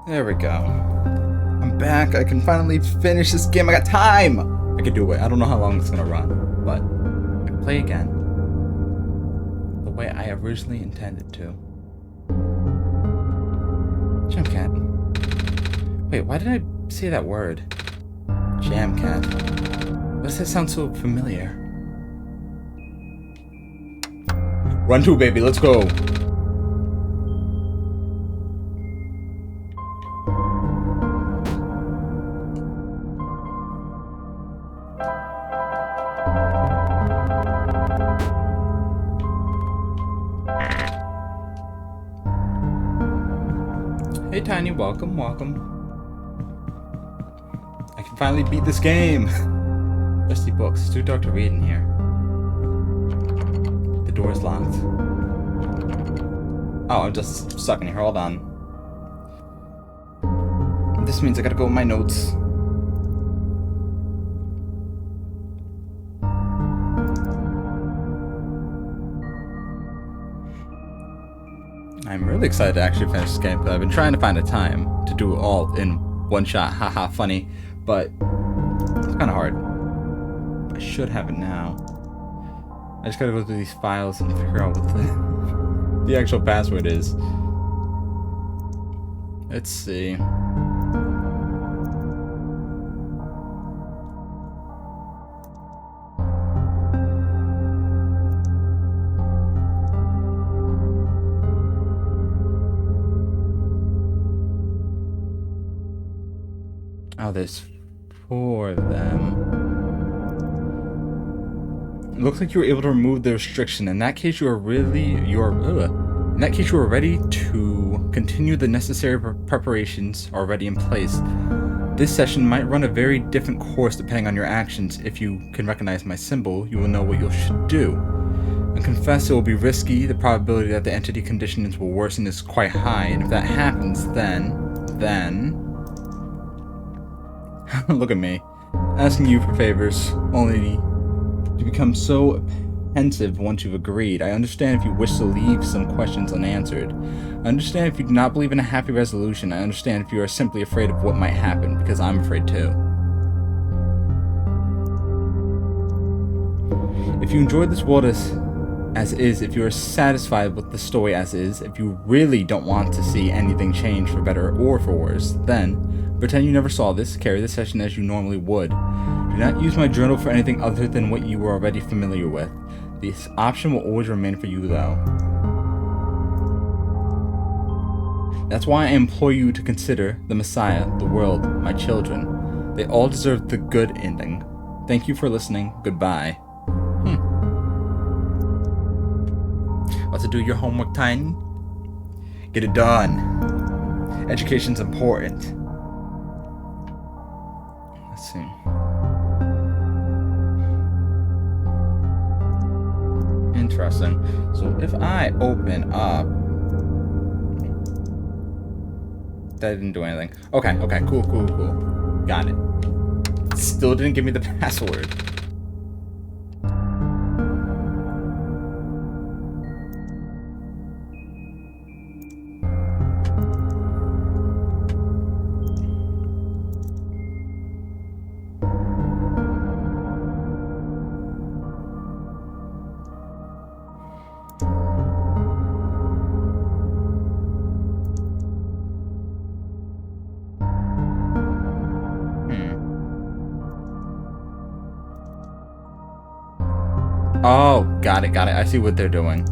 There we go. I'm back. I can finally finish this game. I got time! I can do it. I don't know how long it's gonna run, but I can play again the way I originally intended to. Jam cat. Wait, why did I say that word? Jam cat. Why does that sound so familiar? Run to, baby. Let's go. Hey Tiny, welcome, welcome. I can finally beat this game! Dusty books, it's too dark to read in here. The door is locked. Oh, I'm just stuck in here, hold on. This means I gotta go with my notes. I'm really excited to actually finish this game, but I've been trying to find a time to do it all in one shot. Haha, funny. But it's kind of hard. I should have it now. I just gotta go through these files and figure out what the actual password is. Let's see. Oh, there's 4 of them. It looks like you were able to remove the restriction. In that case, you are ready to continue. The necessary preparations already in place. This session might run a very different course depending on your actions. If you can recognize my symbol, you will know what you should do. I confess it will be risky. The probability that the entity conditions will worsen is quite high, and if that happens, then... Look at me, asking you for favors, only to become so pensive once you've agreed. I understand if you wish to leave some questions unanswered. I understand if you do not believe in a happy resolution. I understand if you are simply afraid of what might happen, because I'm afraid too. If you enjoyed this world as is, if you are satisfied with the story as is, if you really don't want to see anything change for better or for worse, then pretend you never saw this, carry the session as you normally would. Do not use my journal for anything other than what you are already familiar with. This option will always remain for you, though. That's why I implore you to consider the Messiah, the world, my children. They all deserve the good ending. Thank you for listening. Goodbye. About to do your homework, Tiny? Get it done. Education's important. Let's see. Interesting. So if I open up... That didn't do anything. Okay, cool. Got it. Still didn't give me the password. Oh, got it. I see what they're doing.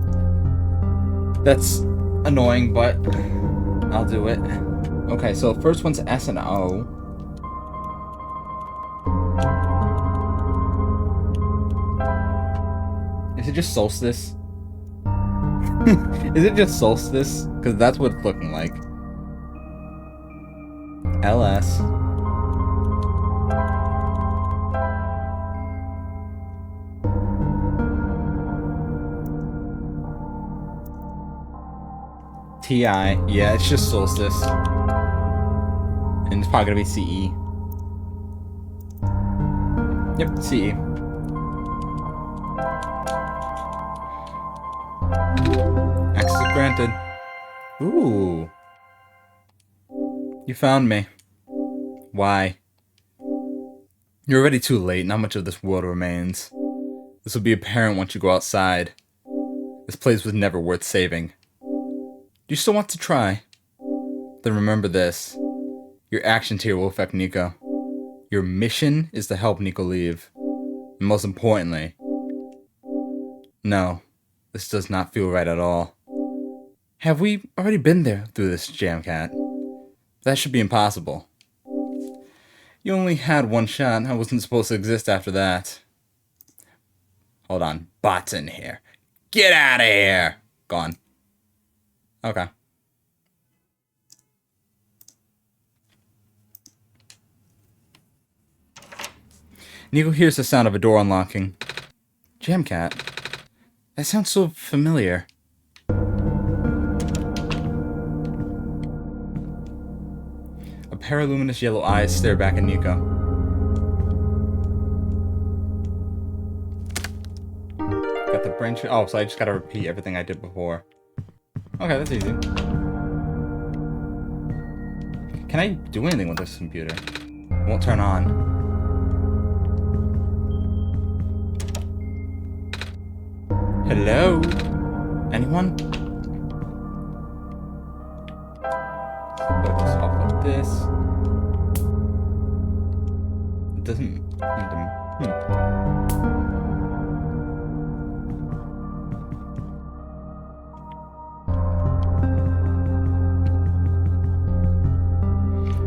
That's annoying, but I'll do it. Okay, so first one's S and O. Is it just solstice? Is it just solstice? Because that's what it's looking like. LS. TI, yeah, it's just solstice. And it's probably gonna be CE. Yep, CE. Access granted. Ooh. You found me. Why? You're already too late. Not much of this world remains. This will be apparent once you go outside. This place was never worth saving. Do you still want to try? Then remember this. Your actions here will affect Nico. Your mission is to help Nico leave. And most importantly, no, this does not feel right at all. Have we already been there through this, Jamcat? That should be impossible. You only had one shot. I wasn't supposed to exist after that. Hold on. Bot's in here. Get out of here! Gone. Okay. Nico hears the sound of a door unlocking. Jamcat? That sounds so familiar. A pair of luminous yellow eyes stare back at Nico. Got the branch. Oh, so I just gotta repeat everything I did before. Okay, that's easy. Can I do anything with this computer? It won't turn on. Hello? Anyone? Put this off like this. It doesn't need to.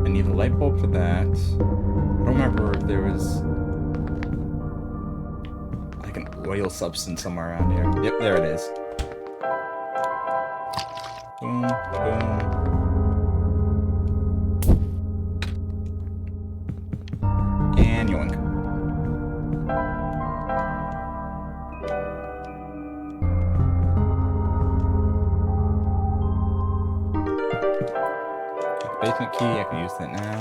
I need a light bulb for that. I don't remember if there was like an oil substance somewhere around here. Yep, there it is. Boom, boom. And yoink. Basement key, I can use that now.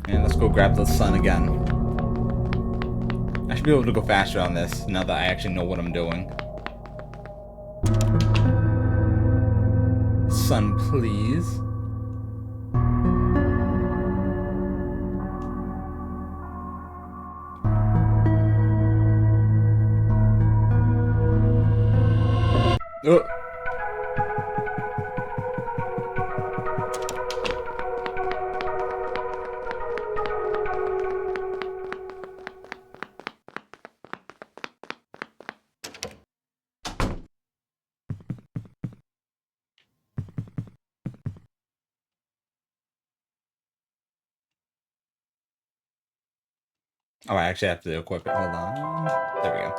And let's go grab the sun again. I should be able to go faster on this now that I actually know what I'm doing. Sun, please. Oh. Oh, I actually have to equip it. Hold on. There we go.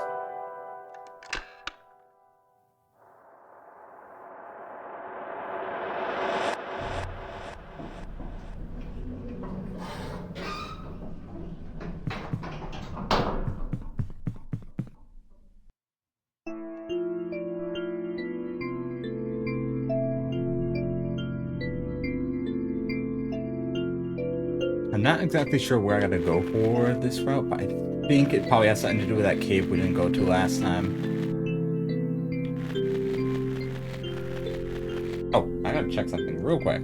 I'm not exactly sure where I gotta go for this route, but I think it probably has something to do with that cave we didn't go to last time. Oh, I gotta check something real quick.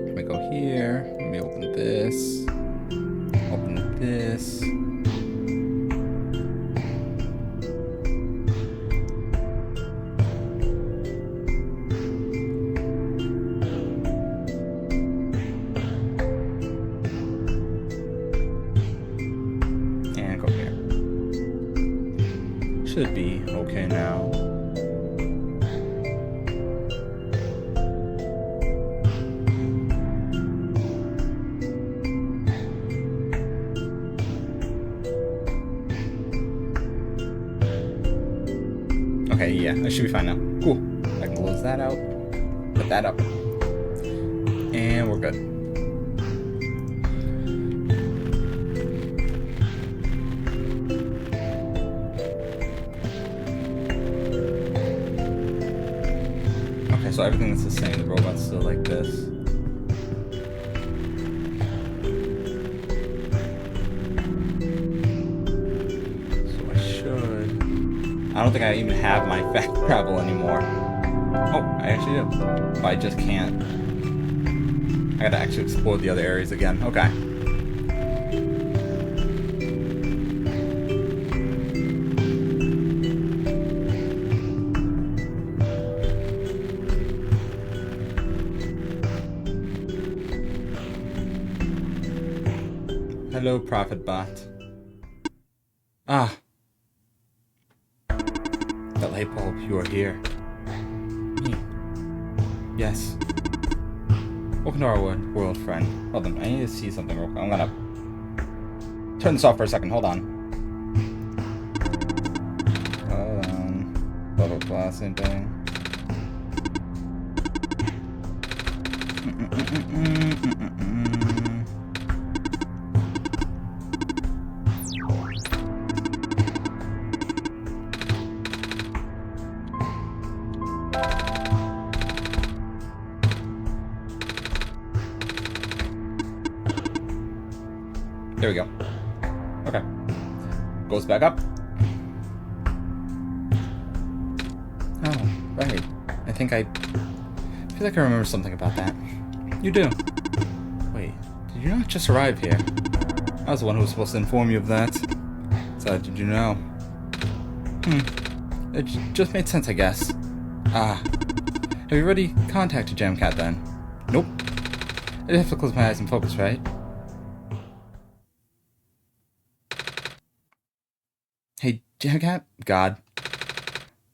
Let me go here. Let me open this. Open this. Should be okay now. Okay, yeah, I should be fine now. Cool. I can close that out. Put that up. And we're good. So everything is the same, the robot's still like this. So I should I don't think I even have my fast travel anymore. Oh, I actually do. But I just can't. I gotta actually explore the other areas again. Okay. Hello, Prophet Bot. Ah. The light bulb, you are here. Me. Yes. Welcome to our world, friend. Hold on, I need to see something real quick. I'm gonna turn this off for a second. Hold on. Hold on. Blah, blah, blah, same thing. There we go. Okay. Goes back up. Oh, right. I think I feel like I remember something about that. You do. Wait, did you not just arrive here? I was the one who was supposed to inform you of that. So, did you know? It just made sense, I guess. Ah. Have you already contacted Jamcat then? Nope. I'd have to close my eyes and focus, right? Hey, Jamcat? God.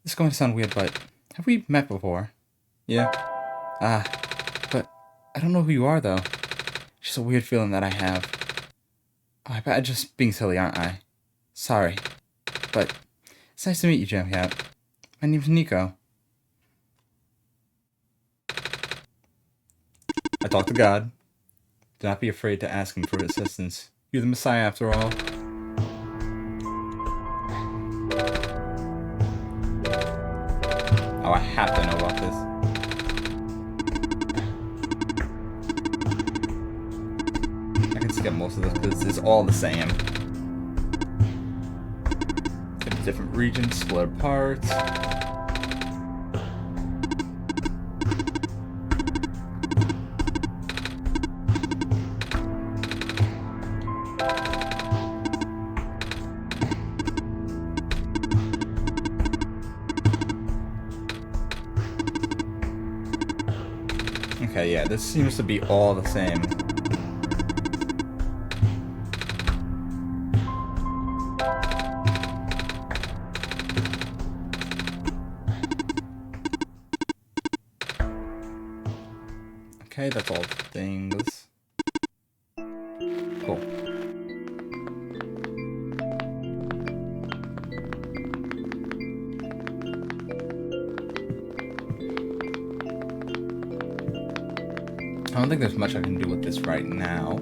This is going to sound weird, but have we met before? Yeah. Ah. But I don't know who you are, though. It's just a weird feeling that I have. Oh, I bet I'm just being silly, aren't I? Sorry. But it's nice to meet you, Jamcat. My name's Nico. I talked to God. Do not be afraid to ask him for assistance. You're the Messiah, after all. Oh, I have to know about this. I can skip most of this because it's all the same. Different regions, split apart. Okay, yeah, this seems to be all the same. Okay, that's all things. Cool. I don't think there's much I can do with this right now.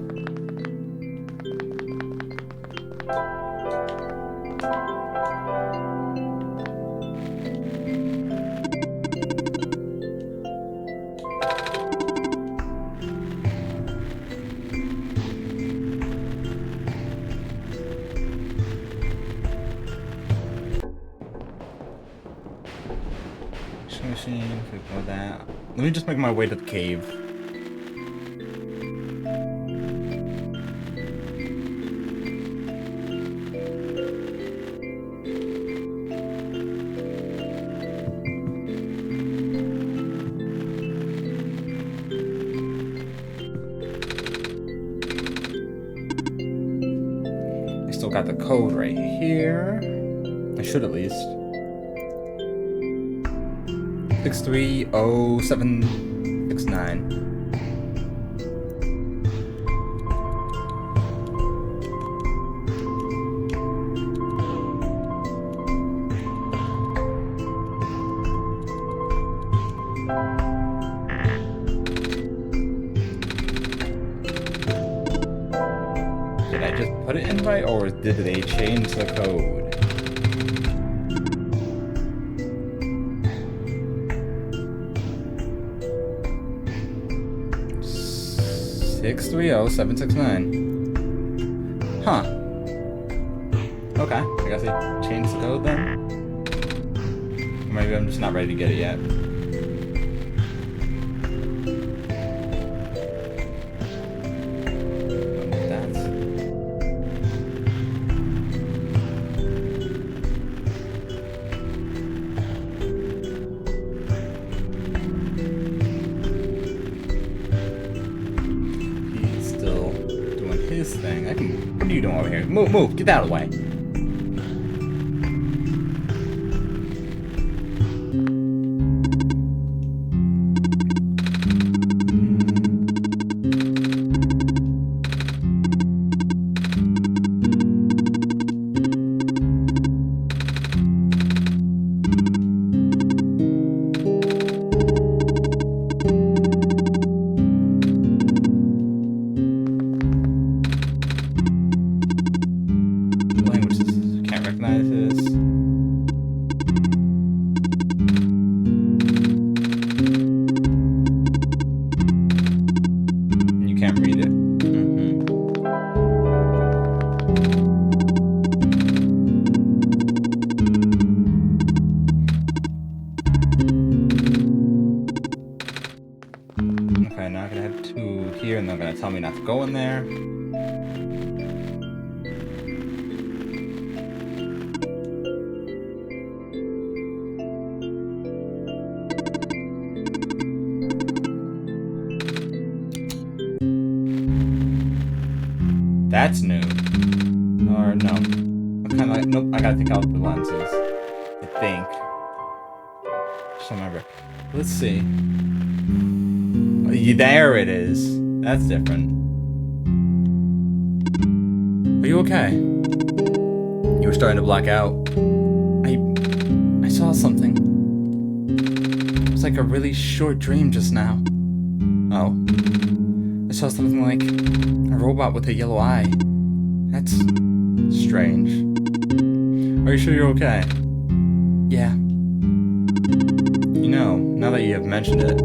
Machine, click on that. Let me just make my way to the cave. I still got the code right here. I should at least. 630769. Did I just put it in right, or did they change the code? 630769. Huh. Okay, I guess they changed the code then. Maybe I'm just not ready to get it yet. He's still doing his thing. What are you doing over here? Move, get out of the way. Tell me not to go in there. That's new. Or no. I'm kind of like, nope, I gotta take out the lenses. I think. Just remember. Let's see. There it is. That's different. Are you okay? You were starting to black out. I saw something. It was like a really short dream just now. Oh. I saw something like a robot with a yellow eye. That's strange. Are you sure you're okay? Yeah. You know, now that you have mentioned it,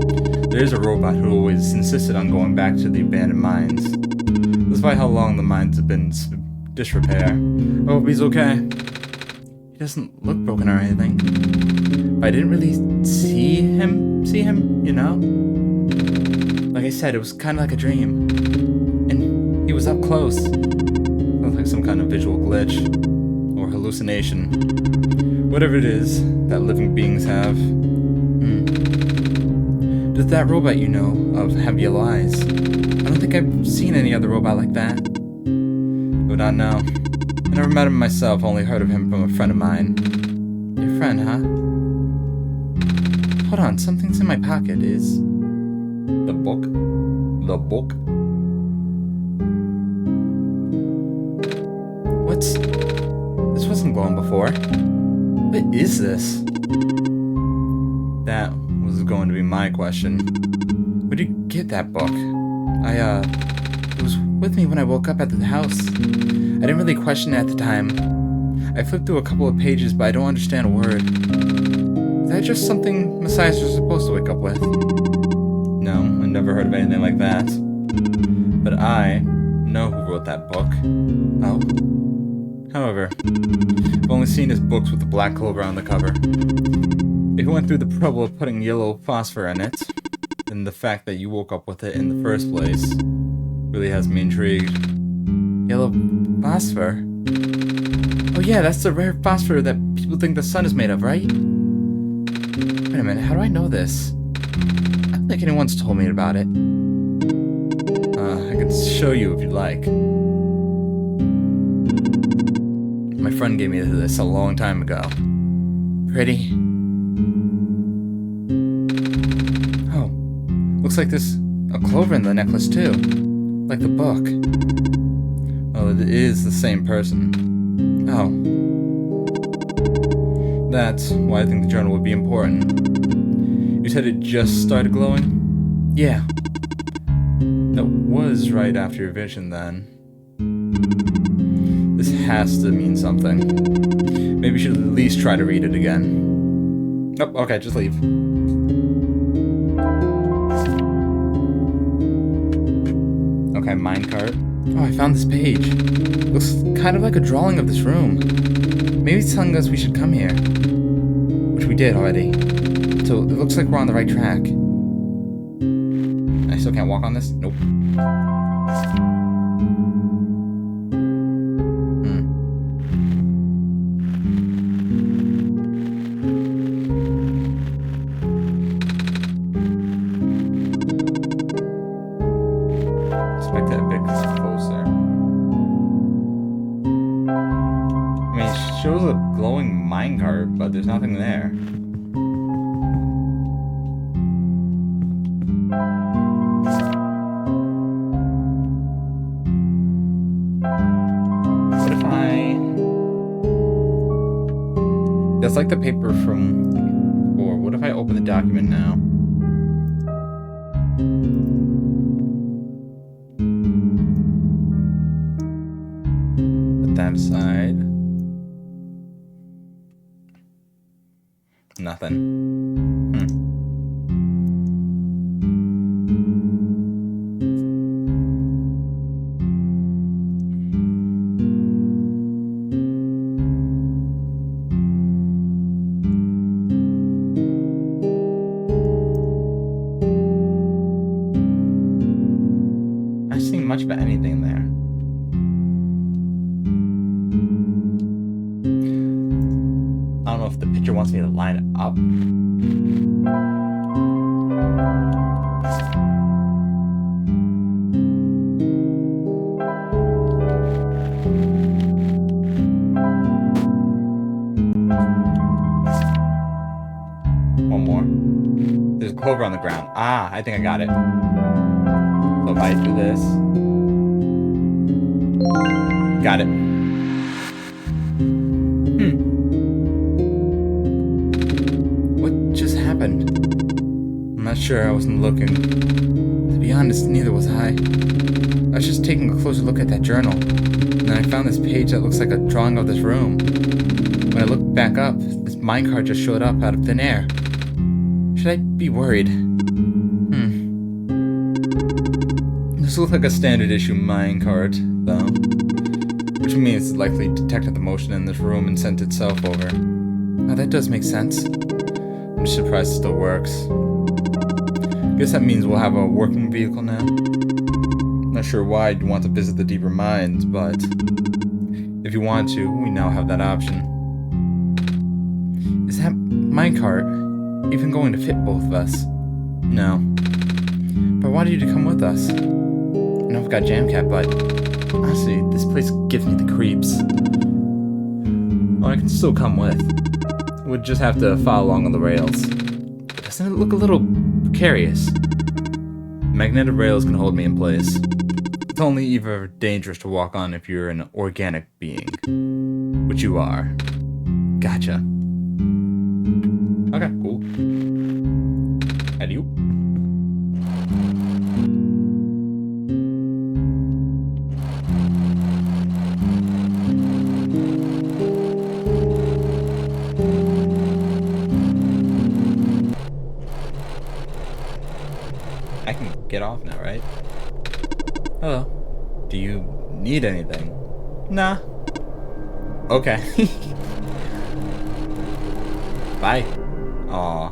there is a robot who always insisted on going back to the abandoned mines, despite how long the mines have been in disrepair. I hope he's okay. He doesn't look broken or anything. But I didn't really see him, you know? Like I said, it was kind of like a dream. And he was up close. Looked like some kind of visual glitch. Or hallucination. Whatever it is that living beings have. Does that robot you know of have yellow eyes? I don't think I've seen any other robot like that. Would not know. I never met him myself, only heard of him from a friend of mine. Your friend, huh? Hold on, something's in my pocket. Is... the book? The book? What's... this wasn't glowing before. What is this? That was going to be my question. Where'd you get that book? It was with me when I woke up at the house. I didn't really question it at the time. I flipped through a couple of pages, but I don't understand a word. Is that just something messiahs are supposed to wake up with? No, I never heard of anything like that. But I know who wrote that book. Oh? However, I've only seen his books with the black clover on the cover. If you went through the trouble of putting yellow phosphor in it, then the fact that you woke up with it in the first place really has me intrigued. Yellow phosphor? Oh yeah, that's the rare phosphor that people think the sun is made of, right? Wait a minute, how do I know this? I don't think anyone's told me about it. I can show you if you'd like. My friend gave me this a long time ago. Pretty. Oh, looks like there's a clover in the necklace too. Like the book. Well, it is the same person. Oh. That's why I think the journal would be important. You said it just started glowing? Yeah. That was right after your vision then. This has to mean something. Maybe you should at least try to read it again. Oh, okay, just leave. Okay, minecart. Oh, I found this page. Looks kind of like a drawing of this room. Maybe it's telling us we should come here. Which which we did already. So it looks like we're on the right track. I still can't walk on this? Nope. Expect that a bit closer. I mean, it shows a glowing minecart, but there's nothing there. What if that's like the paper from before. What if I open the document now? Put that aside. Nothing. Not seeing much of anything there. I don't know if the picture wants me to line it up. One more. There's a clover on the ground. Ah, I think I got it. So if I do this. Got it. What just happened? I'm not sure. I wasn't looking. To be honest, neither was I. I was just taking a closer look at that journal. And then I found this page that looks like a drawing of this room. When I looked back up, this minecart just showed up out of thin air. Should I be worried? This looks like a standard issue minecart, though. Which means it likely detected the motion in this room and sent itself over. Now that does make sense. I'm just surprised it still works. Guess that means we'll have a working vehicle now. Not sure why you'd want to visit the deeper mines, but if you want to, we now have that option. Is that minecart even going to fit both of us? No. But why did you come with us? I know I've got Jamcat, but honestly, this place gives me the creeps. Oh, I can still come with. We'd just have to follow along on the rails. Doesn't it look a little precarious? Magnetic rails can hold me in place. It's only either dangerous to walk on if you're an organic being. Which you are. Gotcha. Okay, cool. And you? I can get off now, right? Hello. Do you need anything? Nah. Okay. Bye. Aw.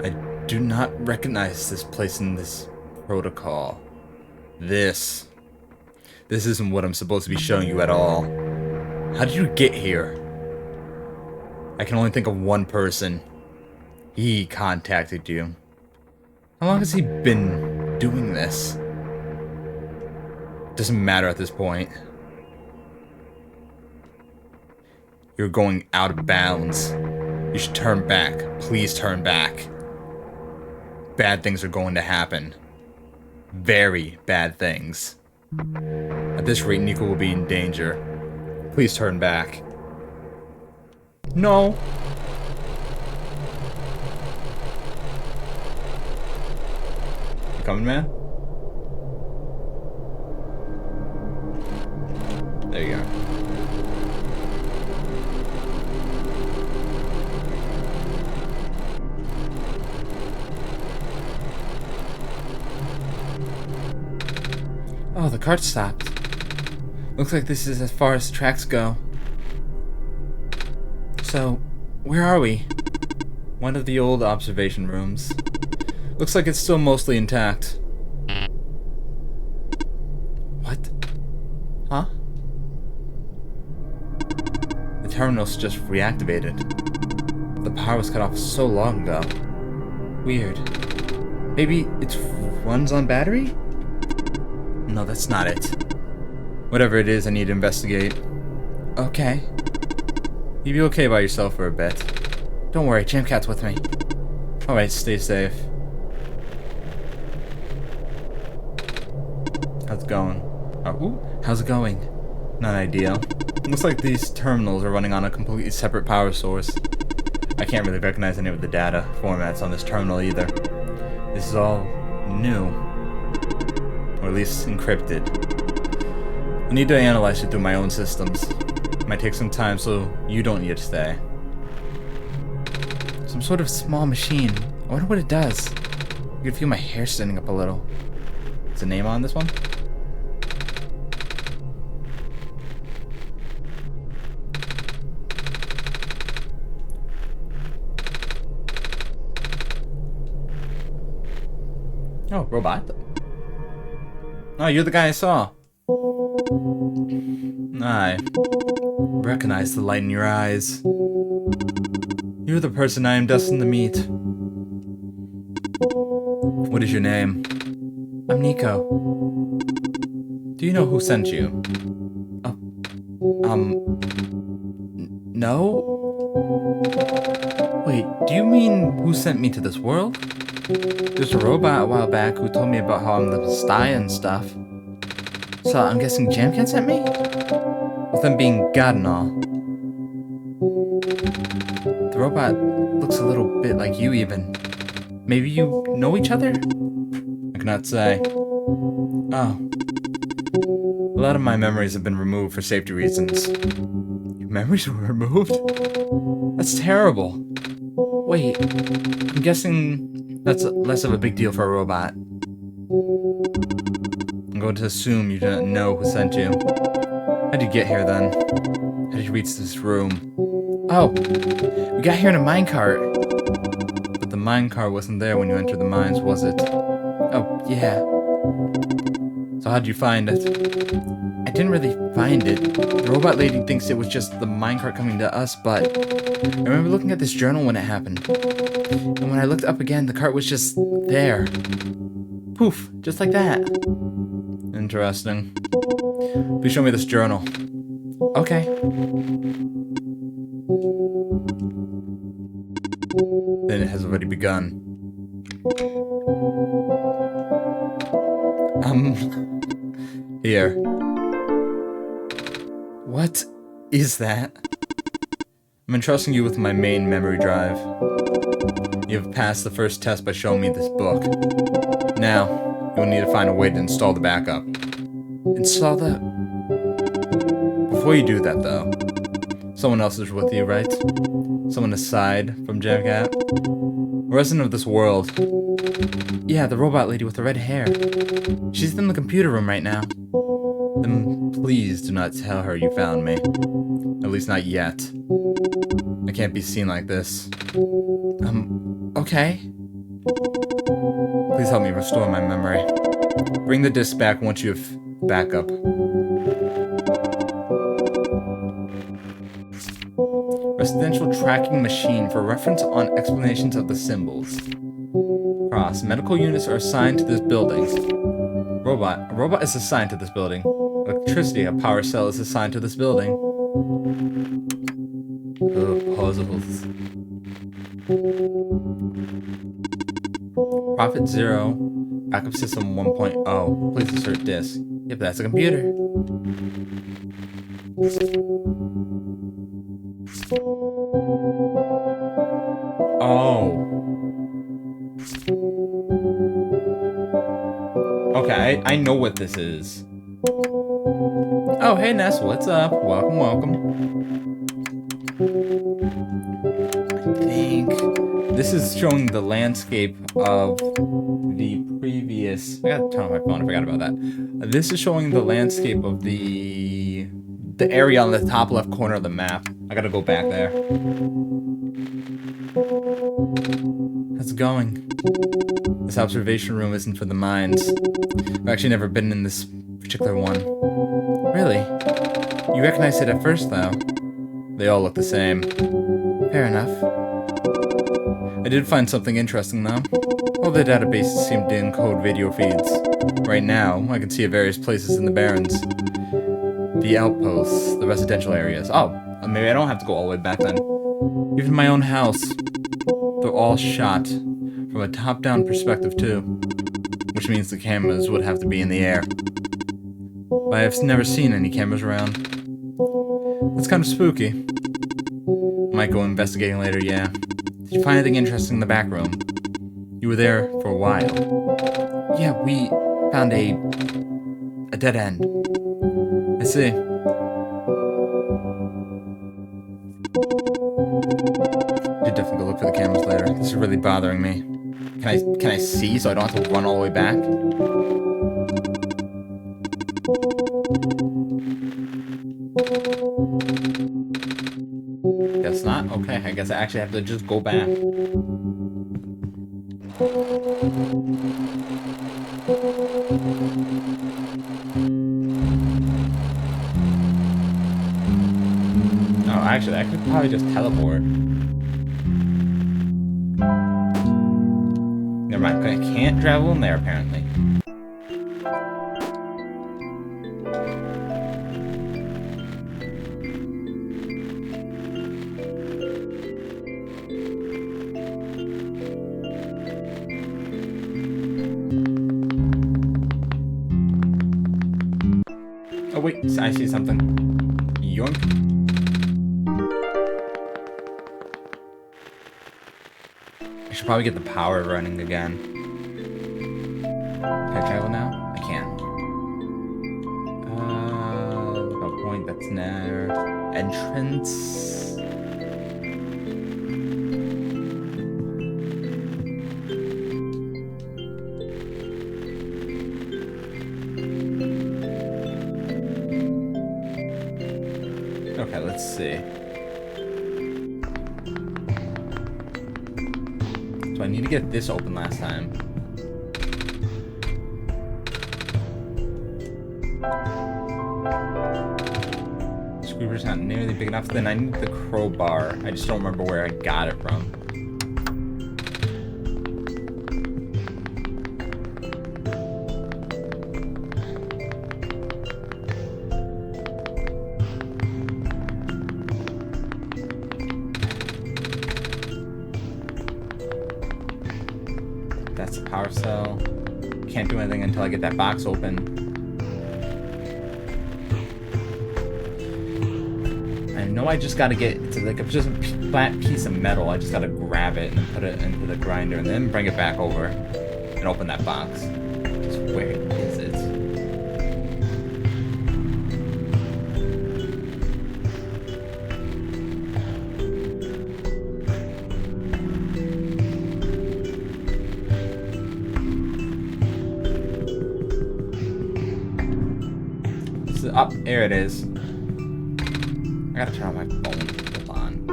I do not recognize this place in this protocol. This isn't what I'm supposed to be showing you at all. How did you get here? I can only think of one person. He contacted you. How long has he been doing this? Doesn't matter at this point. You're going out of bounds. You should turn back. Please turn back. Bad things are going to happen. Very bad things. At this rate, Nico will be in danger. Please turn back. No. You coming, man? There you go. Oh, the cart stopped. Looks like this is as far as the tracks go. So, where are we? One of the old observation rooms. Looks like it's still mostly intact. What? Huh? The terminal's just reactivated. The power was cut off so long ago. Weird. Maybe it runs on battery? No, that's not it. Whatever it is, I need to investigate. Okay. You'd be okay by yourself for a bit. Don't worry, Jamcat's with me. Alright, stay safe. How's it going? How's it going? Not ideal. Looks like these terminals are running on a completely separate power source. I can't really recognize any of the data formats on this terminal either. This is all new. Or at least encrypted. I need to analyze it through my own systems. Might take some time, so you don't need to stay. Some sort of small machine. I wonder what it does. You can feel my hair standing up a little. Is a name on this one? Oh, robot. Oh, you're the guy I saw. I recognize the light in your eyes. You're the person I am destined to meet. What is your name? I'm Nico. Do you know who sent you? No? Wait, do you mean who sent me to this world? There's a robot a while back who told me about how I'm the spy and stuff. So I'm guessing Jamcat sent me? With them being God and all. The robot looks a little bit like you even. Maybe you know each other? I cannot say. Oh. A lot of my memories have been removed for safety reasons. Your memories were removed? That's terrible. Wait, I'm guessing that's less of a big deal for a robot. I'm going to assume you didn't know who sent you. How'd you get here then? How did you reach this room? Oh, we got here in a minecart. But the minecart wasn't there when you entered the mines, was it? Oh, yeah. So how'd you find it? I didn't really find it. The robot lady thinks it was just the minecart coming to us, but I remember looking at this journal when it happened. And when I looked up again, the cart was just there. Poof, just like that. Interesting. Please show me this journal. Okay. Then it has already begun. Here. What is that? I'm entrusting you with my main memory drive. You have passed the first test by showing me this book. Now, you'll need to find a way to install the backup. Install the... Before you do that, though, someone else is with you, right? Someone aside from Jamcat? A resident of this world. Yeah, the robot lady with the red hair. She's in the computer room right now. Then please do not tell her you found me. At least not yet. I can't be seen like this. Okay. Please help me restore my memory. Bring the disc back once you have backup. Residential tracking machine for reference on explanations of the symbols. Cross. Medical units are assigned to this building. A robot is assigned to this building. Electricity, a power cell is assigned to this building. Puzzles. Profit 0. Backup system 1.0. Please insert disk. Yep, that's a computer. Oh. Okay, I know what this is. Oh, hey Ness, what's up? Welcome, welcome. I think this is showing the landscape of the previous... I gotta turn on my phone, I forgot about that. This is showing the landscape of the the area on the top left corner of the map. I gotta go back there. How's it going? This observation room isn't for the minds. I've actually never been in this particular one. Really? You recognized it at first, though. They all look the same. Fair enough. I did find something interesting, though. All the databases seem to encode video feeds. Right now, I can see at various places in the Barrens. The outposts, the residential areas. Oh, maybe I don't have to go all the way back then. Even my own house. They're all shot. From a top-down perspective, too. Which means the cameras would have to be in the air. But I've never seen any cameras around. That's kind of spooky. Might go investigating later, yeah. Did you find anything interesting in the back room? You were there for a while. Yeah, we found a dead end. I see. Should definitely go look for the cameras later. This is really bothering me. Can I see so I don't have to run all the way back? Guess not? Okay, I guess I actually have to just go back. Oh, actually, I could probably just teleport. Never mind, I can't travel in there, apparently. Oh wait, I see something. Yoink. I should probably get the power running again. Can I travel now? I can. Lookout point, that's near entrance. Okay, let's see. So I need to get this open last time. Screwdriver's not nearly big enough. Then I need the crowbar. I just don't remember where I got it from. That's the power cell. Can't do anything until I get that box open. I know I just gotta get to like just a flat piece of metal. I just gotta grab it and then put it into the grinder and then bring it back over and open that box. Just where is it? Up, there it is. I gotta turn on my phone. Hold on.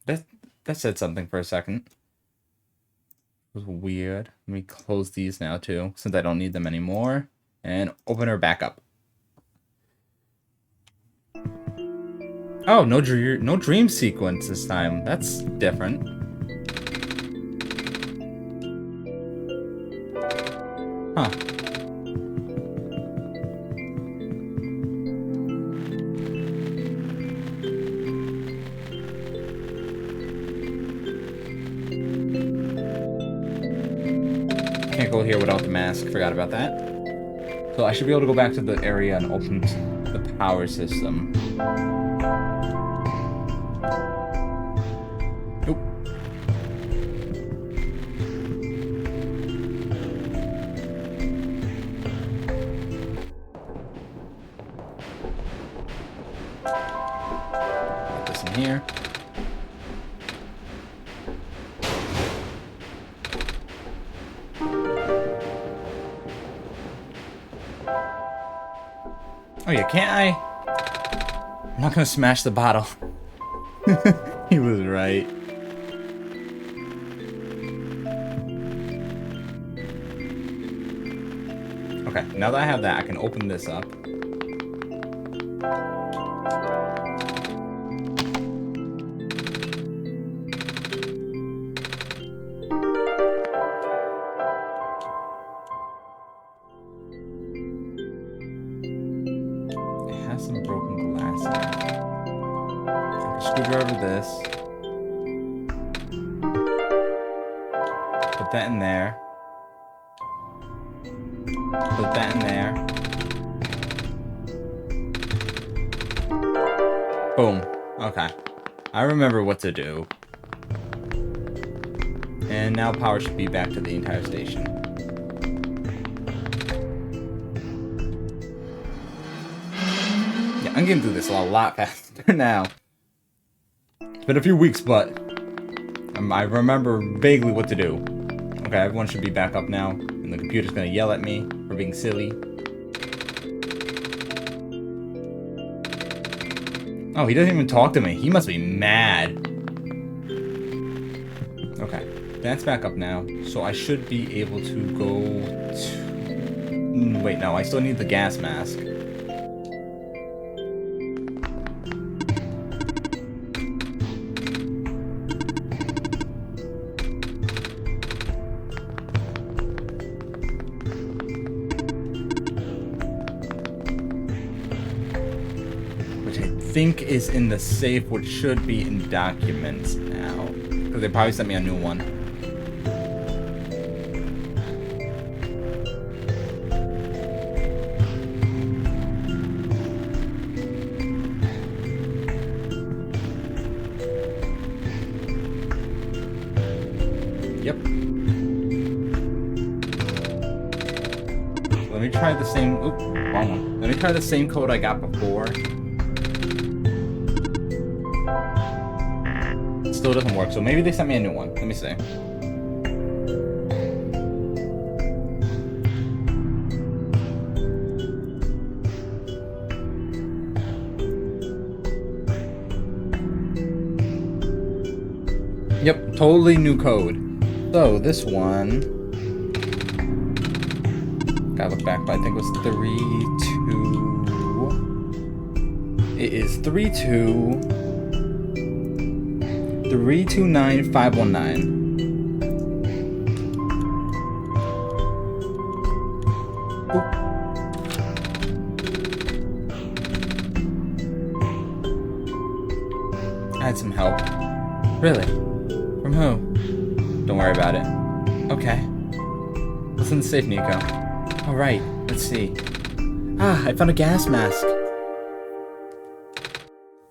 That said something for a second. It was weird. Let me close these now too, since I don't need them anymore. And open her back up. Oh, no dream sequence this time. That's different. Huh. Can't go here without the mask. Forgot about that. So I should be able to go back to the area and open the power system. Nope. Put this in here. yeah, can't I? I'm not gonna smash the bottle. He was right. Okay, now that I have that, I can open this up. It has some broken glass in it. Screwdriver this. Put that in there. Put that in there. Boom. Okay. I remember what to do. And now power should be back to the entire station. Yeah, I'm getting through this a lot faster now. It's been a few weeks, but I remember vaguely what to do. Okay, everyone should be back up now, and the computer's gonna yell at me for being silly. Oh, he doesn't even talk to me. He must be mad. Okay, that's back up now, so I should be able to go to... Wait, no, I still need the gas mask. Think is in the safe, which should be in documents now, because they probably sent me a new one. Yep. Let me try the same. Oop, wrong one. Let me try the same code I got before. Still doesn't work, so maybe they sent me a new one. Let me see. Yep, totally new code. So this one, gotta look back, but I think it was 3-2. It is 3-2. 329519. I had some help. Really? From who? Don't worry about it. Okay. What's in the safe, Nico? Alright, let's see. Ah, I found a gas mask.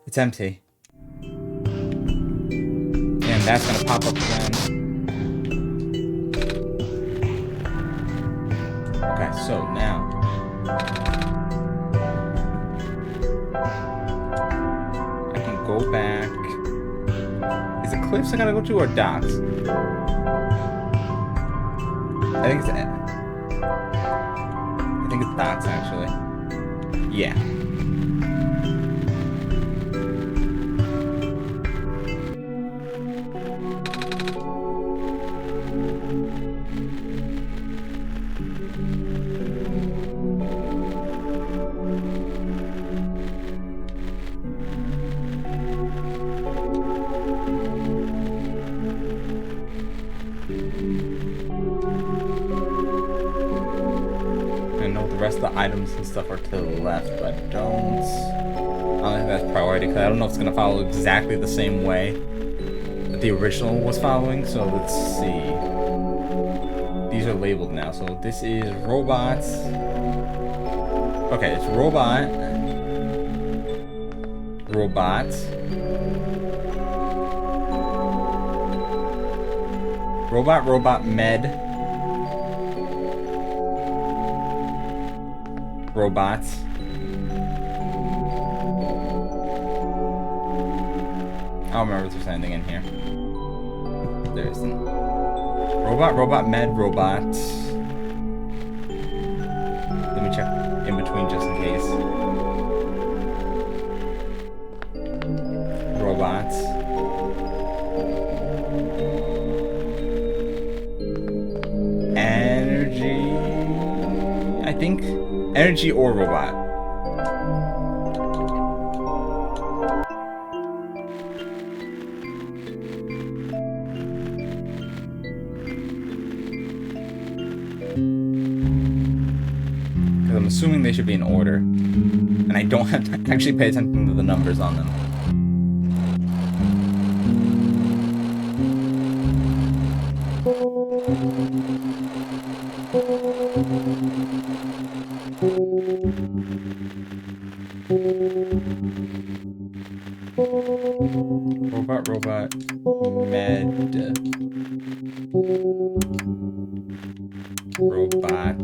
It's empty. And that's gonna pop up again. Okay, so now I can go back. Is it cliffs I gotta go to or docks? I think it's docks actually. Yeah. The rest of the items and stuff are to the left, but I don't think that's priority because I don't know if it's gonna follow exactly the same way that the original was following. So let's see. These are labeled now. So this is robots. Okay, it's robot, med. Robots. I don't remember if there's anything in here. There isn't. Robot, med, robots. Let me check in between just in case. think energy or robot. Because I'm assuming they should be in order. And I don't have to actually pay attention to the numbers on them. Robot, med, robot.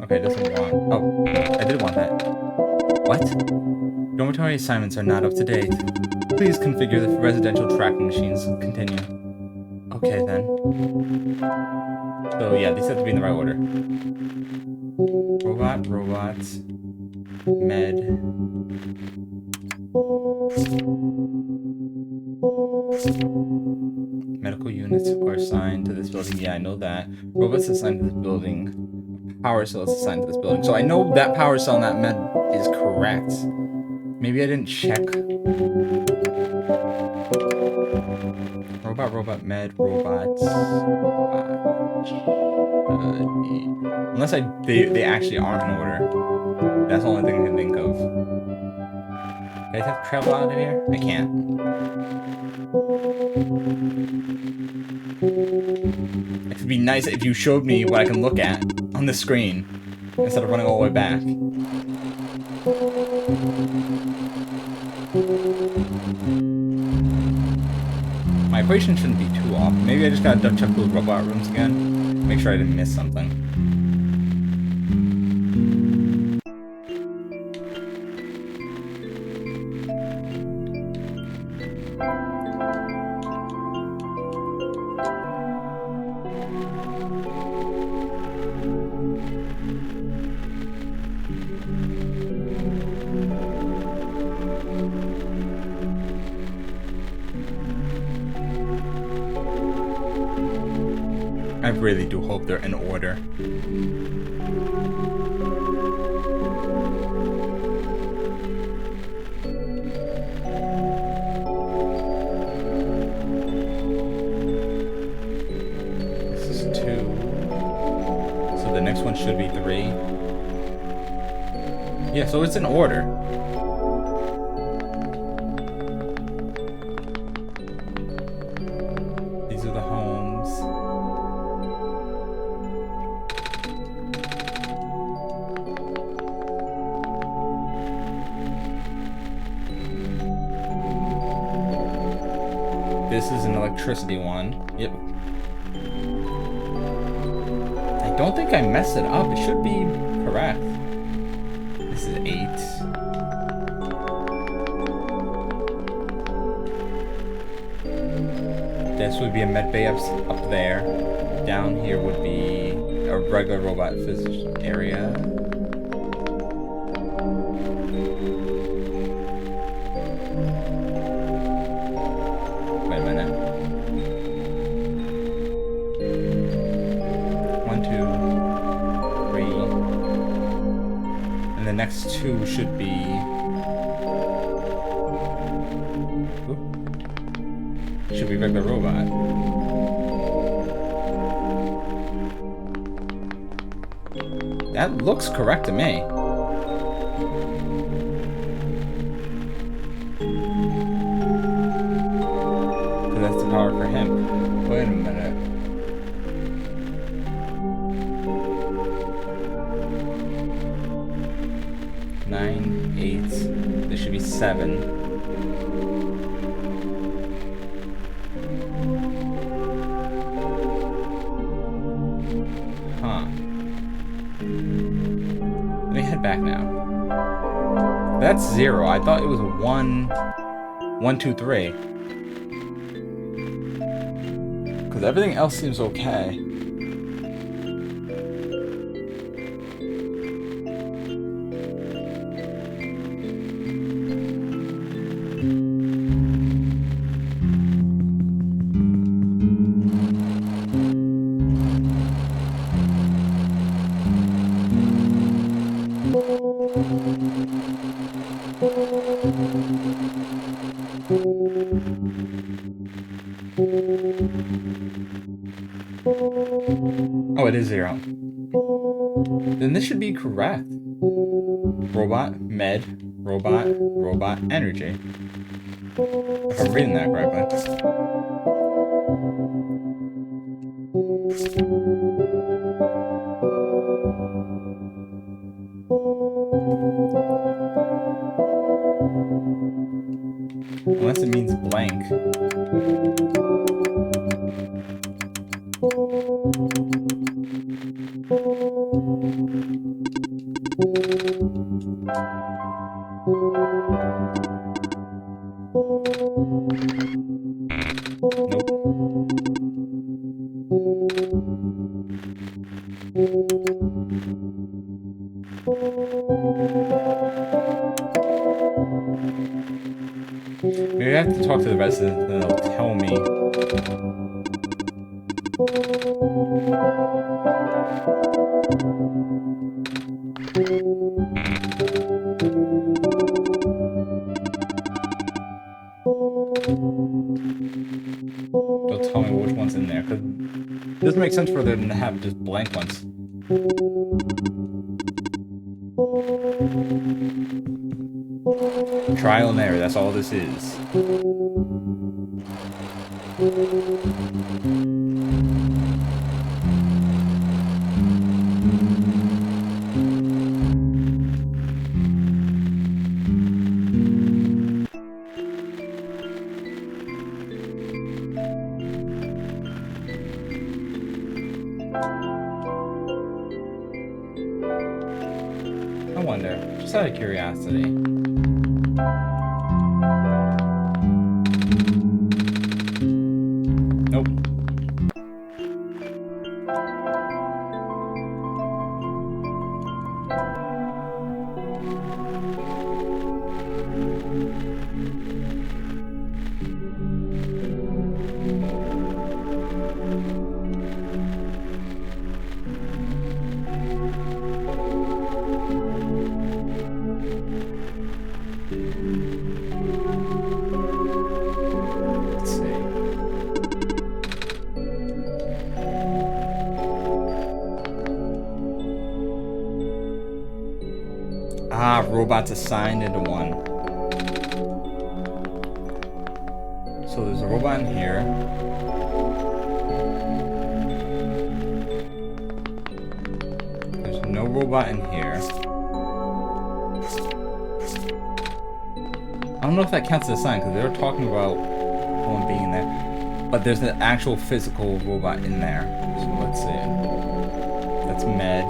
Okay, it doesn't want... Oh, I did want that. What? Dormitory assignments are not up to date. Please configure the residential tracking machines. Continue. Okay, then. So, yeah, these have to be in the right order. Robot, med. Medical units are assigned to this building. Yeah, I know that. Robots assigned to this building. Power cell is assigned to this building. So I know that power cell in that med is correct. Maybe I didn't check. Robot, med, robots. Unless they actually aren't in order. That's the only thing I can think of. Do I have to travel out of here? I can't. It would be nice if you showed me what I can look at on the screen instead of running all the way back. My equation shouldn't be too off. Maybe I just gotta double check those robot rooms again. Make sure I didn't miss something. I really do hope they're in order. This is 2. So the next one should be 3. Yeah, so it's in order. These are the homes. This is an electricity one. Yep. I don't think I messed it up. It should be correct. This is 8. This would be a med bay up there. Down here would be a regular robot physics area. Wait a minute. 1, 2, 3. And the next 2 should be... should be regular robot. That looks correct to me. So that's the power for him. Wait a minute. Nine, 8. There should be 7. Huh. Let me head back now. That's 0. I thought it was 1, 1, 2, 3. Because everything else seems okay. Oh, it is 0. Then this should be correct. Robot, med, robot, robot, energy. If I'm reading that correctly. Unless it means blank. Maybe I have to talk to the residents and they'll tell me. They'll tell me which one's in there, because it doesn't make sense for them to have just blank ones. Trial and error, that's all this is. I wonder, just out of curiosity. Nope. Let's see. Ah, robots assigned into one. So there's a robot in here. There's no robot in here. I don't know if that counts as a sign, because they were talking about one being in there. But there's an actual physical robot in there. So let's see. That's med.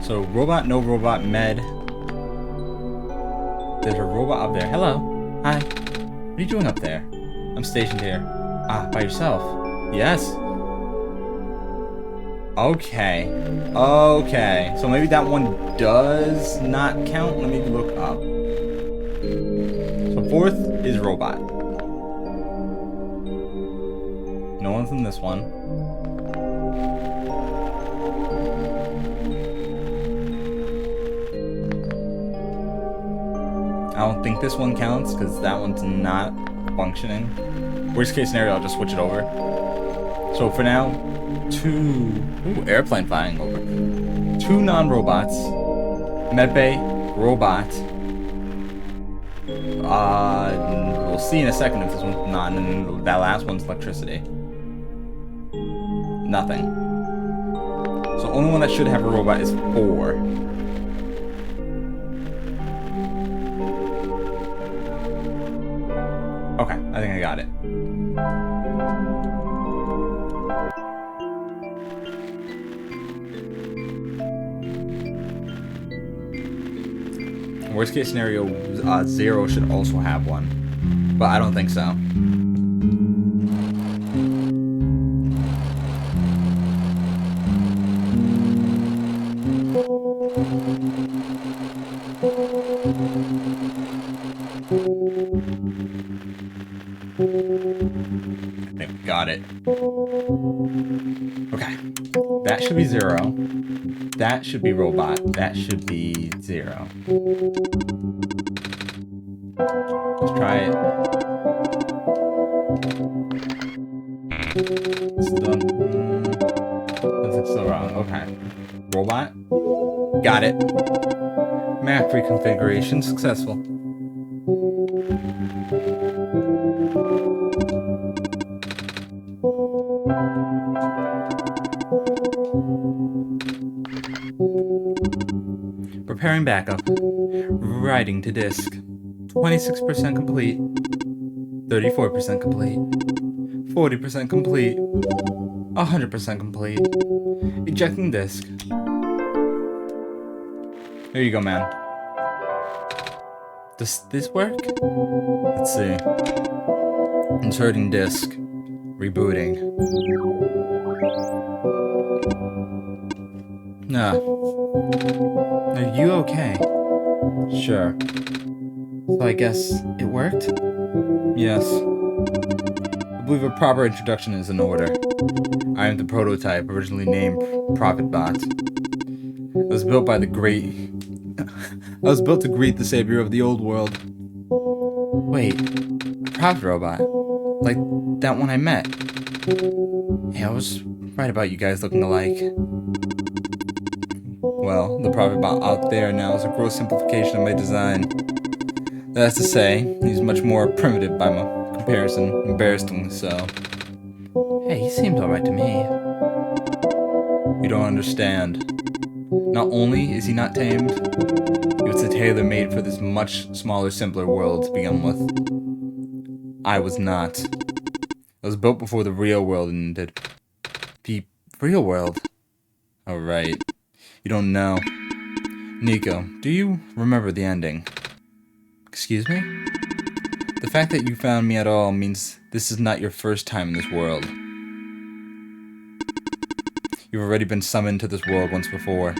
So robot, no robot, med. There's a robot up there. Hello. Hi. What are you doing up there? I'm stationed here. Ah, by yourself? Yes. Okay. Okay. So maybe that one does not count. Let me look up. So fourth is robot. No one's in this one. I don't think this one counts because that one's not functioning. Worst case scenario, I'll just switch it over. So for now, airplane flying over. 2 non-robots. Medbay, robot. We'll see in a second if this one's not, and then that last one's electricity. Nothing. So only one that should have a robot is 4. Okay, I think I got it. Worst case scenario, 0 should also have one. But I don't think so. I think we got it. Okay. That should be 0. That should be robot. That should be 0. Let's try it. Still, that's still wrong. Okay. Robot. Got it. Map reconfiguration successful. Preparing backup. Writing to disk. 26% complete. 34% complete. 40% complete. 100% complete. Ejecting disk. There you go, man. Does this work? Let's see. Inserting disk. Rebooting. Nah. Are you okay? Sure. So I guess it worked? Yes. I believe a proper introduction is in order. I am the prototype, originally named ProfitBot. I was built by the great... I was built to greet the savior of the old world. Wait, a Profit Robot? Like that one I met? Yeah, I was right about you guys looking alike. Well, the ProfitBot out there now is a gross simplification of my design. That's to say, he's much more primitive by my comparison, embarrassingly so. Hey, he seems alright to me. You don't understand. Not only is he not tamed, he was a tailor-made for this much smaller, simpler world to begin with. I was not. I was built before the real world ended. The real world? Oh, right. You don't know. Nico, do you remember the ending? Excuse me? The fact that you found me at all means this is not your first time in this world. You've already been summoned to this world once before.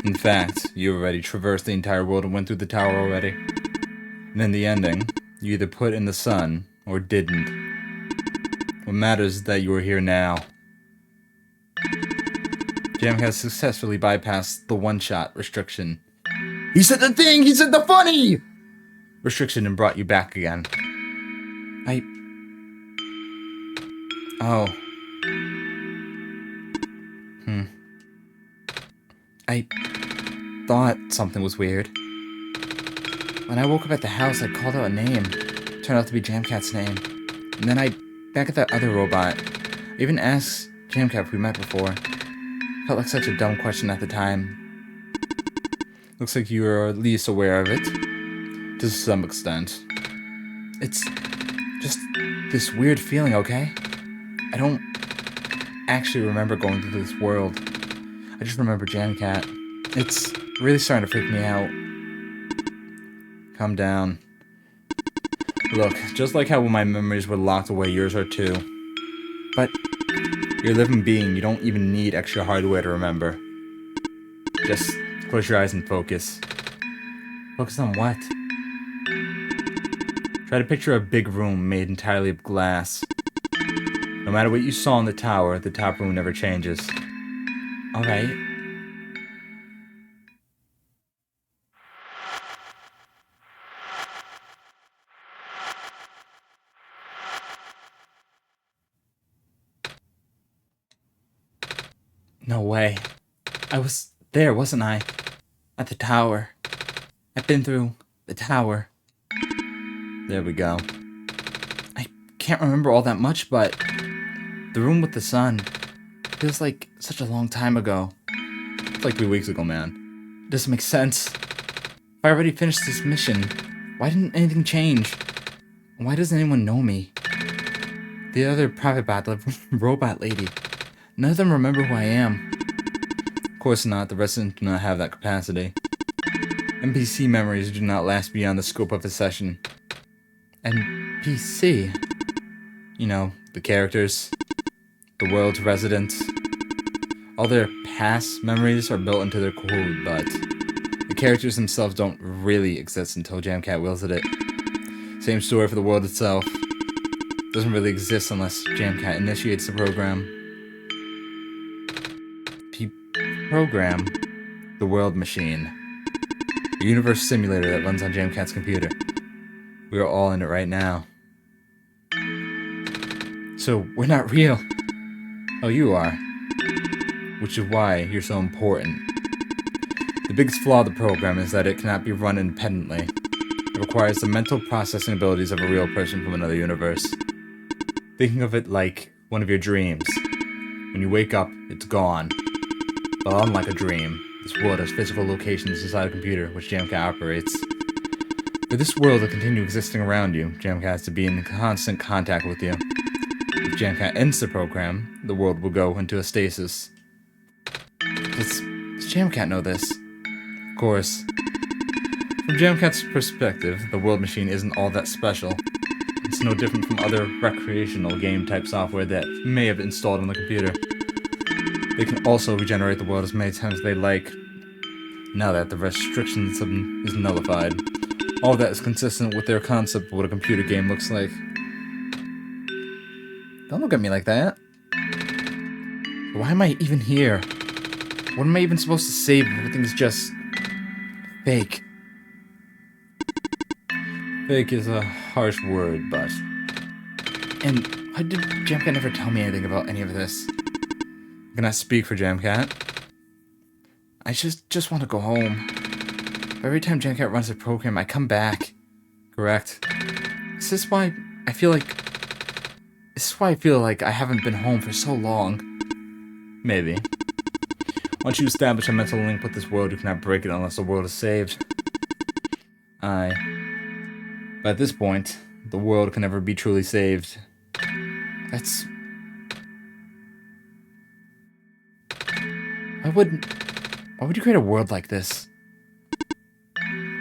In fact, you already traversed the entire world and went through the tower already. And in the ending, you either put in the sun or didn't. What matters is that you are here now. Jam has successfully bypassed the one-shot restriction. He said the thing! He said the funny! Restriction and brought you back again. Oh. I thought something was weird. When I woke up at the house, I called out a name. It turned out to be Jamcat's name. And then back at that other robot, I even asked Jamcat if we met before. Felt like such a dumb question at the time. Looks like you are at least aware of it. To some extent. It's just this weird feeling, okay? I don't actually remember going through this world. I just remember Jamcat. It's really starting to freak me out. Calm down. Look, just like how my memories were locked away, yours are too. But you're a living being, you don't even need extra hardware to remember. Just close your eyes and focus. Focus on what? Try to picture a big room made entirely of glass. No matter what you saw in the tower, the top room never changes. Alright. No way. I was there, wasn't I? At the tower. I've been through the tower. There we go. I can't remember all that much, but the room with the sun feels like such a long time ago. It's like 3 weeks ago, man. It doesn't make sense. If I already finished this mission, why didn't anything change? Why doesn't anyone know me? The other private bot, the robot lady, none of them remember who I am. Of course not, the rest of them do not have that capacity. NPC memories do not last beyond the scope of a session. NPC? You know, the characters, the world's residents. All their past memories are built into their code, but the characters themselves don't really exist until Jamcat wills it. Same story for the world itself. Doesn't really exist unless Jamcat initiates the program. Program? The world machine. A universe simulator that runs on Jamcat's computer. We are all in it right now. So, we're not real. Oh, you are. Which is why you're so important. The biggest flaw of the program is that it cannot be run independently. It requires the mental processing abilities of a real person from another universe. Thinking of it like one of your dreams. When you wake up, it's gone. But unlike a dream, this world has physical locations inside a computer which Jamcat operates. For this world to continue existing around you, Jamcat has to be in constant contact with you. If Jamcat ends the program, the world will go into a stasis. Does Jamcat know this? Of course. From Jamcat's perspective, the world machine isn't all that special. It's no different from other recreational game-type software that may have installed on the computer. They can also regenerate the world as many times as they like, now that the restrictions is nullified. All of that is consistent with their concept of what a computer game looks like. Don't look at me like that. Why am I even here? What am I even supposed to save if everything's just fake? Fake is a harsh word, but... And why did Jamcat never tell me anything about any of this? I cannot speak for Jamcat. I just want to go home. But every time Jamcat runs a program, I come back. Correct. Is this why I feel like... This is why I feel like I haven't been home for so long. Maybe. Once you establish a mental link with this world, you cannot break it unless the world is saved. Aye. But at this point, the world can never be truly saved. That's... Why would you create a world like this?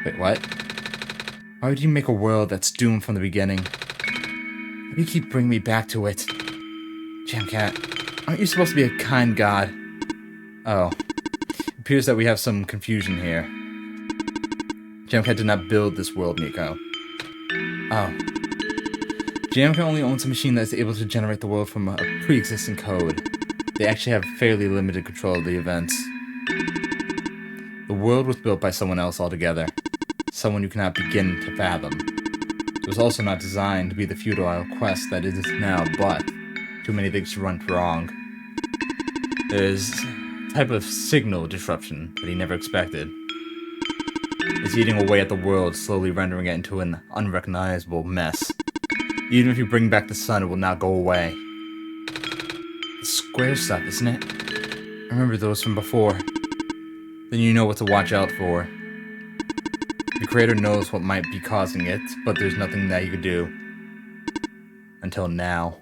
Wait, what? Why would you make a world that's doomed from the beginning? Why do you keep bringing me back to it? Jamcat, aren't you supposed to be a kind god? Oh. It appears that we have some confusion here. Jamcat did not build this world, Nico. Oh. Jamcat only owns a machine that is able to generate the world from a pre-existing code. They actually have fairly limited control of the events. The world was built by someone else altogether. Someone you cannot begin to fathom. It was also not designed to be the futile quest that it is now, but too many things went wrong. There's a type of signal disruption that he never expected. It's eating away at the world, slowly rendering it into an unrecognizable mess. Even if you bring back the sun, it will not go away. It's square stuff, isn't it? I remember those from before. Then you know what to watch out for. The creator knows what might be causing it, but there's nothing that you could do. Until now.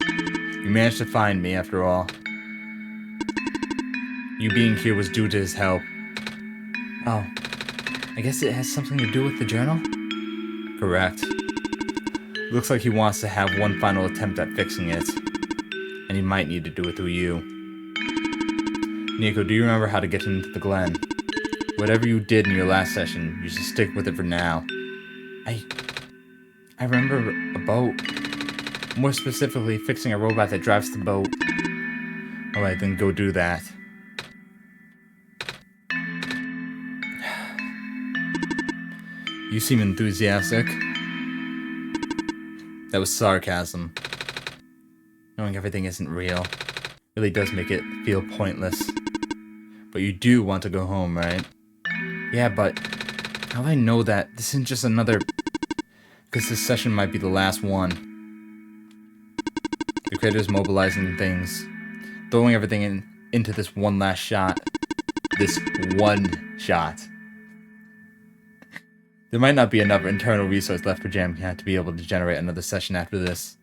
You managed to find me, after all. You being here was due to his help. Oh. I guess it has something to do with the journal? Correct. Looks like he wants to have one final attempt at fixing it. And he might need to do it through you. Nico, do you remember how to get into the Glen? Whatever you did in your last session, you should stick with it for now. I remember a boat. More specifically, fixing a robot that drives the boat. Alright, then go do that. You seem enthusiastic. That was sarcasm. Knowing everything isn't real really does make it feel pointless. But you do want to go home, right? Yeah, but how do I know that this isn't just another... Because this session might be the last one. The creator's mobilizing things. Throwing everything into this one last shot. This one shot. There might not be enough internal resource left for Jamcat to be able to generate another session after this.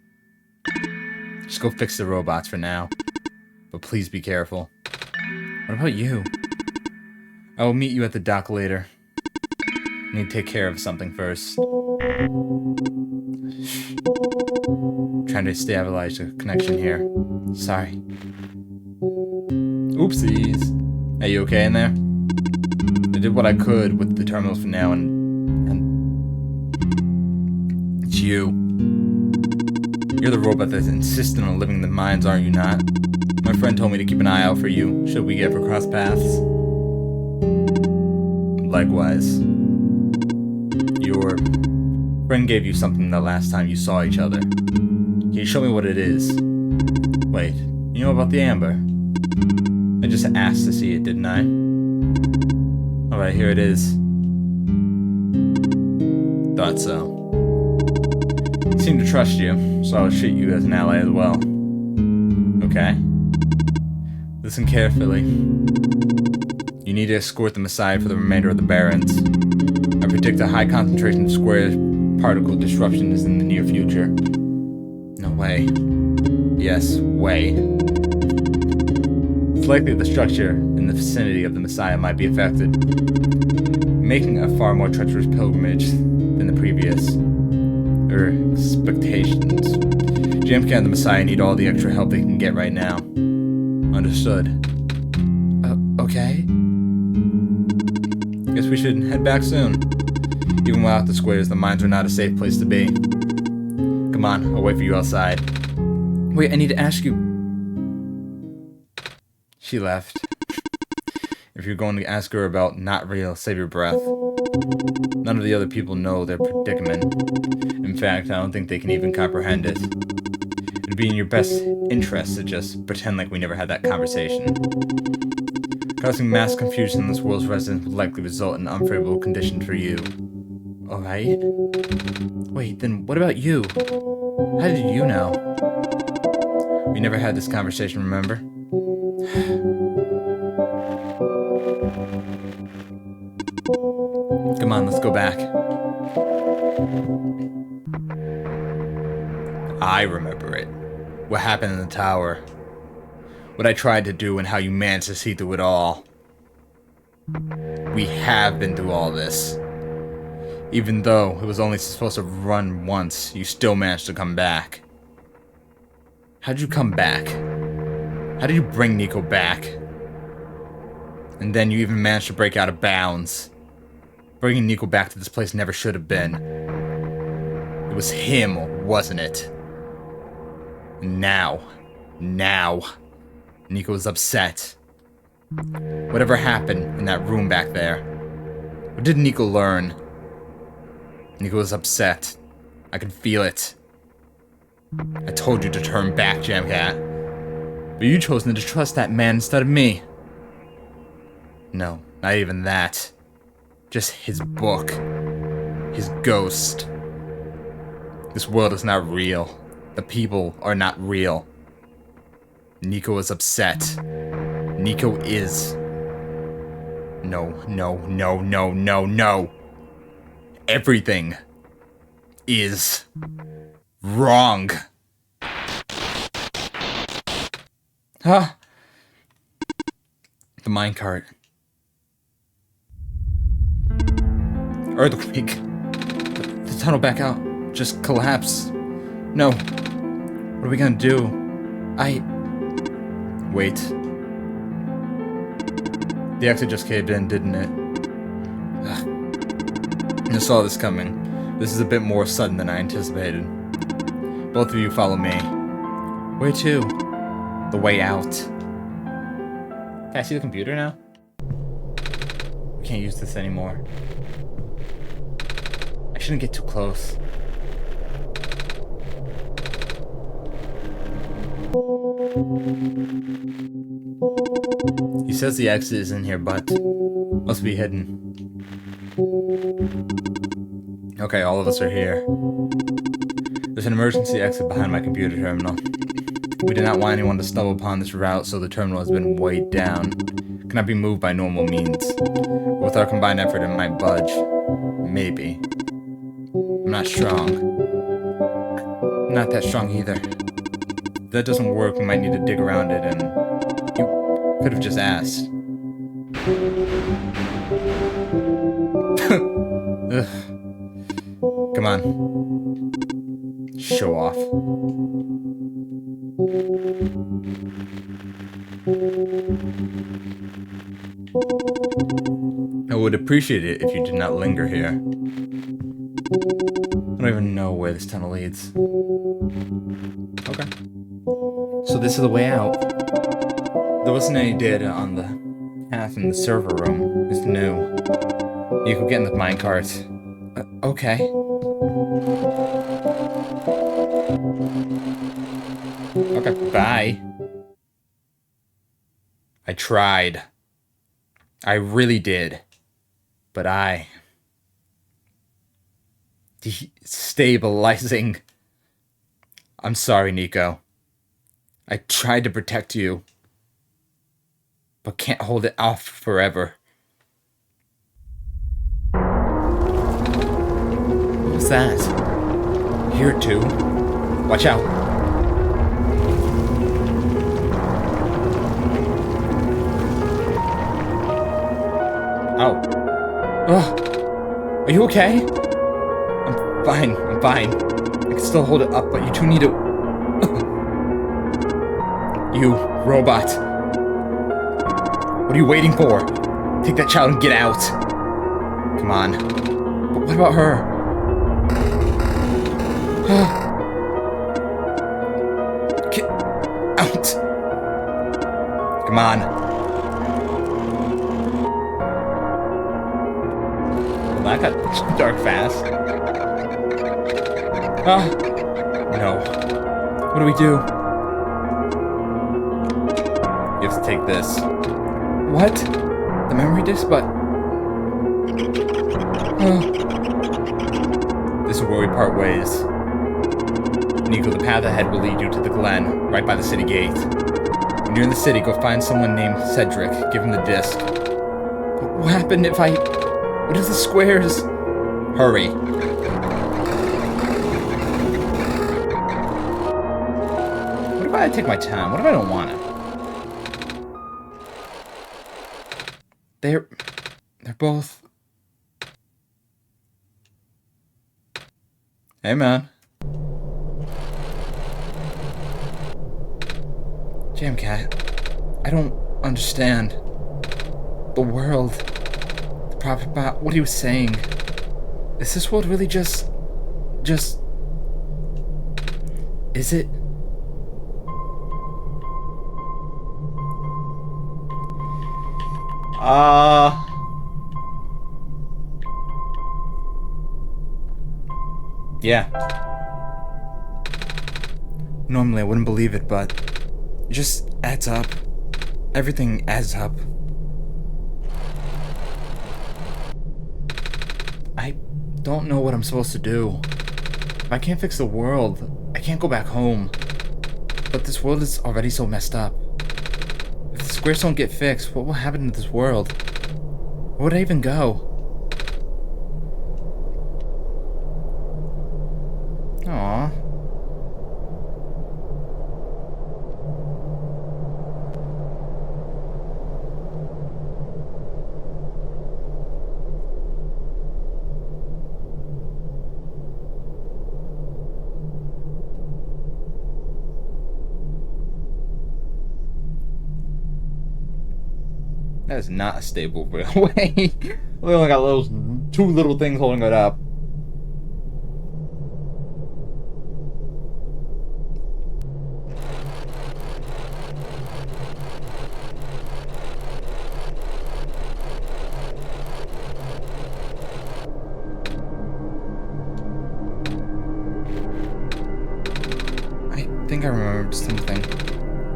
Just go fix the robots for now. But please be careful. What about you? I will meet you at the dock later. I need to take care of something first. Shh. Trying to stabilize the connection here. Sorry. Oopsies. Are you okay in there? I did what I could with the terminals for now, and it's you. You're the robot that's insistent on living in the mines, aren't you not? My friend told me to keep an eye out for you, should we ever cross paths. Likewise. Your friend gave you something the last time you saw each other. Can you show me what it is? Wait, you know about the amber? I just asked to see it, didn't I? Alright, here it is. Thought so. Seemed to trust you, so I would treat you as an ally as well. Okay? Listen carefully. You need to escort them aside for the remainder of the Barrens. I predict a high concentration of square particle disruption is in the near future. No way. Yes, way. It's likely the structure in the vicinity of the Messiah might be affected, making a far more treacherous pilgrimage than the previous expectations. JMK and the Messiah need all the extra help they can get right now. Understood. Okay. Guess we should head back soon. Even without the squares, the mines are not a safe place to be. Come on, I'll wait for you outside. Wait, I need to ask you. She left. If you're going to ask her about not real, save your breath. None of the other people know their predicament. In fact, I don't think they can even comprehend it. It'd be in your best interest to just pretend like we never had that conversation. Causing mass confusion in this world's residents would likely result in unfavorable conditions for you. Alright? Wait, then what about you? How did you know? We never had this conversation, remember? Come on, let's go back. I remember it. What happened in the tower. What I tried to do and how you managed to see through it all. We have been through all this. Even though it was only supposed to run once, you still managed to come back. How'd you come back? How did you bring Nico back? And then you even managed to break out of bounds. Bringing Nico back to this place never should have been. It was him, wasn't it? Now, Nico is upset. Whatever happened in that room back there? What did Nico learn? Nico was upset. I could feel it. I told you to turn back, Jamcat. But you chose to trust that man instead of me. No, not even that. Just his book. His ghost. This world is not real. The people are not real. Nico is upset. Nico is. No. Everything is wrong. Huh? The minecart. Earthquake. The tunnel back out just collapsed. No. What are we gonna do? Wait. The exit just caved in, didn't it? Ugh. I saw this coming. This is a bit more sudden than I anticipated. Both of you follow me. Where to? The way out. Can I see the computer now? We can't use this anymore. I shouldn't get too close. He says the exit is in here, but must be hidden. Okay, all of us are here. There's an emergency exit behind my computer terminal. We did not want anyone to stumble upon this route, so the terminal has been weighed down. Cannot be moved by normal means. With our combined effort, it might budge. Maybe. I'm not strong. I'm not that strong either. If that doesn't work, we might need to dig around it, and you could have just asked. Ugh. Come on. Show off. I would appreciate it if you did not linger here. I don't even know where this tunnel leads. Okay. So this is the way out. There wasn't any data on the path in the server room. It's new. You could get in the minecart. Okay. Okay, bye. I tried. I really did. But destabilizing. I'm sorry, Nico. I tried to protect you, but can't hold it off forever. What was that? Here too. Watch out. Oh. Ugh. Are you okay? I'm fine. I'm fine. I can still hold it up, but you two need to... You, robot. What are you waiting for? Take that child and get out. Come on. But what about her? Get out. Come on. Well, that got dark fast. No. What do we do? You have to take this. What? The memory disc? But... This is where we part ways. Nico, the path ahead will lead you to the Glen, right by the city gate. When you're in the city, go find someone named Cedric. Give him the disc. But what happened if I... What if the squares... Hurry. What if I take my time? What if I don't want it? They're both... Hey, man. Jamcat, I don't understand. The world. The prophet about what he was saying. Is this world really just... Is it? Yeah. Normally I wouldn't believe it, but it just adds up. Everything adds up. I don't know what I'm supposed to do. If I can't fix the world, I can't go back home. But this world is already so messed up. If the squares don't get fixed, what will happen to this world? Where would I even go? Aww. That is not a stable railway. We only got those two little things holding it up. I think I remembered something.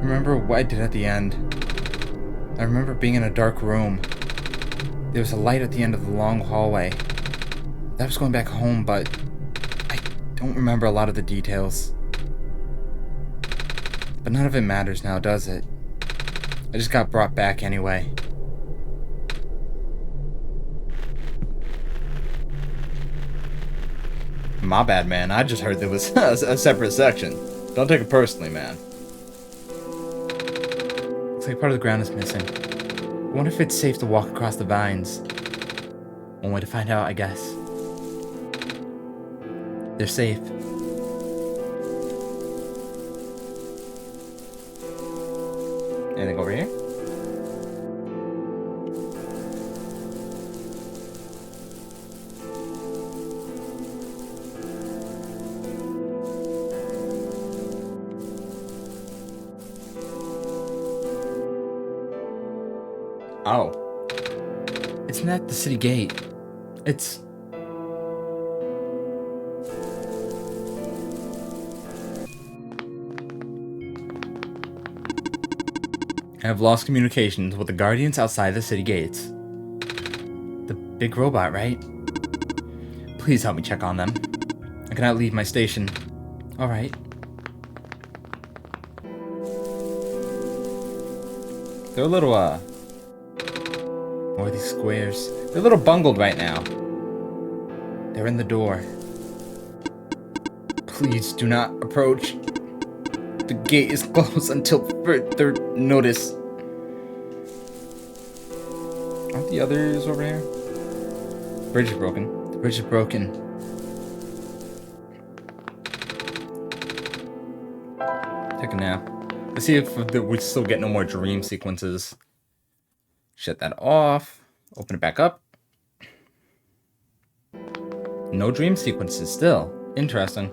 Remember what I did at the end. I remember being in a dark room. There was a light at the end of the long hallway. That was going back home, but I don't remember a lot of the details. But none of it matters now, does it? I just got brought back anyway. My bad, man. I just heard there was a separate section. Don't take it personally, man. Looks like part of the ground is missing. I wonder if it's safe to walk across the vines. One way to find out, I guess. They're safe. Anything over here? Oh. Isn't that the city gate? It's... I have lost communications with the guardians outside the city gates. The big robot, right? Please help me check on them. I cannot leave my station. Alright. They're a little, more of these squares. They're a little bungled right now. They're in the door. Please do not approach. The gate is closed until further notice. Aren't the others over here? The bridge is broken. The bridge is broken. Take a nap. Let's see if we still get no more dream sequences. Shut that off. Open it back up. No dream sequences still. Interesting.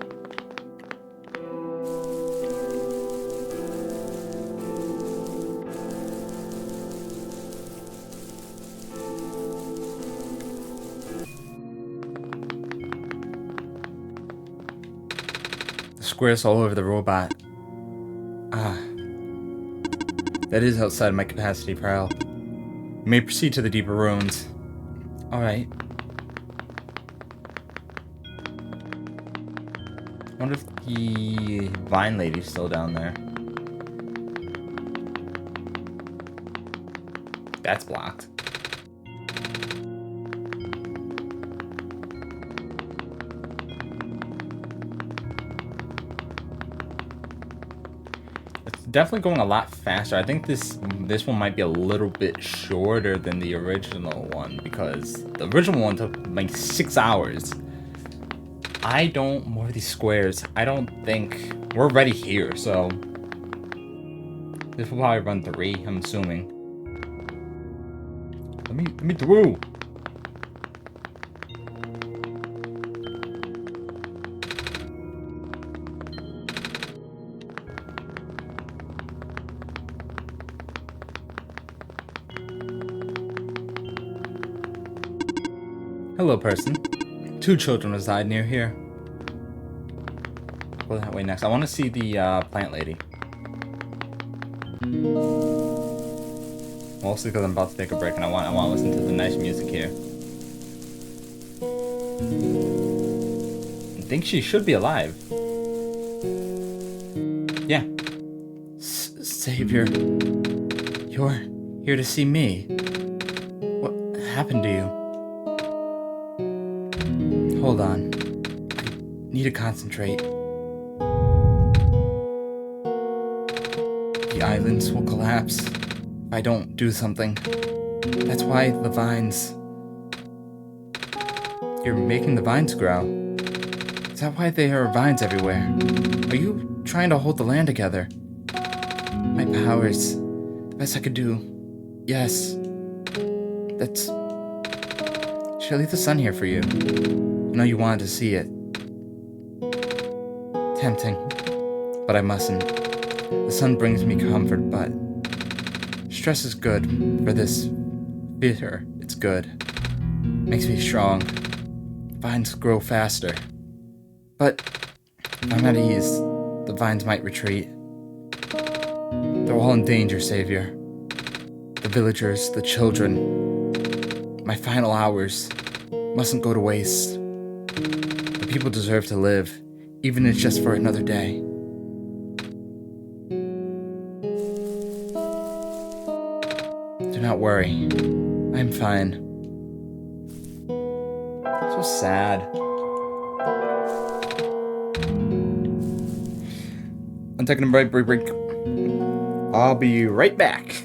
The squares all over the robot. Ah. That is outside my capacity for help. You may proceed to the deeper ruins. Alright. I wonder if the Vine Lady's still down there. That's blocked. Definitely going a lot faster. I think this one might be a little bit shorter than the original one because the original one took like 6 hours. More of these squares. I don't think we're already here, so this will probably run 3. I'm assuming. Let me through. Hello, person. 2 children reside near here. Go that way next. I want to see the plant lady. Mostly because I'm about to take a break and I want to listen to the nice music here. I think she should be alive. Yeah. Savior, you're here to see me. What happened to you? Hold on. I need to concentrate. The islands will collapse if I don't do something. That's why the vines... You're making the vines grow. Is that why there are vines everywhere? Are you trying to hold the land together? My powers. The best I could do. Yes. That's... Should I leave the sun here for you? I know you wanted to see it. Tempting, but I mustn't. The sun brings me comfort, but stress is good for this bitter. It's good. Makes me strong. Vines grow faster. But if I'm at ease, the vines might retreat. They're all in danger, Savior. The villagers, the children. My final hours mustn't go to waste. The people deserve to live, even if it's just for another day. Do not worry. I'm fine. So sad. I'm taking a break. I'll be right back.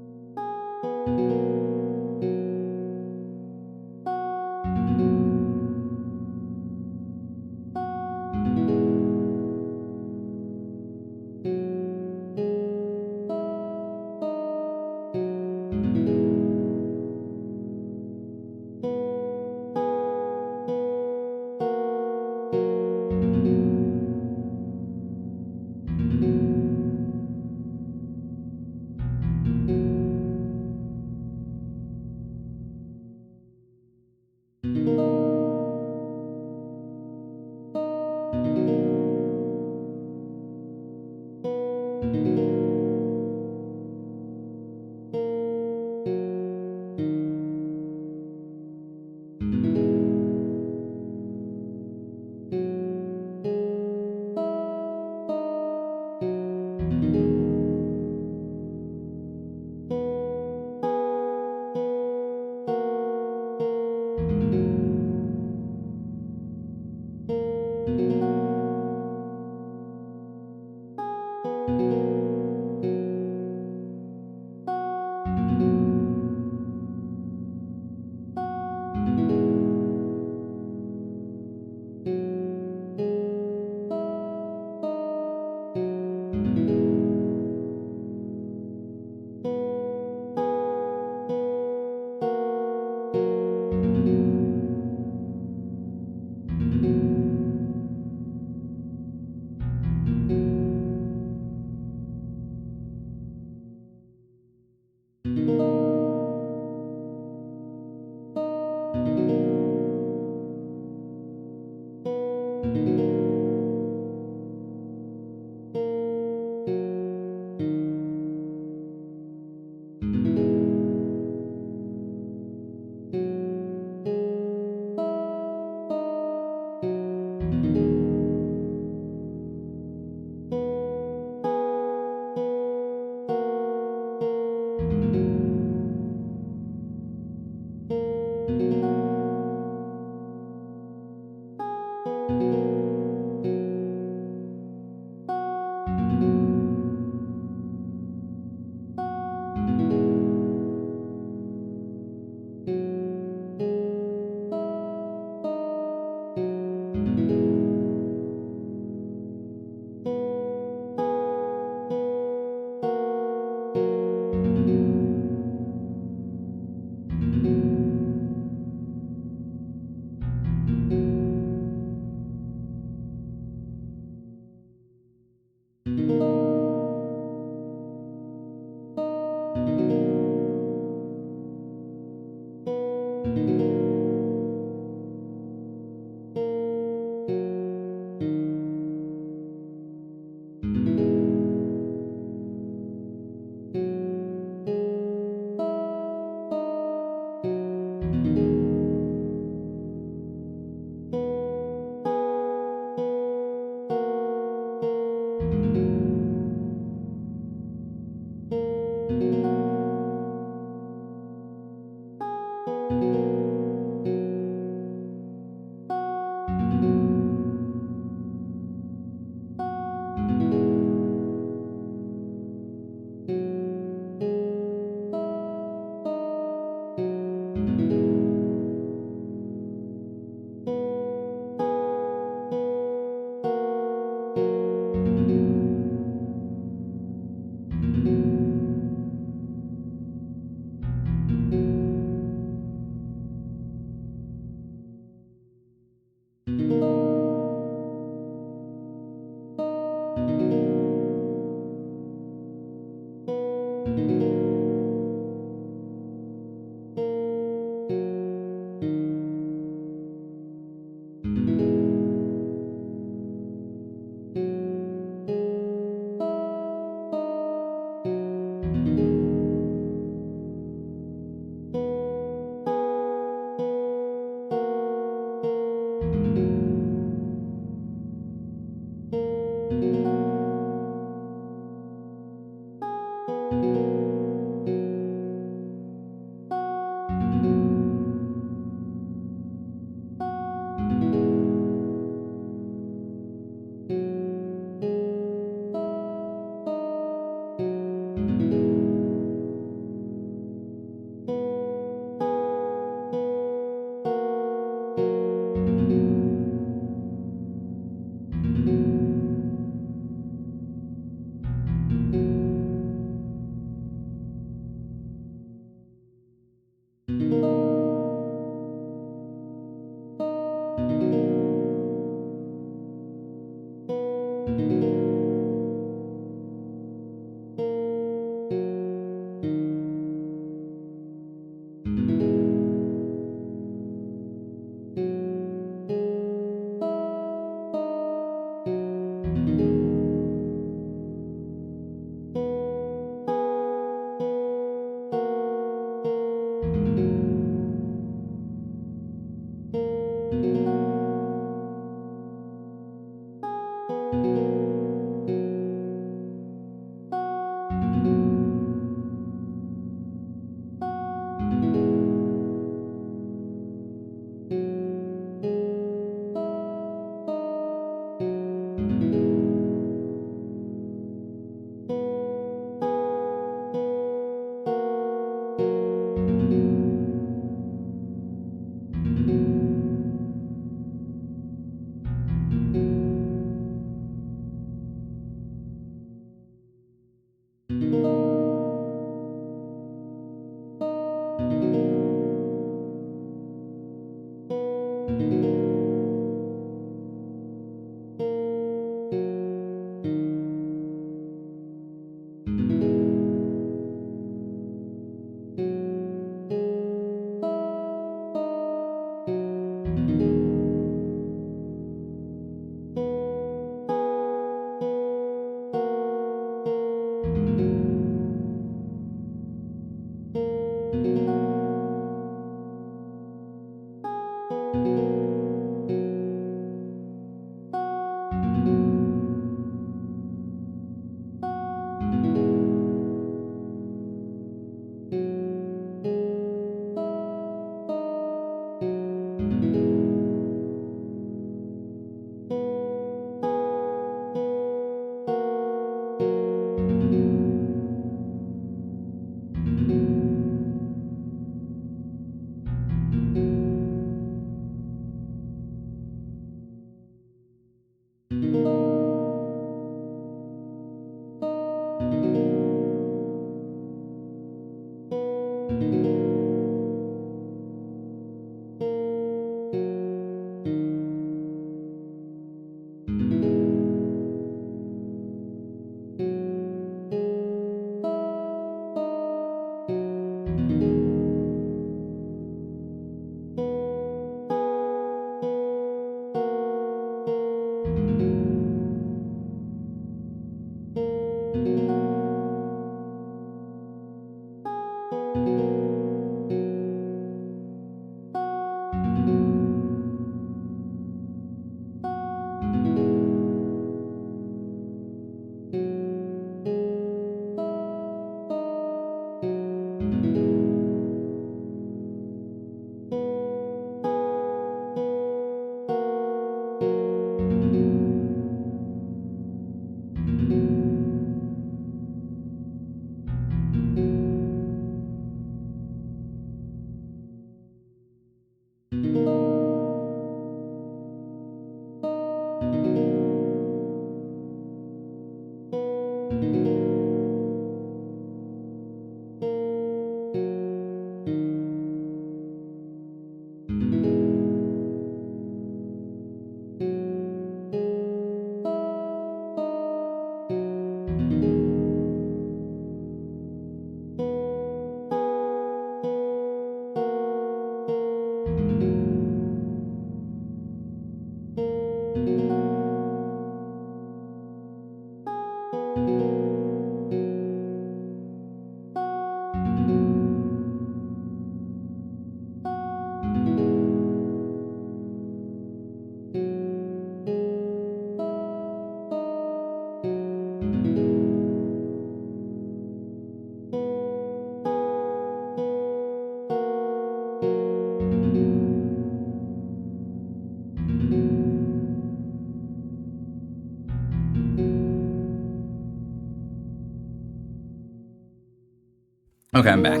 Okay, I'm back.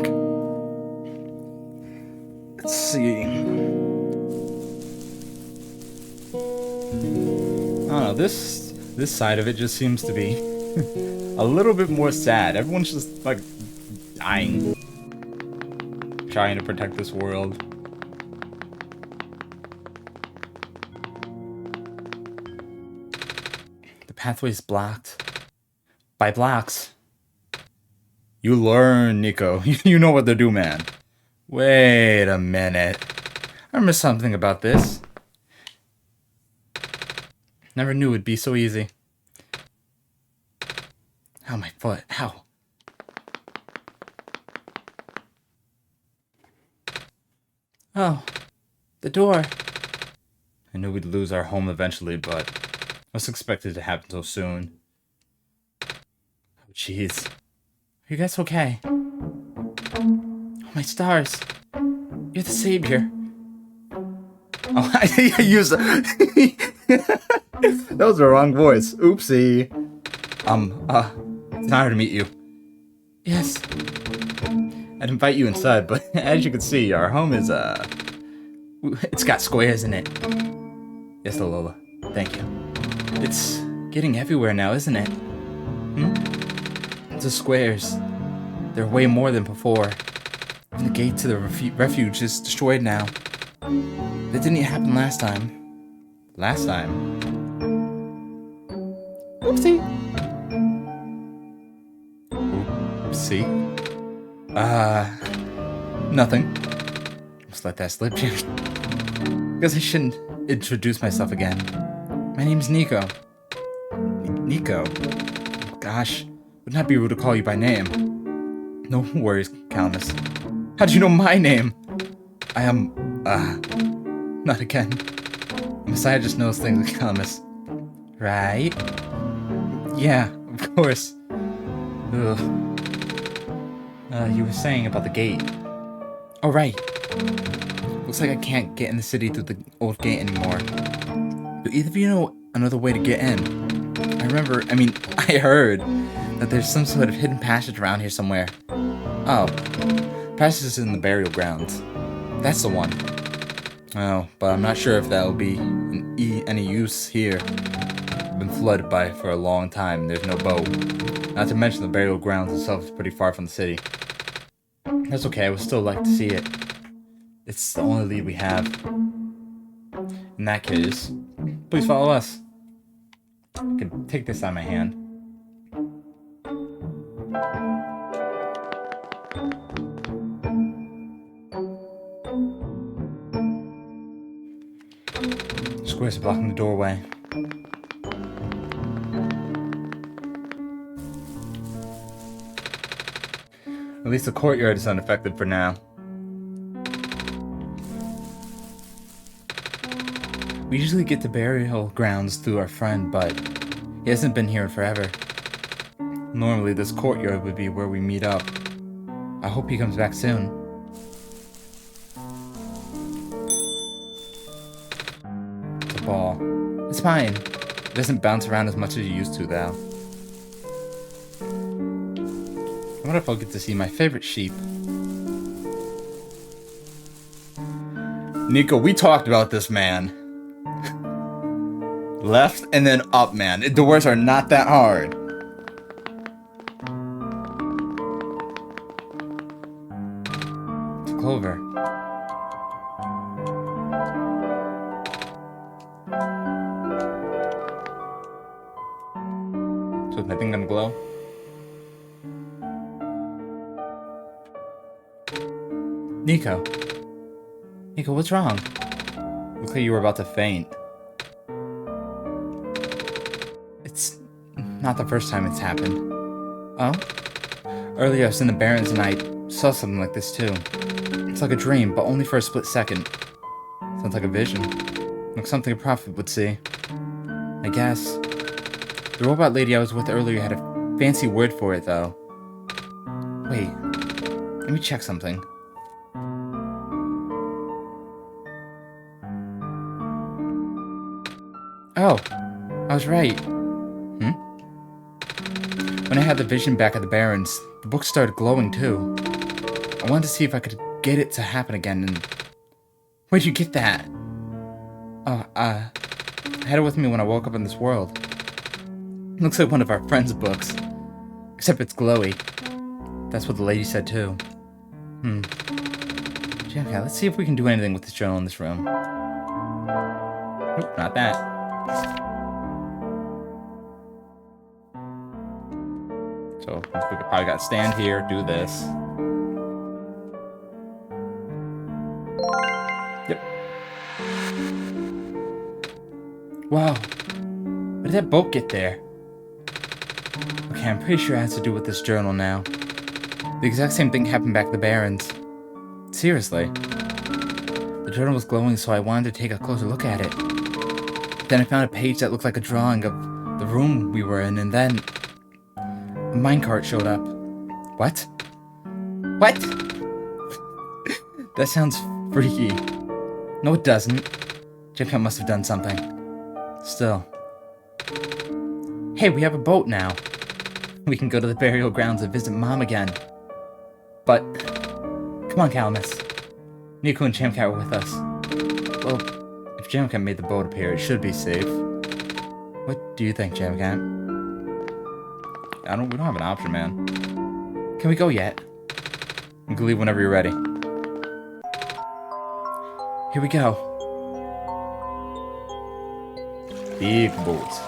Let's see. I don't know, this side of it just seems to be a little bit more sad. Everyone's just, like, dying. Trying to protect this world. The pathway's blocked. By blocks. You learn, Nico. You know what to do, man. Wait a minute. I remember something about this. Never knew it'd be so easy. Ow, my foot. Ow. Oh, the door. I knew we'd lose our home eventually, but I was expected to happen so soon. Oh, jeez. Are you guys okay? Oh, my stars. You're the savior. Oh, I used that was the wrong voice. Oopsie. It's an honor to meet you. Yes. I'd invite you inside, but as you can see, our home is, it's got squares in it. Yes, Lola. Thank you. It's getting everywhere now, isn't it? The squares. They're way more than before. And the gate to the refuge is destroyed now. That didn't happen last time. Last time? Oopsie. Oopsie. Nothing. Just let that slip, Jim. Guess I shouldn't introduce myself again. My name's Nico. Nico? Gosh, would not be rude to call you by name. No worries, Calamus. How did you know my name? I am, not again. Messiah just knows things like Calamus. Right? Yeah, of course. Ugh. You were saying about the gate. Oh, right. Looks like I can't get in the city through the old gate anymore. Do either of you know another way to get in? I heard that there's some sort of hidden passage around here somewhere. Oh. Passage is in the burial grounds. That's the one. Oh, but I'm not sure if that'll be any use here. I've been flooded by it for a long time. There's no boat. Not to mention the burial grounds itself is pretty far from the city. That's okay, I would still like to see it. It's the only lead we have. In that case, please follow us. I can take this out of my hand. Squares are blocking the doorway. At least the courtyard is unaffected for now. We usually get to burial grounds through our friend, but he hasn't been here in forever. Normally this courtyard would be where we meet up. I hope he comes back soon. It's a ball. It's fine. It doesn't bounce around as much as it used to, though. I wonder if I'll get to see my favorite sheep. Nico, we talked about this, man. Left and then up, man. Doors are not that hard. It's a clover. So is my thing gonna glow? Nico. Nico, what's wrong? Looks like you were about to faint. It's not the first time it's happened. Oh? Earlier I was in the Barrens and I saw something like this too. It's like a dream, but only for a split second. Sounds like a vision. Like something a prophet would see. I guess. The robot lady I was with earlier had a fancy word for it though. Wait. Let me check something. Oh, I was right. When I had the vision back at the Barrens, the book started glowing too. I wanted to see if I could get it to happen again and... Where'd you get that? Oh, I had it with me when I woke up in this world. It looks like one of our friends' books. Except it's glowy. That's what the lady said too. Okay, let's see if we can do anything with this journal in this room. Nope, not that. So we probably got to stand here, do this. Yep. Wow. How did that boat get there? Okay, I'm pretty sure it has to do with this journal now. The exact same thing happened back at the Barrens. Seriously. The journal was glowing, so I wanted to take a closer look at it. Then I found a page that looked like a drawing of the room we were in, and then a minecart showed up. What? What? That sounds freaky. No, it doesn't. Jimcat must have done something. Still. Hey, we have a boat now. We can go to the burial grounds and visit Mom again. But, come on, Calamus. Nico and Jimcat were with us. Well, if Jimcat made the boat appear, it should be safe. What do you think, Jimcat? We don't have an option, man. Can we go yet? You can leave whenever you're ready. Here we go. Big boats.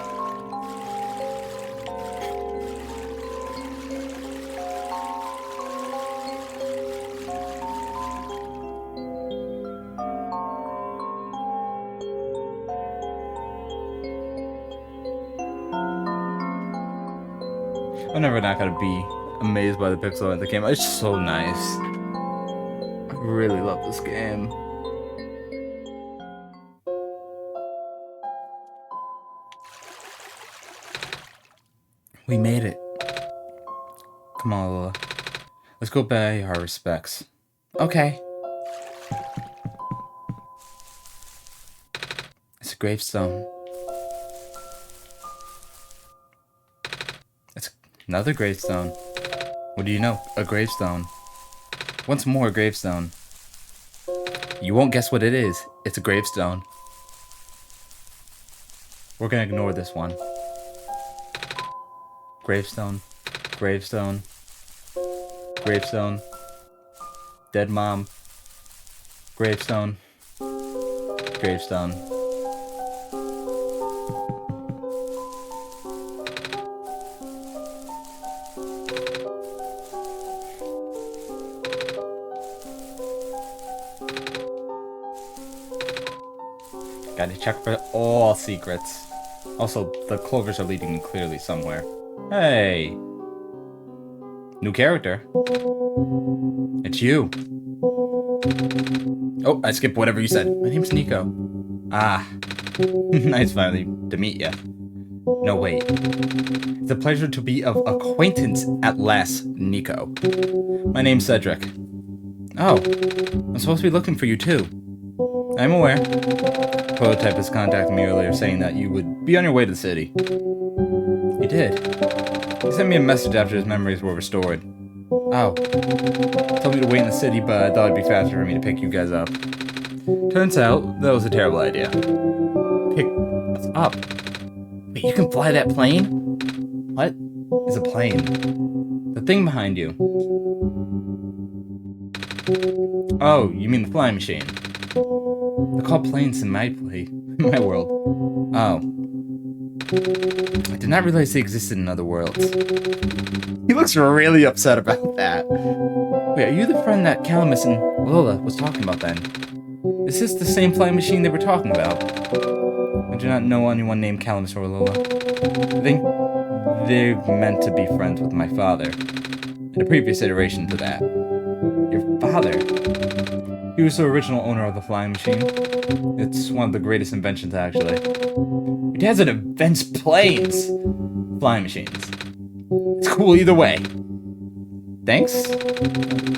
I'm never not gonna be amazed by the pixel in the game. It's so nice. I really love this game. We made it. Come on, Lola. Let's go pay our respects. Okay. It's a gravestone. It's another gravestone. What do you know? A gravestone. Once more, a gravestone. You won't guess what it is. It's a gravestone. We're gonna ignore this one. Gravestone. Gravestone. Gravestone. Dead mom. Gravestone. Gravestone. Gotta check for all secrets. Also, the clovers are leading clearly somewhere. Hey! New character. It's you. Oh, I skipped whatever you said. My name's Nico. Ah. Nice finally to meet ya. No, wait. It's a pleasure to be of acquaintance at last, Nico. My name's Cedric. Oh. I'm supposed to be looking for you too. I'm aware. Prototype has contacted me earlier saying that you would be on your way to the city. He did. He sent me a message after his memories were restored. Oh. Told me to wait in the city, but I thought it'd be faster for me to pick you guys up. Turns out, that was a terrible idea. Pick us up? Wait, you can fly that plane? What is a plane? The thing behind you. Oh, you mean the flying machine. They're called planes in my world. Oh. I did not realize they existed in other worlds. He looks really upset about that. Wait, are you the friend that Calamus and Lola was talking about then? Is this the same flying machine they were talking about? I do not know anyone named Calamus or Lola. I think they're meant to be friends with my father. In a previous iteration to that. Your father? He was the original owner of the flying machine. It's one of the greatest inventions, actually. Your dad's an invents planes! Flying machines. It's cool either way. Thanks?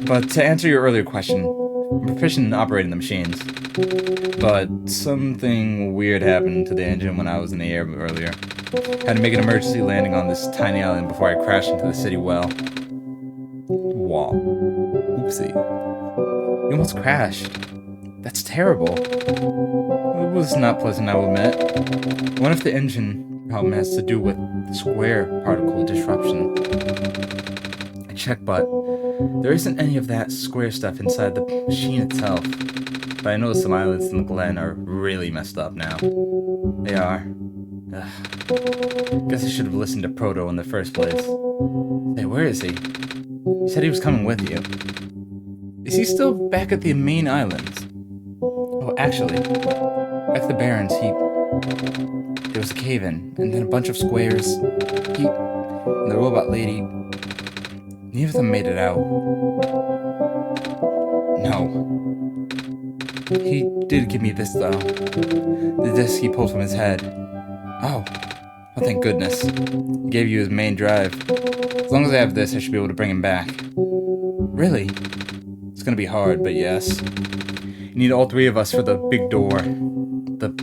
But to answer your earlier question, I'm proficient in operating the machines. But something weird happened to the engine when I was in the air earlier. Had to make an emergency landing on this tiny island before I crashed into the city wall. Oopsie. You almost crashed. That's terrible. It was not pleasant, I will admit. I wonder if the engine problem has to do with the square particle disruption. I checked, but there isn't any of that square stuff inside the machine itself. But I noticed some islands in the glen are really messed up now. They are. Guess I should have listened to Proto in the first place. Hey, where is he? He said he was coming with you. Is he still back at the main islands? Oh, actually, back at the Barrens, there was a cave-in, and then a bunch of squares. And the robot lady, neither of them made it out. No. He did give me this, though. The disc he pulled from his head. Oh, thank goodness. He gave you his main drive. As long as I have this, I should be able to bring him back. Really? It's gonna be hard, but yes. You need all three of us for the big door. But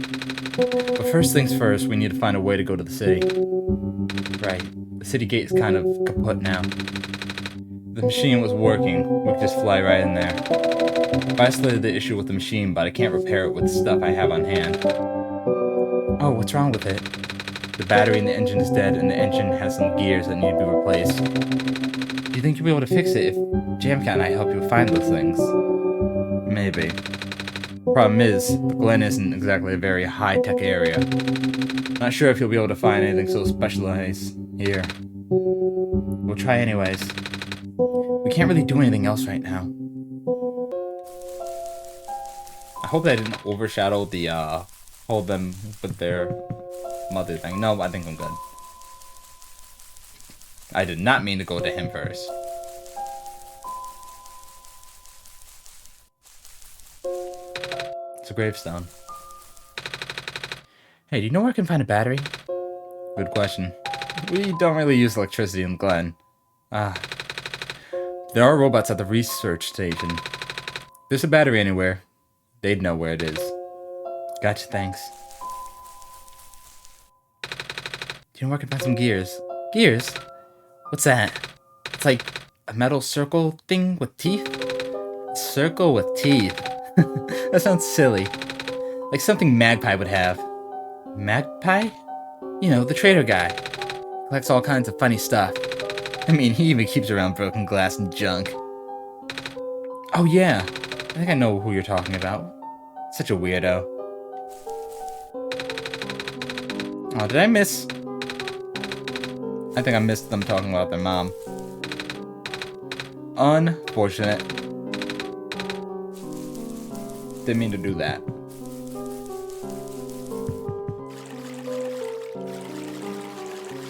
first things first, we need to find a way to go to the city. Right. The city gate is kind of kaput now. If the machine was working, we could just fly right in there. I isolated the issue with the machine, but I can't repair it with the stuff I have on hand. Oh, what's wrong with it? The battery in the engine is dead, and the engine has some gears that need to be replaced. Do you think you'll be able to fix it if Jamcat and I help you find those things? Maybe. Problem is, the Glen isn't exactly a very high-tech area. Not sure if you'll be able to find anything so specialized here. We'll try anyways. We can't really do anything else right now. I hope that didn't overshadow the, hold them with their mother thing. No, I think I'm good. I did not mean to go to him first. It's a gravestone. Hey, do you know where I can find a battery? Good question. We don't really use electricity in Glen. There are robots at the research station. If there's a battery anywhere, they'd know where it is. Gotcha, thanks. Do you know where I can find some gears? Gears? What's that? It's like a metal circle thing with teeth? A circle with teeth. That sounds silly. Like something Magpie would have. Magpie? You know, the trader guy. Collects all kinds of funny stuff. I mean, he even keeps around broken glass and junk. Oh yeah, I think I know who you're talking about. Such a weirdo. Oh, did I miss? I think I missed them talking about their mom. Unfortunate. Didn't mean to do that.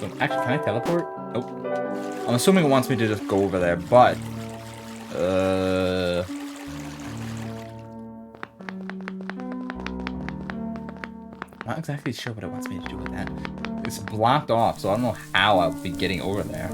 So, actually, can I teleport? Nope. I'm assuming it wants me to just go over there, but... Not exactly sure what it wants me to do with that. It's blocked off, so I don't know how I'll be getting over there.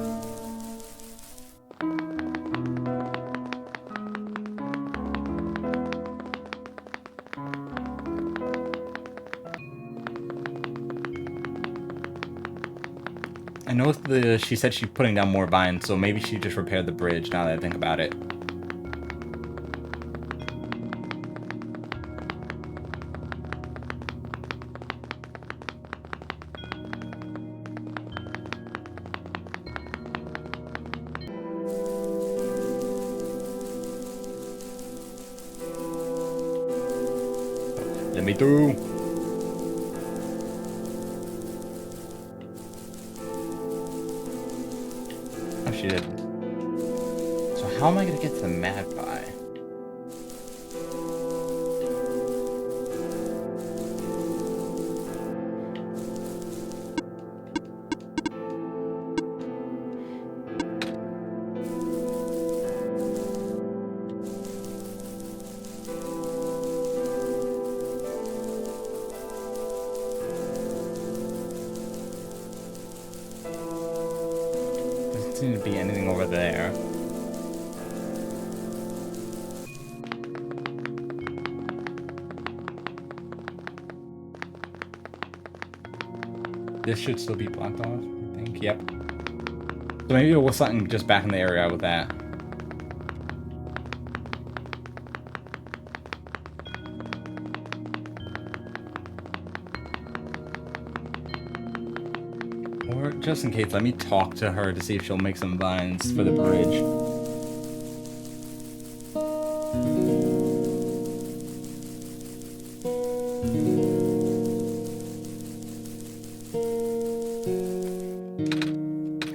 I know she said she's putting down more vines, so maybe she just repaired the bridge now that I think about it. Let me through. Oh, she did. So how am I gonna get to the Magpie? Doesn't seem to be anything over there. This should still be blocked off, I think. Yep. So maybe it was something just back in the area with that. Or just in case, let me talk to her to see if she'll make some vines for the bridge.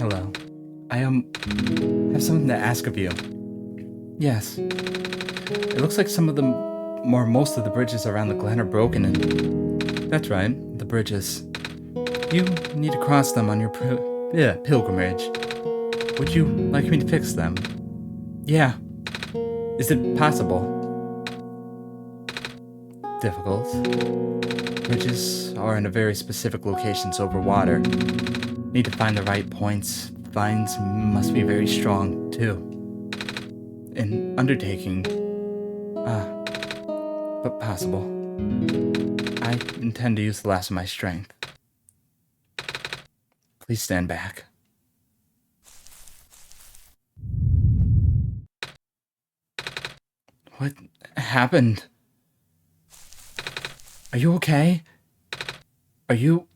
Hello. I have something to ask of you. Yes. It looks like some of them, or most of the bridges around the glen are broken and... That's right, the bridges. You need to cross them on your pilgrimage. Would you like me to fix them? Yeah. Is it possible? Difficult. Bridges are in a very specific locations over water. Need to find the right points. Vines must be very strong, too. An undertaking. But possible. I intend to use the last of my strength. Please stand back. What happened? Are you okay? Are you...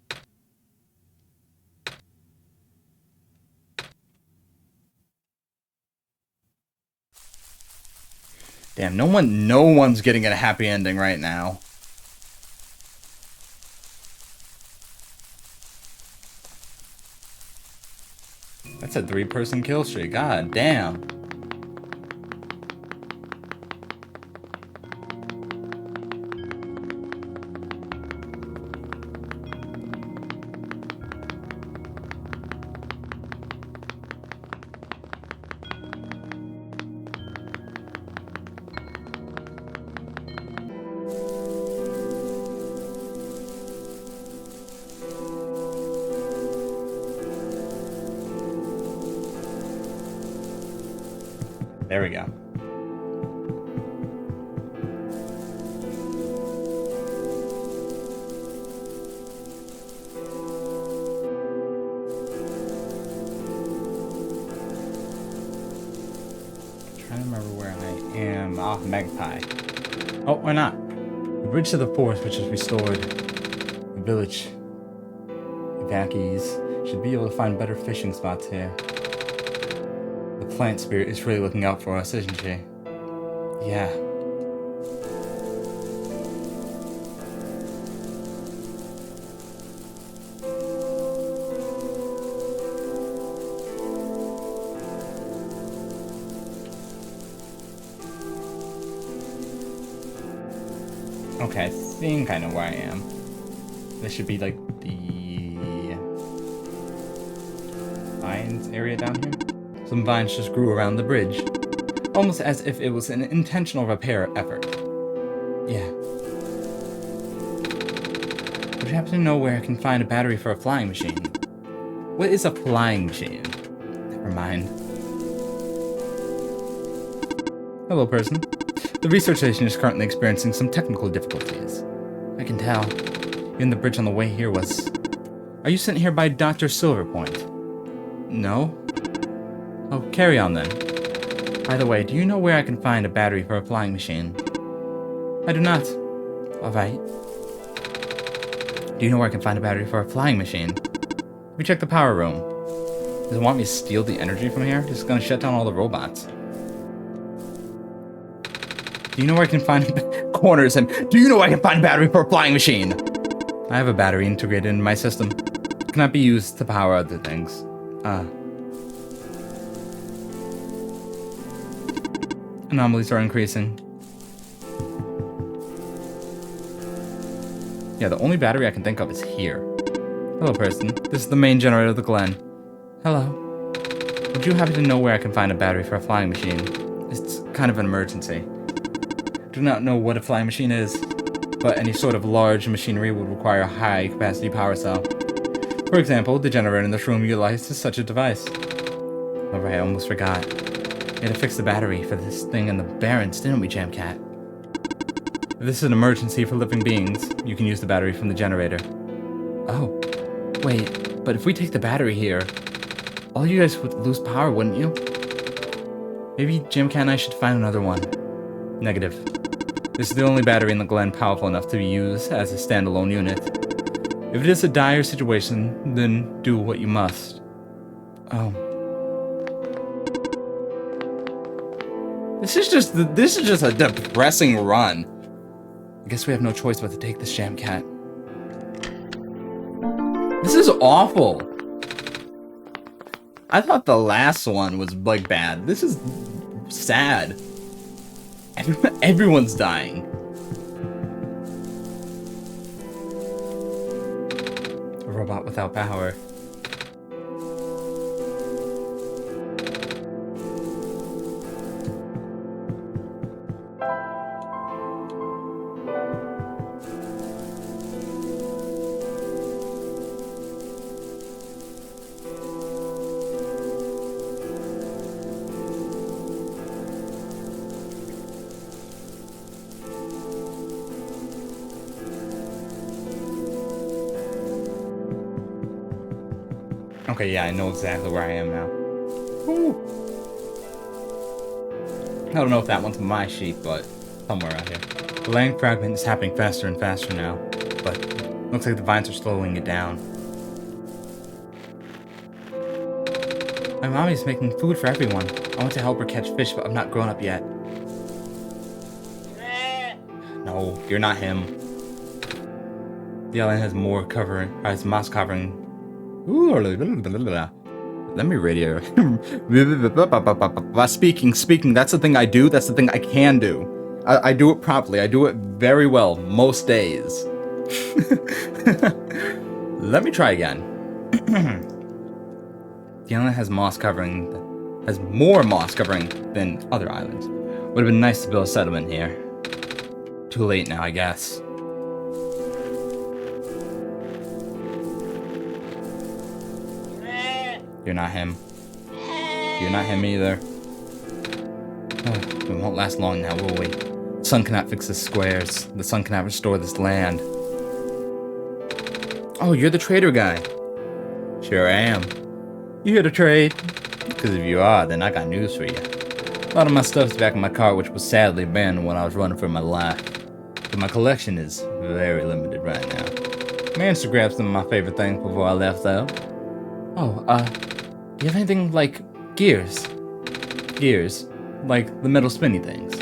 Damn, no one's getting a happy ending right now. That's a 3-person kill streak. God damn. There we go. Trying to remember where I am. Off Magpie. Oh, or not. The bridge to the forest, which is restored. The village. Evacuees should be able to find better fishing spots here. The plant spirit is really looking out for us, isn't she? Yeah. Okay, I think I know where I am. This should be like the vines area down here. Some vines just grew around the bridge, almost as if it was an intentional repair effort. Yeah. Would you happen to know where I can find a battery for a flying machine? What is a flying machine? Never mind. Hello, person. The research station is currently experiencing some technical difficulties. I can tell. Even the bridge on the way here was... Are you sent here by Dr. Silverpoint? No? Oh, carry on then. By the way, do you know where I can find a battery for a flying machine? I do not. Alright. Do you know where I can find a battery for a flying machine? We check the power room. Does it want me to steal the energy from here? It's gonna shut down all the robots. Do you know where I can find corners and do you know where I can find a battery for a flying machine? I have a battery integrated into my system. It cannot be used to power other things. Anomalies are increasing. Yeah, the only battery I can think of is here. Hello, person. This is the main generator of the glen. Hello. Would you happen to know where I can find a battery for a flying machine? It's kind of an emergency. Do not know what a flying machine is, but any sort of large machinery would require a high-capacity power cell. For example, the generator in this room utilizes such a device. Alright, I almost forgot. We had to fix the battery for this thing in the Barrens, didn't we, Jamcat? If this is an emergency for living beings, you can use the battery from the generator. Oh. Wait, but if we take the battery here, all you guys would lose power, wouldn't you? Maybe Jamcat and I should find another one. Negative. This is the only battery in the glen powerful enough to be used as a standalone unit. If it is a dire situation, then do what you must. Oh. This is just a depressing run. I guess we have no choice but to take this Jamcat. This is awful. I thought the last one was, like, bad. This is sad. Everyone's dying. A robot without power. Okay, yeah, I know exactly where I am now. Ooh. I don't know if that one's my sheep, but somewhere out here. The laying fragment is happening faster and faster now, but looks like the vines are slowing it down. My mommy's making food for everyone. I want to help her catch fish, but I'm not grown up yet. No, you're not him. The island has more covering, has moss covering. Ooh, let me radio. Speaking, that's the thing I do, that's the thing I can do. I do it properly, I do it very well, most days. Let me try again. The island has moss covering, has more moss covering than other islands. Would have been nice to build a settlement here. Too late now, I guess. You're not him. You're not him either. Oh, we won't last long now, will we? The sun cannot fix the squares. The sun cannot restore this land. Oh, you're the trader guy. Sure I am. You here to trade? Because if you are, then I got news for you. A lot of my stuff's back in my car, which was sadly abandoned when I was running for my life. But my collection is very limited right now. Managed to grab some of my favorite things before I left, though. Oh, do you have anything like gears? Gears? Like the metal spinny things?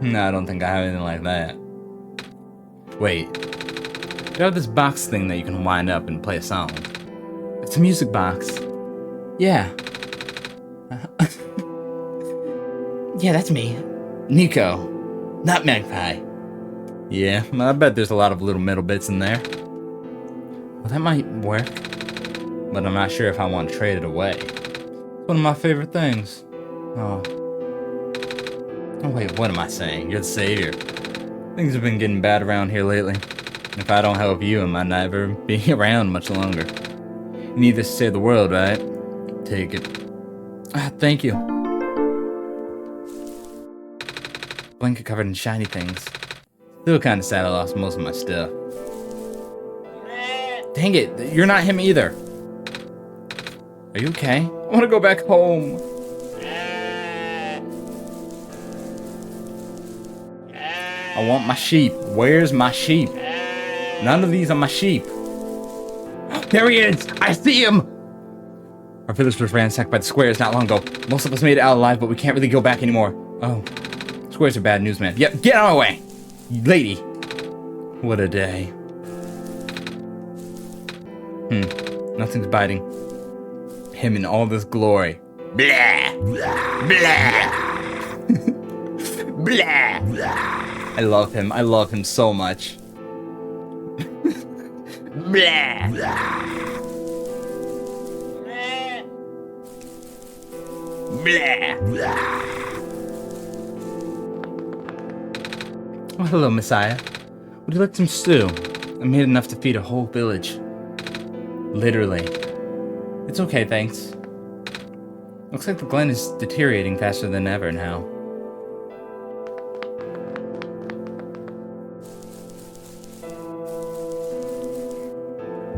No, I don't think I have anything like that. Wait. You have this box thing that you can wind up and play a song. It's a music box. Yeah. Yeah, that's me. Nico. Not Magpie. Yeah, I bet there's a lot of little metal bits in there. Well, that might work. But I'm not sure if I want to trade it away. It's one of my favorite things. Oh. Oh wait, what am I saying? You're the savior. Things have been getting bad around here lately. If I don't help you, I might never be around much longer. You need this to save the world, right? Take it. Ah, thank you. Blanket covered in shiny things. Still kinda sad I lost most of my stuff. Dang it, you're not him either. Are you okay? I want to go back home. I want my sheep. Where's my sheep? None of these are my sheep. There he is! I see him! Our village was ransacked by the squares not long ago. Most of us made it out alive, but we can't really go back anymore. Oh. Squares are bad news, man. Yep, get out of my way! Lady! What a day. Nothing's biting. Him in all this glory. Blah! Blah! Blah! I love him. I love him so much. Blah! Blah! Oh, hello, Messiah. Would you like some stew? I made enough to feed a whole village. Literally. It's okay, thanks. Looks like the glen is deteriorating faster than ever now.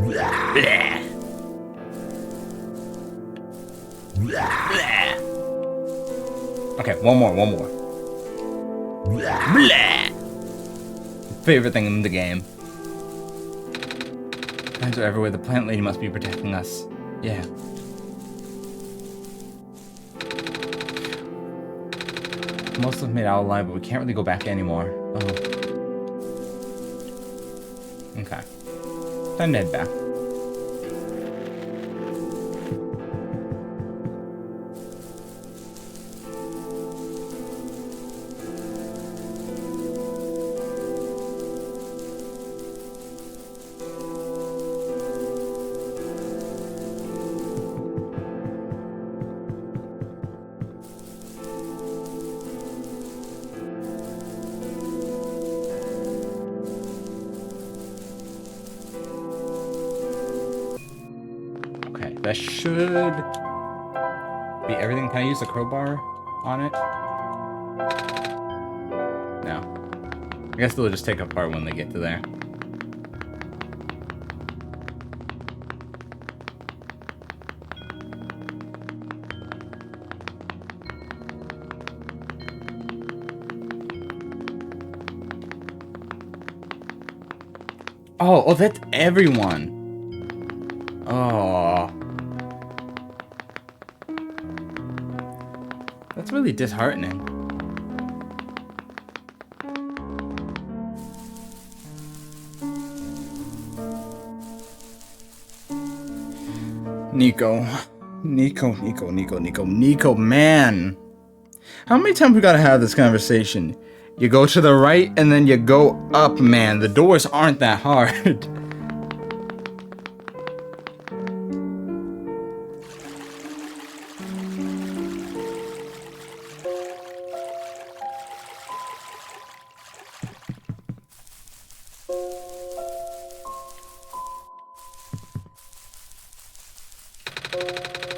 Blah. Blah. Okay, one more. Blah. Favorite thing in the game. Plants are everywhere. The plant lady must be protecting us. Yeah. Most of them made it out alive, but we can't really go back anymore. Oh. Okay. Time to head back. That should be everything. Can I use the crowbar on it? No. I guess they'll just take apart when they get to there. Oh, that's everyone. Oh. That's really disheartening. Nico, man. How many times we gotta have this conversation? You go to the right and then you go up, man. The doors aren't that hard.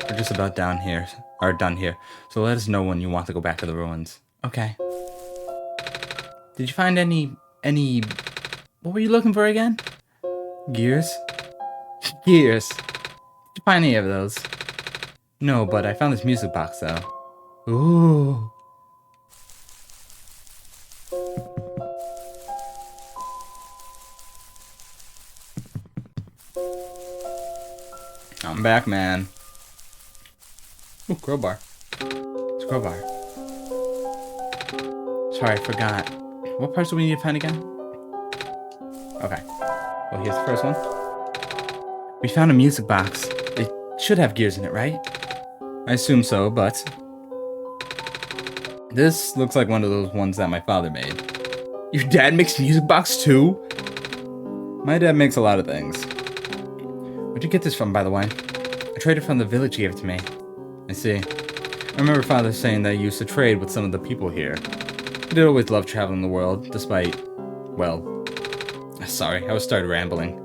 We're just about done here, so let us know when you want to go back to the ruins. Okay. Did you find any... What were you looking for again? Gears? Gears. Did you find any of those? No, but I found this music box, though. Ooh. I'm back, man. Ooh, crowbar. It's a crowbar. Sorry, I forgot. What parts do we need to find again? Okay. Well, here's the first one. We found a music box. It should have gears in it, right? I assume so, but... This looks like one of those ones that my father made. Your dad makes music box too? My dad makes a lot of things. Where'd you get this from, by the way? I traded from the village gave it to me. I see. I remember father saying that he used to trade with some of the people here. He did always love traveling the world, despite... Well... Sorry, I started rambling.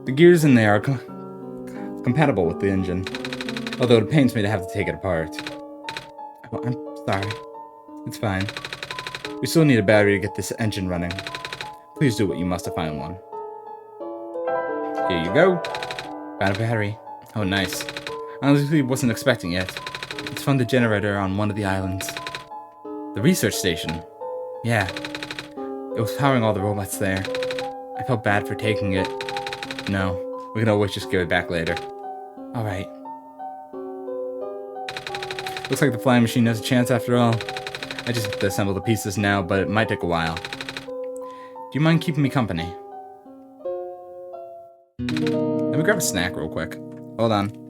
The gears in there are compatible with the engine. Although it pains me to have to take it apart. Oh, I'm sorry. It's fine. We still need a battery to get this engine running. Please do what you must to find one. Here you go. Found a battery. Oh, nice. I honestly wasn't expecting it. It's from the generator on one of the islands. The research station. Yeah. It was powering all the robots there. I felt bad for taking it. No, we can always just give it back later. Alright. Looks like the flying machine has a chance after all. I just have to assemble the pieces now, but it might take a while. Do you mind keeping me company? Let me grab a snack real quick. Hold on.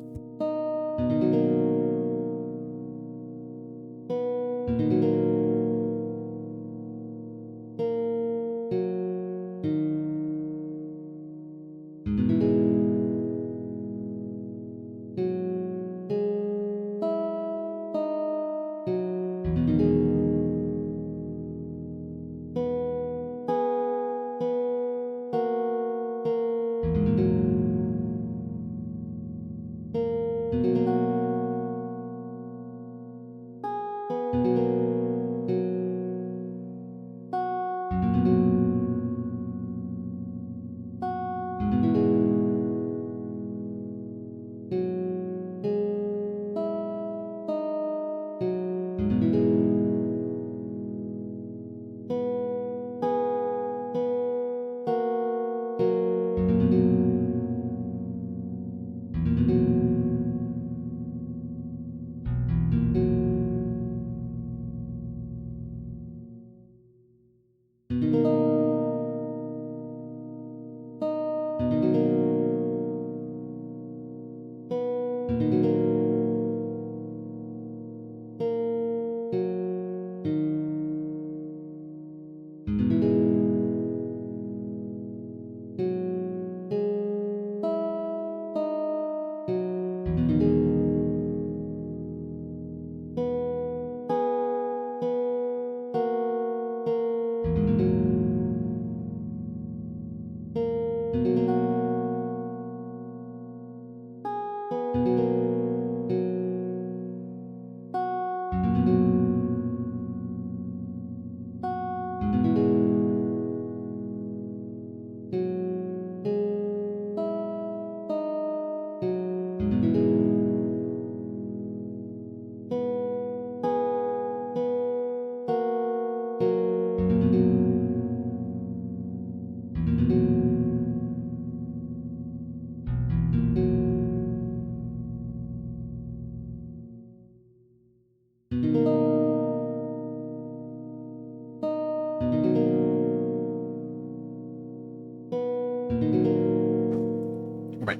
Right.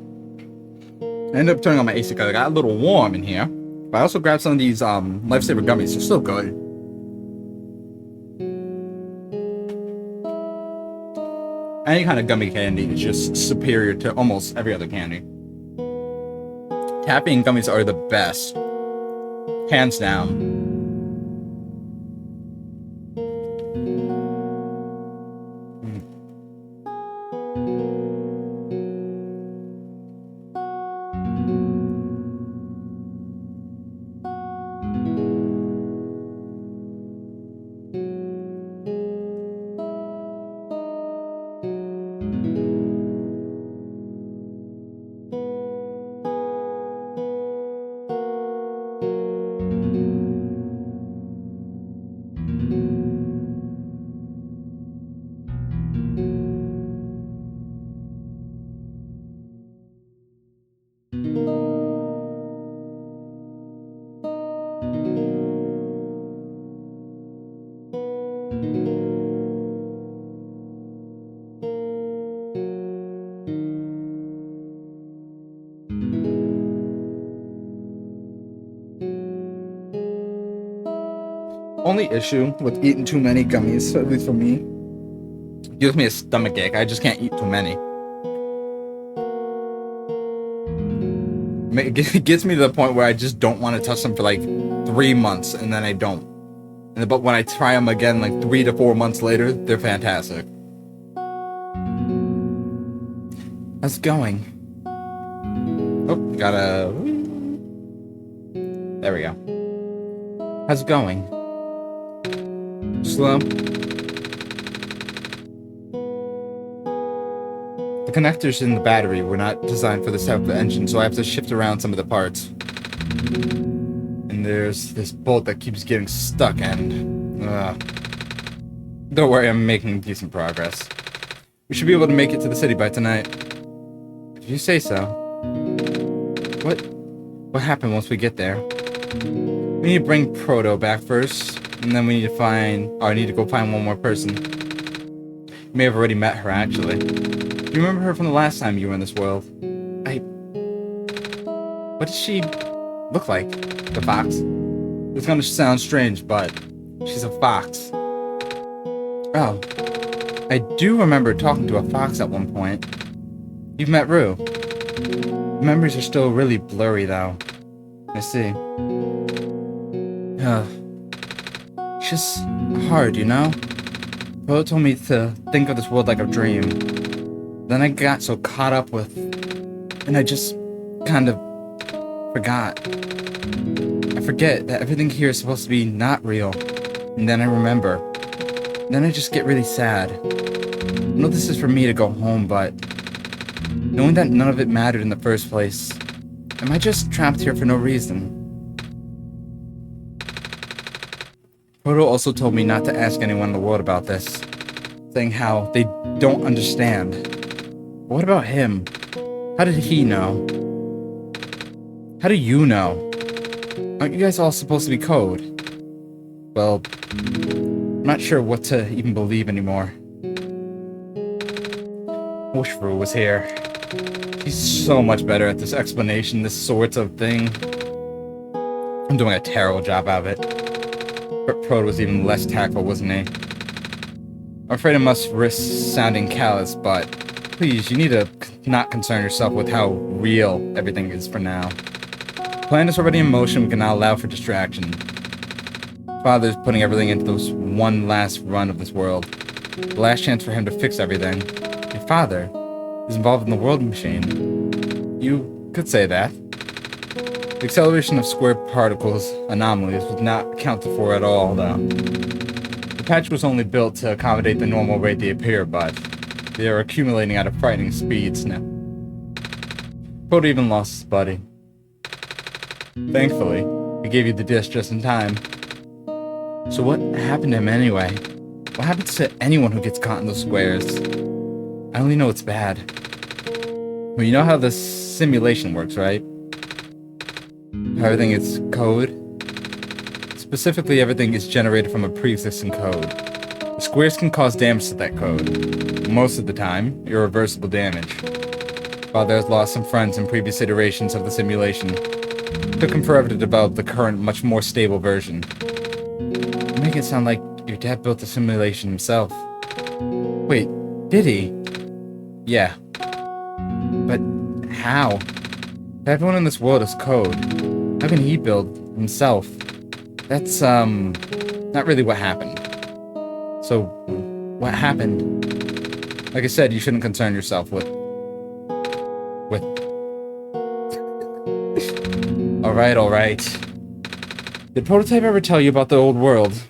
I ended up turning on my AC because it got a little warm in here. But I also grabbed some of these Lifesaver gummies. They're still good. Any kind of gummy candy is just superior to almost every other candy. Caffeine gummies are the best. Hands down. Only issue with eating too many gummies, at least for me, gives me a stomach ache. I just can't eat too many. It gets me to the point where I just don't want to touch them for like 3 months, and then I don't. But when I try them again, like 3 to 4 months later, they're fantastic. How's it going? Oh, gotta... There we go. How's it going? Slow. The connectors in the battery were not designed for this type of engine, so I have to shift around some of the parts. And there's this bolt that keeps getting stuck, and... don't worry, I'm making decent progress. We should be able to make it to the city by tonight. If you say so. What happened once we get there? We need to bring Proto back first. And then we need to find... Oh, I need to go find one more person. You may have already met her, actually. You remember her from the last time you were in this world? What does she look like? The fox? It's gonna sound strange, but she's a fox. Oh. I do remember talking to a fox at one point. You've met Rue. The memories are still really blurry, though. I see. It's just hard, you know? Bo told me to think of this world like a dream. Then I got so caught up with... And I just kind of forgot. I forget that everything here is supposed to be not real. And then I remember. Then I just get really sad. I know this is for me to go home, but... knowing that none of it mattered in the first place... Am I just trapped here for no reason? Proto also told me not to ask anyone in the world about this, saying how they don't understand. But what about him? How did he know? How do you know? Aren't you guys all supposed to be code? Well, I'm not sure what to even believe anymore. I wish Rue was here. He's so much better at this explanation, this sorts of thing. I'm doing a terrible job of it. But Proto was even less tactful, wasn't he? I'm afraid I must risk sounding callous, but please, you need to not concern yourself with how real everything is for now. The plan is already in motion, we can now allow for distraction. Father's putting everything into this one last run of this world. The last chance for him to fix everything. Your father is involved in the world machine. You could say that. The acceleration of square particles anomalies was not accounted for at all, though. The patch was only built to accommodate the normal rate they appear, but they are accumulating at a frightening speeds now. Proto even lost his buddy. Thankfully, he gave you the disc just in time. So what happened to him anyway? What happens to anyone who gets caught in those squares? I only know it's bad. Well, you know how this simulation works, right? Everything is code. Specifically, everything is generated from a pre-existing code. The squares can cause damage to that code. Most of the time, irreversible damage. Father has lost some friends in previous iterations of the simulation. It took him forever to develop the current, much more stable version. You make it sound like your dad built the simulation himself. Wait, did he? Yeah. But how? If everyone in this world is code, how can he build himself? That's, not really what happened. So, what happened? Like I said, you shouldn't concern yourself with... Alright. Did Prototype ever tell you about the old world?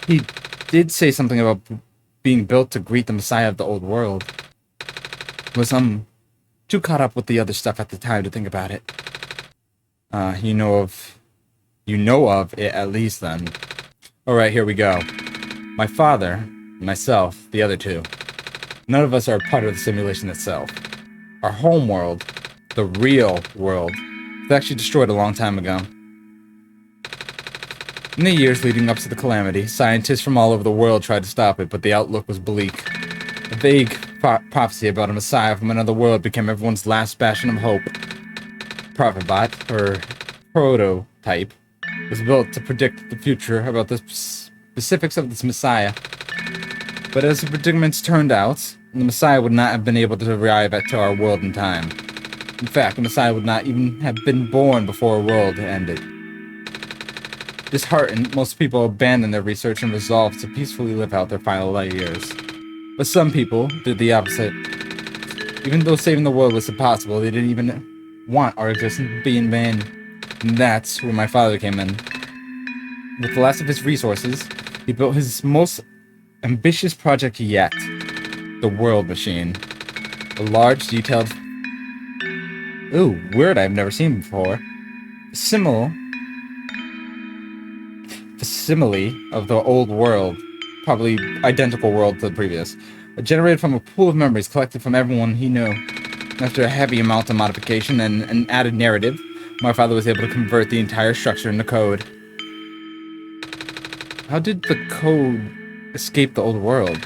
He did say something about being built to greet the Messiah of the old world. Was, too caught up with the other stuff at the time to think about it. You know of it at least then. Alright, here we go. My father, myself, the other two. None of us are part of the simulation itself. Our home world, the real world, was actually destroyed a long time ago. In the years leading up to the calamity, scientists from all over the world tried to stop it, but the outlook was bleak. A vague prophecy about a messiah from another world became everyone's last bastion of hope. Prophetbot, or Prototype, was built to predict the future about the specifics of this messiah. But as the predicaments turned out, the messiah would not have been able to arrive to our world in time. In fact, the messiah would not even have been born before our world ended. Disheartened, most people abandoned their research and resolved to peacefully live out their final light years. But some people did the opposite. Even though saving the world was impossible, they didn't even want our existence to be in vain. And that's where my father came in. With the last of his resources, he built his most ambitious project yet. The World Machine. A large, detailed... Ooh, word I've never seen before. Facsimile of the old world. Probably identical world to the previous. Generated from a pool of memories collected from everyone he knew. After a heavy amount of modification and an added narrative, my father was able to convert the entire structure into code. How did the code escape the old world?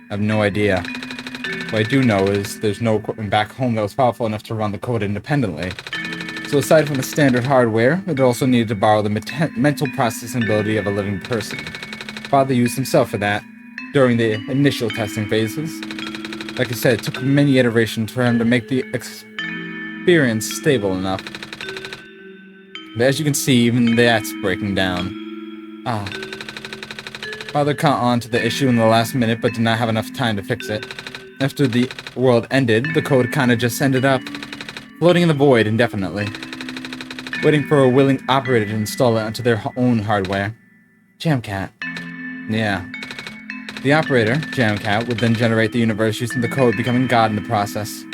I have no idea. What I do know is there's no equipment back home that was powerful enough to run the code independently. So aside from the standard hardware, it also needed to borrow the mental processing ability of a living person. Father used himself for that, during the initial testing phases. Like I said, it took many iterations for him to make the experience stable enough. But as you can see, even that's breaking down. Father caught on to the issue in the last minute, but did not have enough time to fix it. After the world ended, the code kinda just ended up floating in the void indefinitely, waiting for a willing operator to install it onto their own hardware. Jamcat. Yeah. The operator, Jamcat, would then generate the universe using the code, becoming God in the process.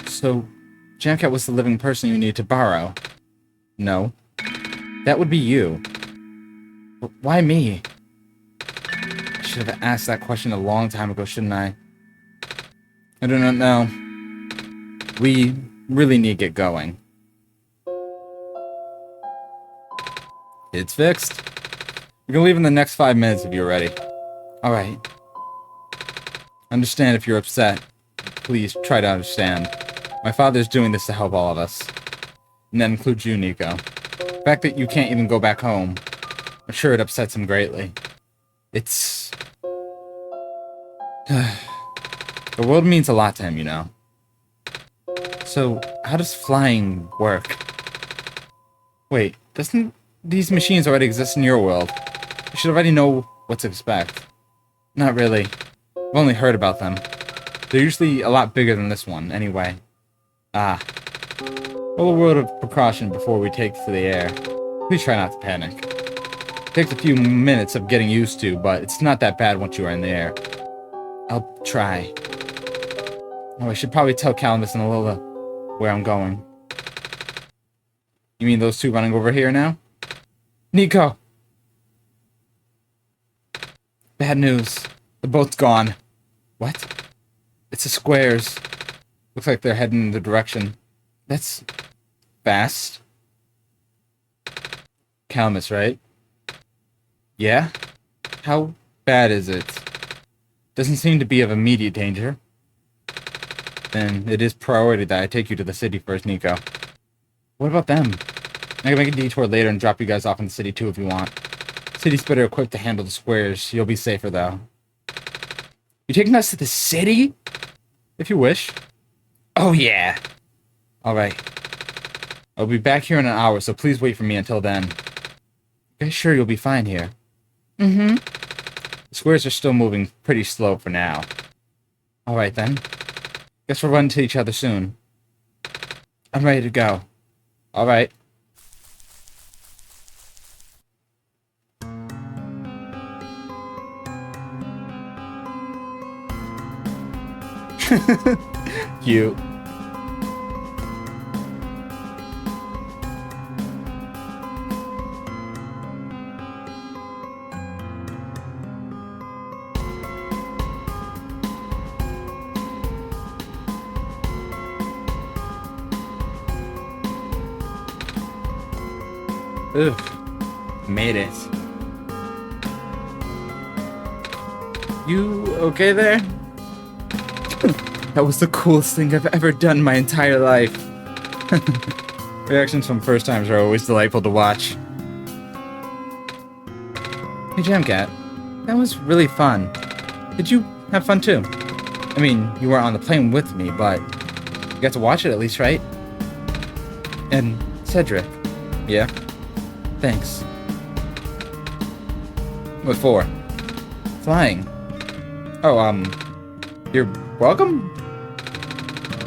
So, Jamcat was the living person you need to borrow. No. That would be you. Why me? I should have asked that question a long time ago, shouldn't I? I do not know. We really need to get going. It's fixed. We can leave in the next 5 minutes if you're ready. Alright. Understand if you're upset. Please try to understand. My father's doing this to help all of us. And that includes you, Nico. The fact that you can't even go back home, I'm sure it upsets him greatly. It's... The world means a lot to him, you know. So, how does flying work? Wait, doesn't these machines already exist in your world? You should already know what to expect. Not really. I've only heard about them. They're usually a lot bigger than this one, anyway. Well, a word of precaution before we take to the air. Please try not to panic. It takes a few minutes of getting used to, but it's not that bad once you are in the air. I'll try. Oh, I should probably tell Calamus and Alula where I'm going. You mean those two running over here now? Nico! Bad news. The boat's gone. What? It's the squares. Looks like they're heading in the direction. That's fast. Calamus, right? Yeah? How bad is it? Doesn't seem to be of immediate danger. Then it is priority that I take you to the city first, Nico. What about them? I can make a detour later and drop you guys off in the city too if you want. City's better equipped to handle the squares. You'll be safer though. You taking us to the city? If you wish. Oh yeah. Alright. I'll be back here in an hour, so please wait for me until then. You guys sure you'll be fine here? Mm-hmm. The squares are still moving pretty slow for now. Alright then. Guess we'll run into each other soon. I'm ready to go. Alright. Cute. Ugh. Made it. You okay there? That was the coolest thing I've ever done in my entire life. Reactions from first timers are always delightful to watch. Hey Jamcat, that was really fun. Did you have fun too? I mean, you weren't on the plane with me, but you got to watch it at least, right? And Cedric. Yeah? Thanks. What for? Flying. Oh, you're welcome?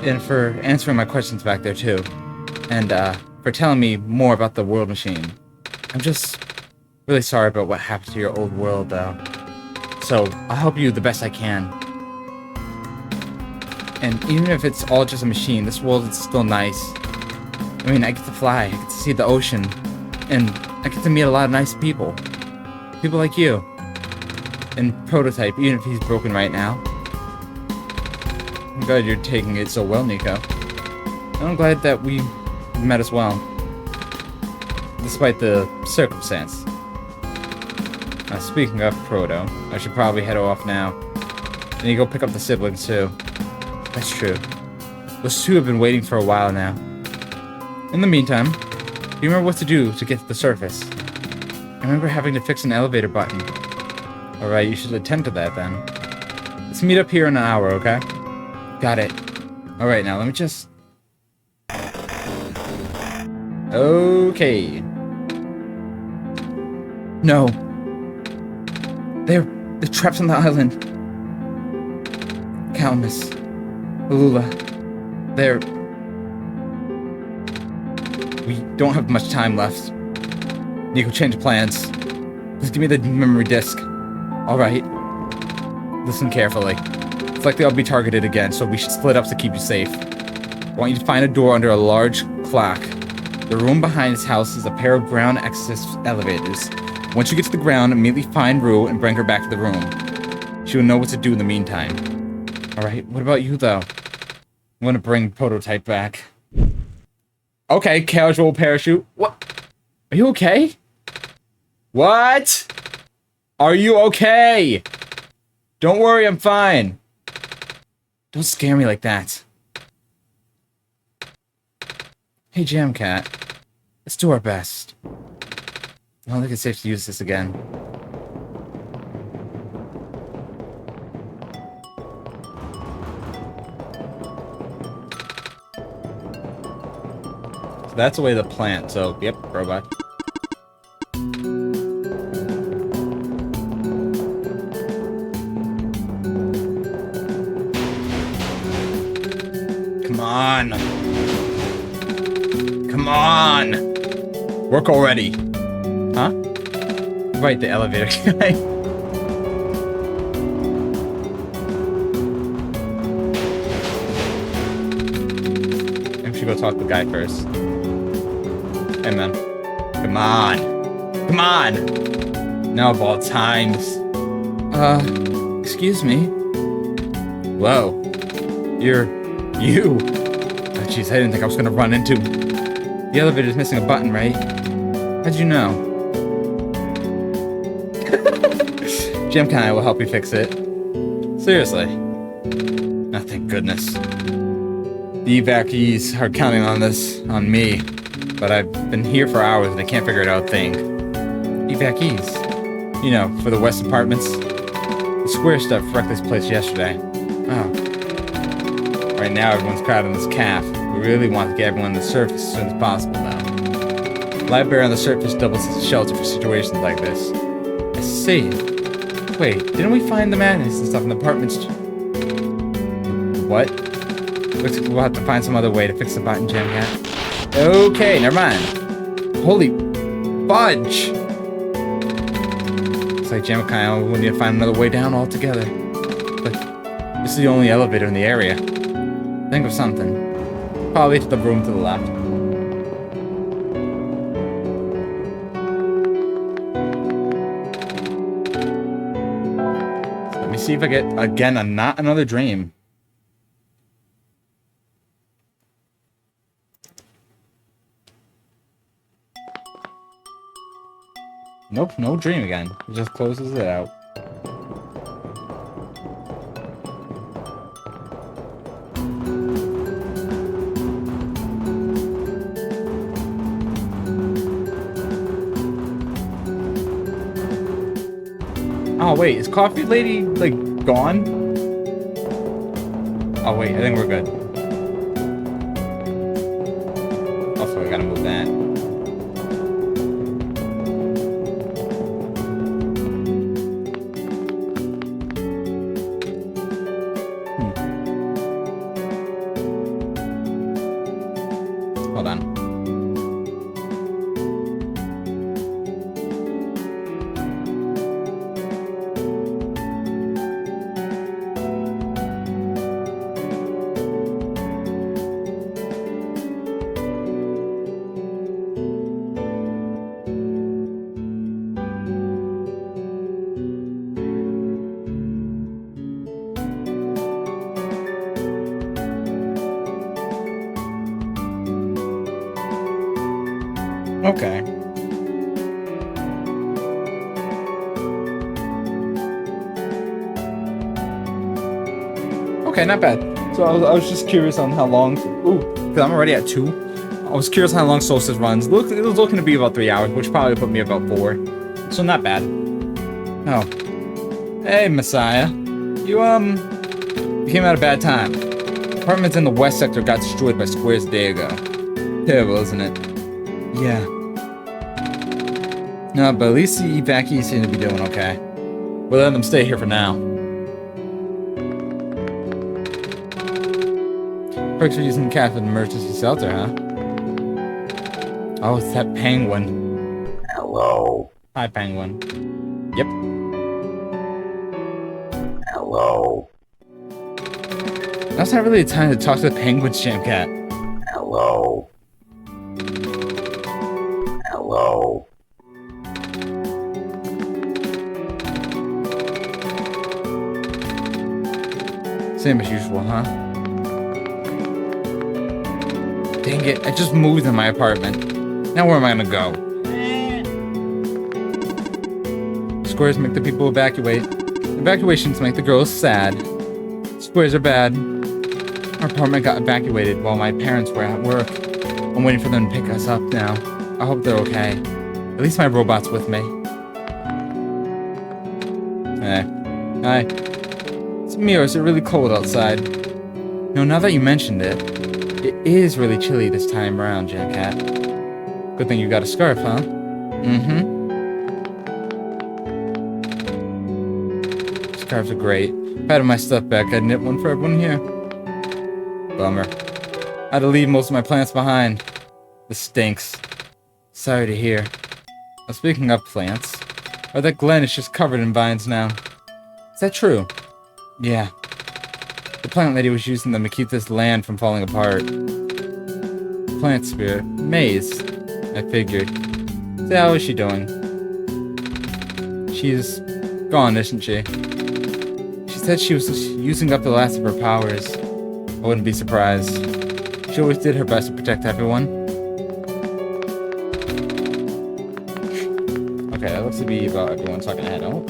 And for answering my questions back there, too. And, for telling me more about the world machine. I'm just really sorry about what happened to your old world, though. So, I'll help you the best I can. And even if it's all just a machine, this world is still nice. I mean, I get to fly, I get to see the ocean, and I get to meet a lot of nice people. People like you. And Prototype, even if he's broken right now. I'm glad you're taking it so well, Nico. And I'm glad that we met as well. Despite the circumstance. Speaking of Proto, I should probably head off now. And you go pick up the siblings too. That's true. Those two have been waiting for a while now. In the meantime, do you remember what to do to get to the surface? I remember having to fix an elevator button. Alright, you should attend to that then. Let's meet up here in an hour, okay? Got it. Alright, now let me just... Okay. No. They're trapped on the island. Calamus. Alula. They're... We don't have much time left. Nico, change plans. Please give me the memory disk. Alright. Listen carefully. It's likely I'll be targeted again, so we should split up to keep you safe. I want you to find a door under a large clock. The room behind his house is a pair of brown access elevators. Once you get to the ground, immediately find Rue and bring her back to the room. She will know what to do in the meantime. Alright, what about you, though? I'm gonna bring Prototype back. Okay, casual parachute. What? Are you okay? What? Are you okay? Don't worry, I'm fine. Don't scare me like that. Hey, Jamcat. Let's do our best. I don't think it's safe to use this again. So that's away the plant, so, yep, robot. Come on. Come on! Work already. Huh? Right, the elevator guy. I should go talk to the guy first. Hey, man. Come on. Come on! Now of all times. Excuse me? Whoa. You. Oh, jeez, I didn't think I was gonna run into... The elevator's missing a button, right? How'd you know? Jim and I will help you fix it. Seriously. Oh, thank goodness. The evacuees are counting on this, on me. But I've been here for hours and I can't figure it out a thing. Evacuees? You know, for the West Apartments? The square stuff wrecked this place yesterday. Oh. Right now, everyone's crowded on this calf. We really want to get everyone to the surface as soon as possible now. Library on the surface doubles as a shelter for situations like this. I see. Wait, didn't we find the madness and stuff in the apartments? What? Looks like we'll have to find some other way to fix the button, Jam Cat. Okay, never mind. Holy fudge! Looks like Jam Cat will need to find another way down altogether. But this is the only elevator in the area. Think of something. Probably to the room to the left. So let me see if I get, again, not another dream. Nope, no dream again. It just closes it out. Oh wait, is Coffee Lady, like, gone? Oh wait, I think we're good. Also, I gotta move that. Hold on. Okay. Okay, not bad. So I was just curious on how long... Ooh, because I'm already at 2. I was curious on how long Solstice runs. It was looking to be about 3 hours, which probably put me about 4. So not bad. Oh. Hey, Messiah. You came at a bad time. Apartments in the west sector got destroyed by squares a day ago. Terrible, isn't it? Yeah. No, but at least the evacuees seem to be doing okay. We'll let them stay here for now. Perks for using the cat for an emergency shelter, huh? Oh, it's that penguin. Hello. Hi, penguin. Yep. Hello. That's not really the time to talk to the penguins, Jam Cat. Hello. Hello. Same as usual, huh? Dang it, I just moved in my apartment. Now where am I gonna go? Squares make the people evacuate. Evacuations make the girls sad. Squares are bad. Our apartment got evacuated while my parents were at work. I'm waiting for them to pick us up now. I hope they're okay. At least my robot's with me. Hey. Hi. It's Mira, is it really cold outside? No, now that you mentioned it, it is really chilly this time around, Jam Cat. Good thing you got a scarf, huh? Mm-hmm. Scarves are great. If I had my stuff back, I'd knit one for everyone here. Bummer. I had to leave most of my plants behind. This stinks. Sorry to hear. Now, speaking of plants, that glen is just covered in vines now. Is that true? Yeah. The plant lady was using them to keep this land from falling apart. Plant spirit. Maze. I figured. So how is she doing? She's gone, isn't she? She said she was using up the last of her powers. I wouldn't be surprised. She always did her best to protect everyone. Okay, that looks to be about everyone talking ahead. Oh.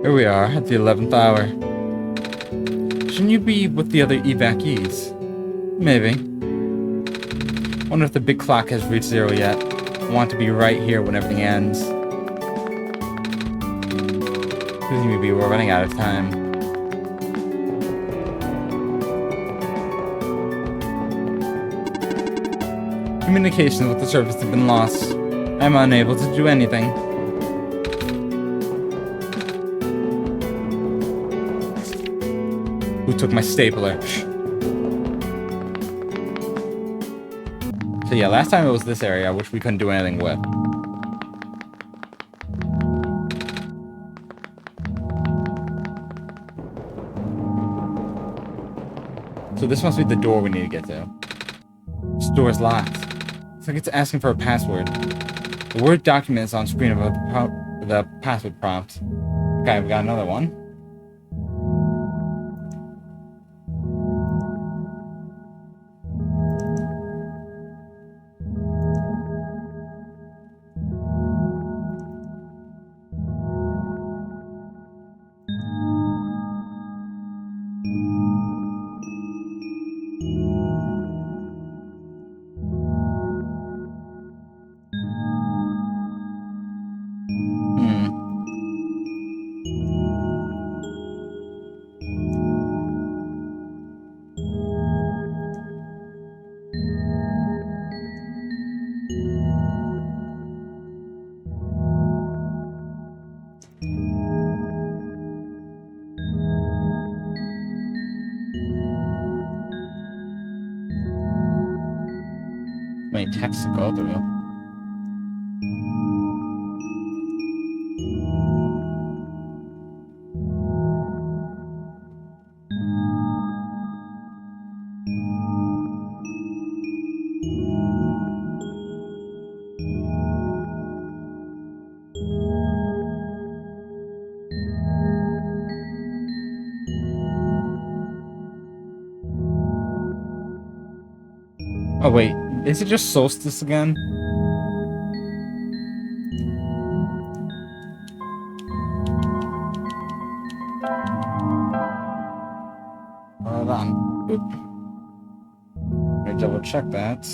Here we are, at the 11th hour. Shouldn't you be with the other evacuees? Maybe. Wonder if the big clock has reached 0 yet. I want to be right here when everything ends. Maybe we're running out of time. Communications with the surface have been lost. I'm unable to do anything. Who took my stapler? So yeah, last time it was this area, which we couldn't do anything with. So this must be the door we need to get to. This door is locked. It's like it's asking for a password. The Word document is on screen above the password prompt. Okay, we got another one. Many texts to go through. Oh wait, is it just solstice again? Hold on. Oop. Let me double check that.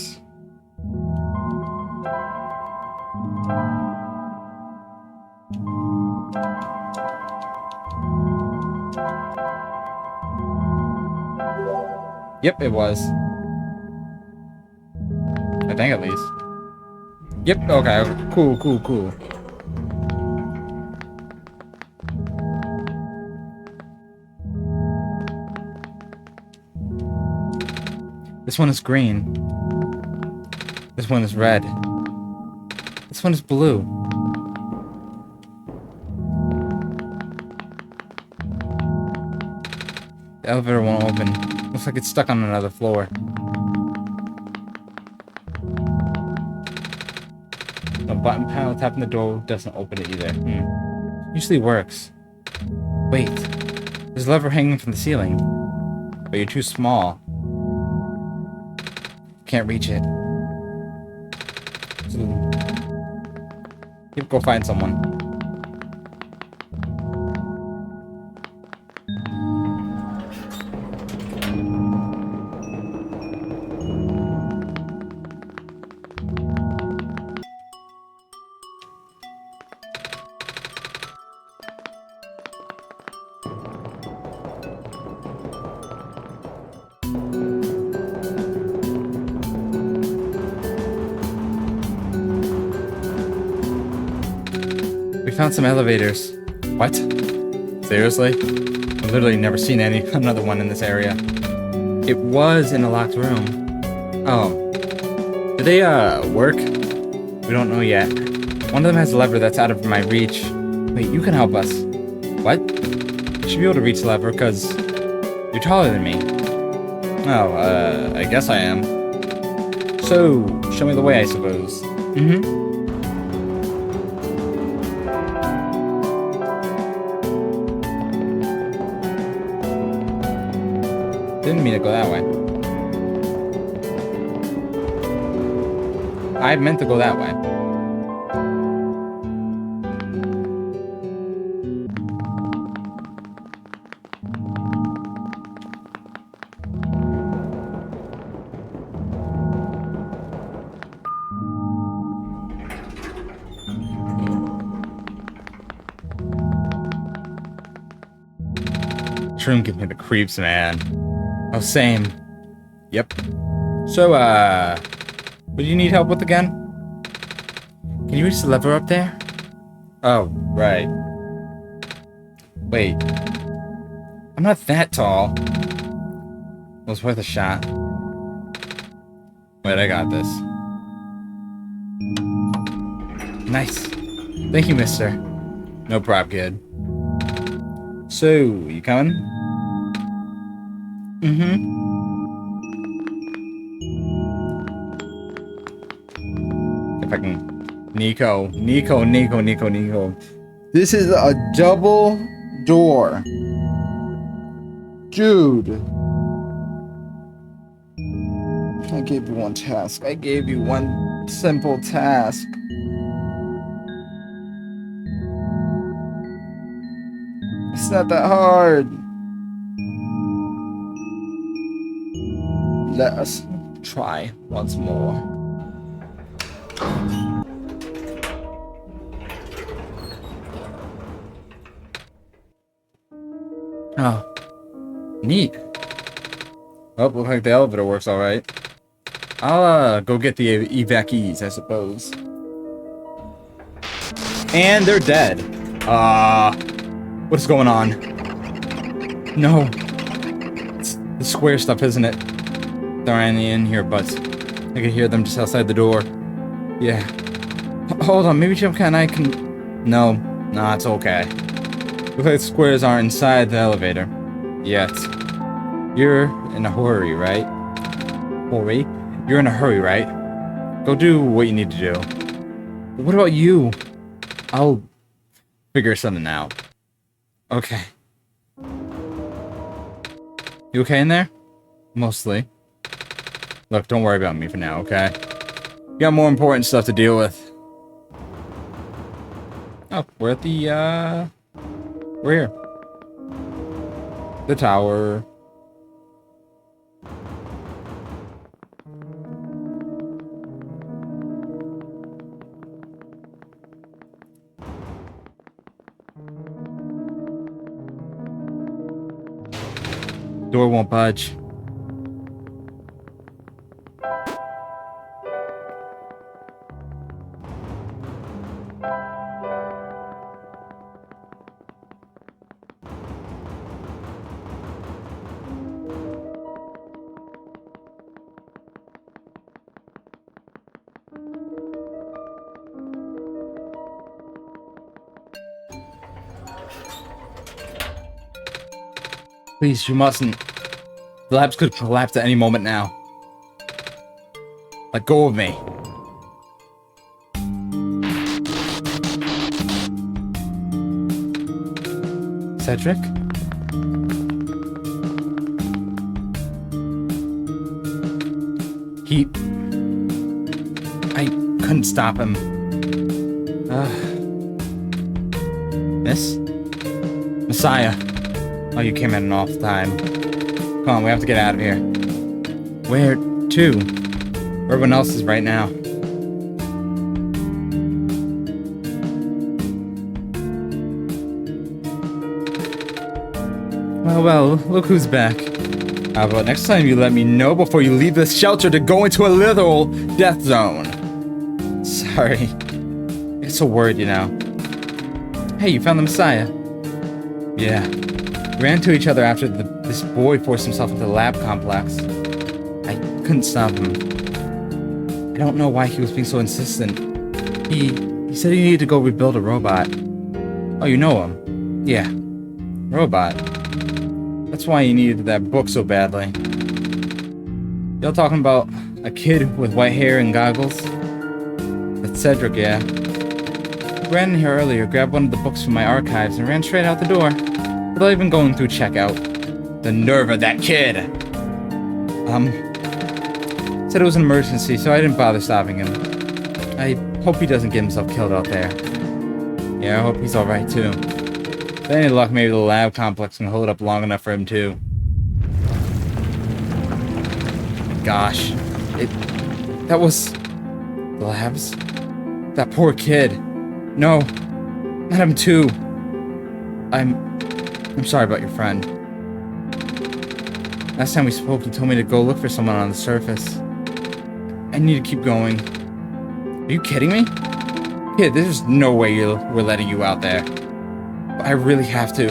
Yep, it was. I think at least. Yep, okay. Cool. This one is green. This one is red. This one is blue. The elevator won't open. Looks like it's stuck on another floor. The button panel tapping the door doesn't open it either. Usually works. Wait. There's a lever hanging from the ceiling. But you're too small. Can't reach it. So, go find someone. found some elevators. What? Seriously? I've literally never seen another one in this area. It was in a locked room. Oh. Do they, work? We don't know yet. One of them has a lever that's out of my reach. Wait, you can help us. What? You should be able to reach the lever, because you're taller than me. Oh, I guess I am. So, show me the way, I suppose. Mm-hmm. Didn't mean to go that way. I meant to go that way. Room gives me the creeps, man. Oh, same. Yep. So, what do you need help with again? Can you reach the lever up there? Oh, right. Wait. I'm not that tall. It was worth a shot. Wait, I got this. Nice. Thank you, mister. No prob, kid. So, you coming? Mm-hmm. If I can... Nico. This is a double door. Dude. I gave you one task. I gave you one simple task. It's not that hard. Let us try once more. Oh. Neat. Well, looks like the elevator works alright. I'll, go get the evacuees, I suppose. And they're dead. What's going on? No. It's the square stuff, isn't it? There aren't any in here, but I can hear them just outside the door. Yeah. Hold on, maybe Jump Cat and I can... No. Nah, it's okay. Looks like the squares aren't inside the elevator. Yet. You're in a hurry, right? Hurry? You're in a hurry, right? Go do what you need to do. What about you? I'll figure something out. Okay. You okay in there? Mostly. Look, don't worry about me for now, okay? You got more important stuff to deal with. Oh, we're at the, we're here. The tower. Door won't budge. Please, you mustn't. The labs could collapse at any moment now. Let go of me. Cedric? I couldn't stop him. Miss? Messiah. Oh, you came at an awful time. Come on, we have to get out of here. Where to? Where everyone else is right now. Well, look who's back. How about next time you let me know before you leave this shelter to go into a literal death zone? Sorry. It's a word, you know. Hey, you found the Messiah. Yeah. We ran to each other after this boy forced himself into the lab complex. I couldn't stop him. I don't know why he was being so insistent. He said he needed to go rebuild a robot. Oh, you know him? Yeah. Robot. That's why he needed that book so badly. Y'all talking about a kid with white hair and goggles? That's Cedric, yeah. He ran in here earlier, grabbed one of the books from my archives, and ran straight out the door, without even going through checkout. The nerve of that kid! Said it was an emergency, so I didn't bother stopping him. I hope he doesn't get himself killed out there. Yeah, I hope he's alright too. With any luck, maybe the lab complex can hold up long enough for him too. Gosh. That was... the labs? That poor kid. No. Not him too. I'm sorry about your friend. Last time we spoke, you told me to go look for someone on the surface. I need to keep going. Are you kidding me? Kid, there's no way we're letting you out there. But I really have to.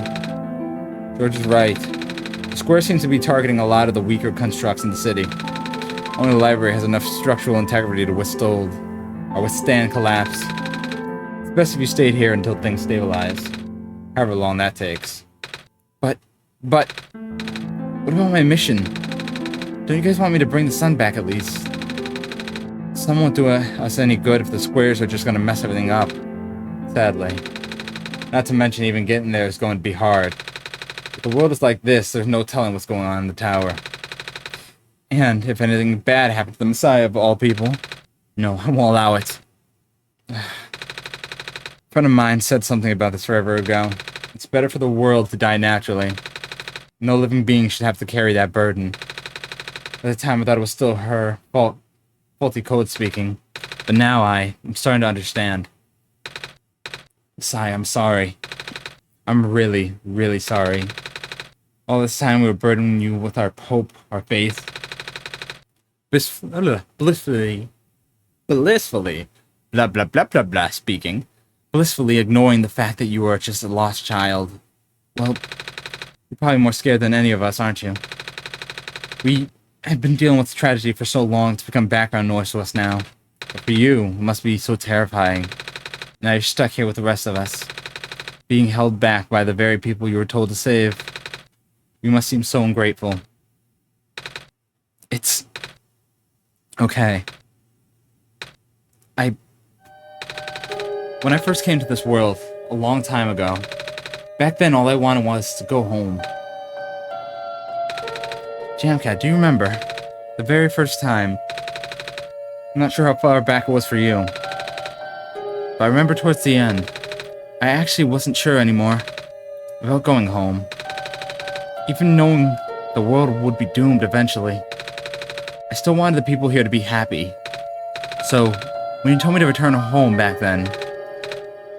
George is right. The square seems to be targeting a lot of the weaker constructs in the city. Only the library has enough structural integrity to withstand collapse. It's best if you stayed here until things stabilize. However long that takes. But... what about my mission? Don't you guys want me to bring the sun back at least? Sun won't do us any good if the squares are just gonna mess everything up. Sadly. Not to mention even getting there is going to be hard. If the world is like this, there's no telling what's going on in the tower. And if anything bad happened to the Messiah of all people, no, I won't allow it. A friend of mine said something about this forever ago. It's better for the world to die naturally. No living being should have to carry that burden. At the time, I thought it was still her faulty code speaking. But now I'm starting to understand. Messiah, I'm sorry. I'm really, really sorry. All this time we were burdening you with our hope, our faith. Blissfully, blah blah blah blah blah speaking. Blissfully ignoring the fact that you are just a lost child. Well, you're probably more scared than any of us, aren't you? We have been dealing with tragedy for so long, it's become background noise to us now. But for you, it must be so terrifying. Now you're stuck here with the rest of us, being held back by the very people you were told to save. You must seem so ungrateful. It's... okay. When I first came to this world, a long time ago, back then all I wanted was to go home. Jamcat, do you remember? The very first time. I'm not sure how far back it was for you. But I remember towards the end, I actually wasn't sure anymore about going home. Even knowing the world would be doomed eventually, I still wanted the people here to be happy. So, when you told me to return home back then,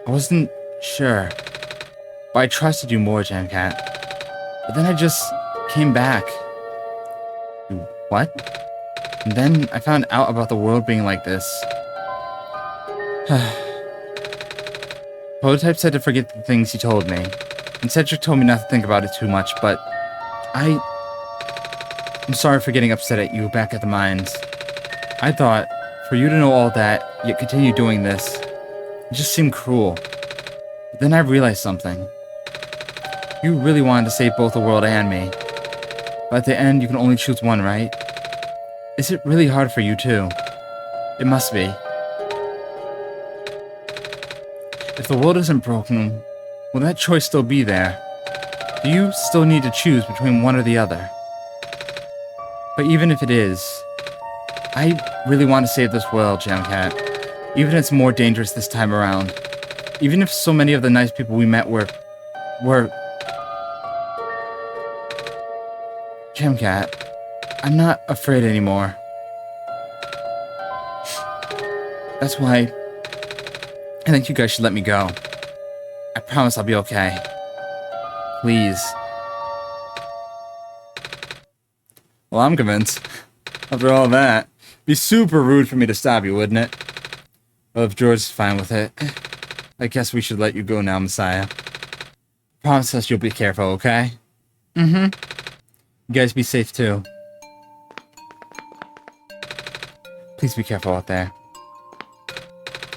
I wasn't sure. But I trusted you more, Jamcat. But then I just came back. What? And then I found out about the world being like this. Prototype said to forget the things he told me. And Cedric told me not to think about it too much, but I'm sorry for getting upset at you back at the mines. I thought, for you to know all that, yet continue doing this, it just seemed cruel. But then I realized something. You really wanted to save both the world and me. But at the end, you can only choose one, right? Is it really hard for you, too? It must be. If the world isn't broken, will that choice still be there? Do you still need to choose between one or the other? But even if it is, I really want to save this world, Jamcat. Even if it's more dangerous this time around. Even if so many of the nice people we met were... Jamcat, I'm not afraid anymore. That's why I think you guys should let me go. I promise I'll be okay. Please. Well, I'm convinced. After all that, it'd be super rude for me to stop you, wouldn't it? Well, if George is fine with it. I guess we should let you go now, Messiah. Promise us you'll be careful, okay? Mm-hmm. You guys be safe, too. Please be careful out there.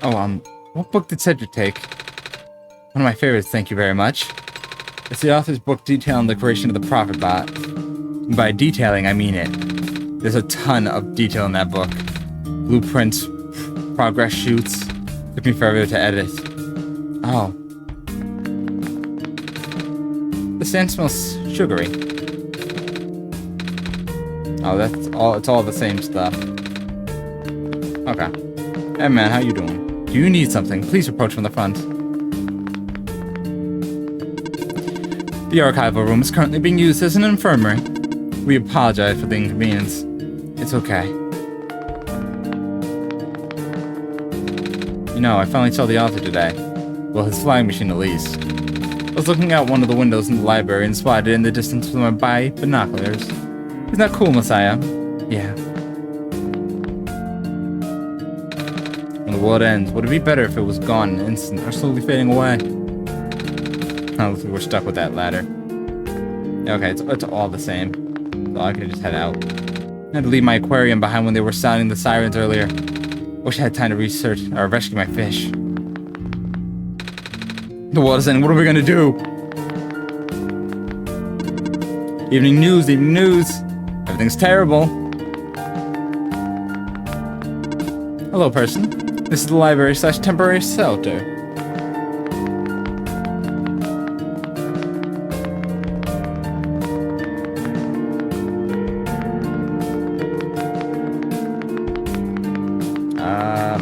Oh, what book did Cedric take? One of my favorites, thank you very much. It's the author's book detailing the creation of the Prophet Bot. By detailing, I mean it. There's a ton of detail in that book. Blueprints, progress shoots. Took me forever to edit. Oh. The sand smells sugary. Oh, it's all the same stuff. Okay. Hey man, how you doing? Do you need something? Please approach from the front. The archival room is currently being used as an infirmary. We apologize for the inconvenience. It's okay. You know, I finally saw the author today. Well, his flying machine at least. I was looking out one of the windows in the library and spotted it in the distance with my binoculars. Isn't that cool, Messiah? Yeah. When the world ends, would it be better if it was gone in an instant or slowly fading away? Oh, we're stuck with that ladder. Okay, it's all the same. So I could just head out. I had to leave my aquarium behind when they were sounding the sirens earlier. Wish I had time to research or rescue my fish. The world is ending. What are we gonna do? Evening news, evening news. Everything's terrible. Hello, person. This is the library / temporary shelter.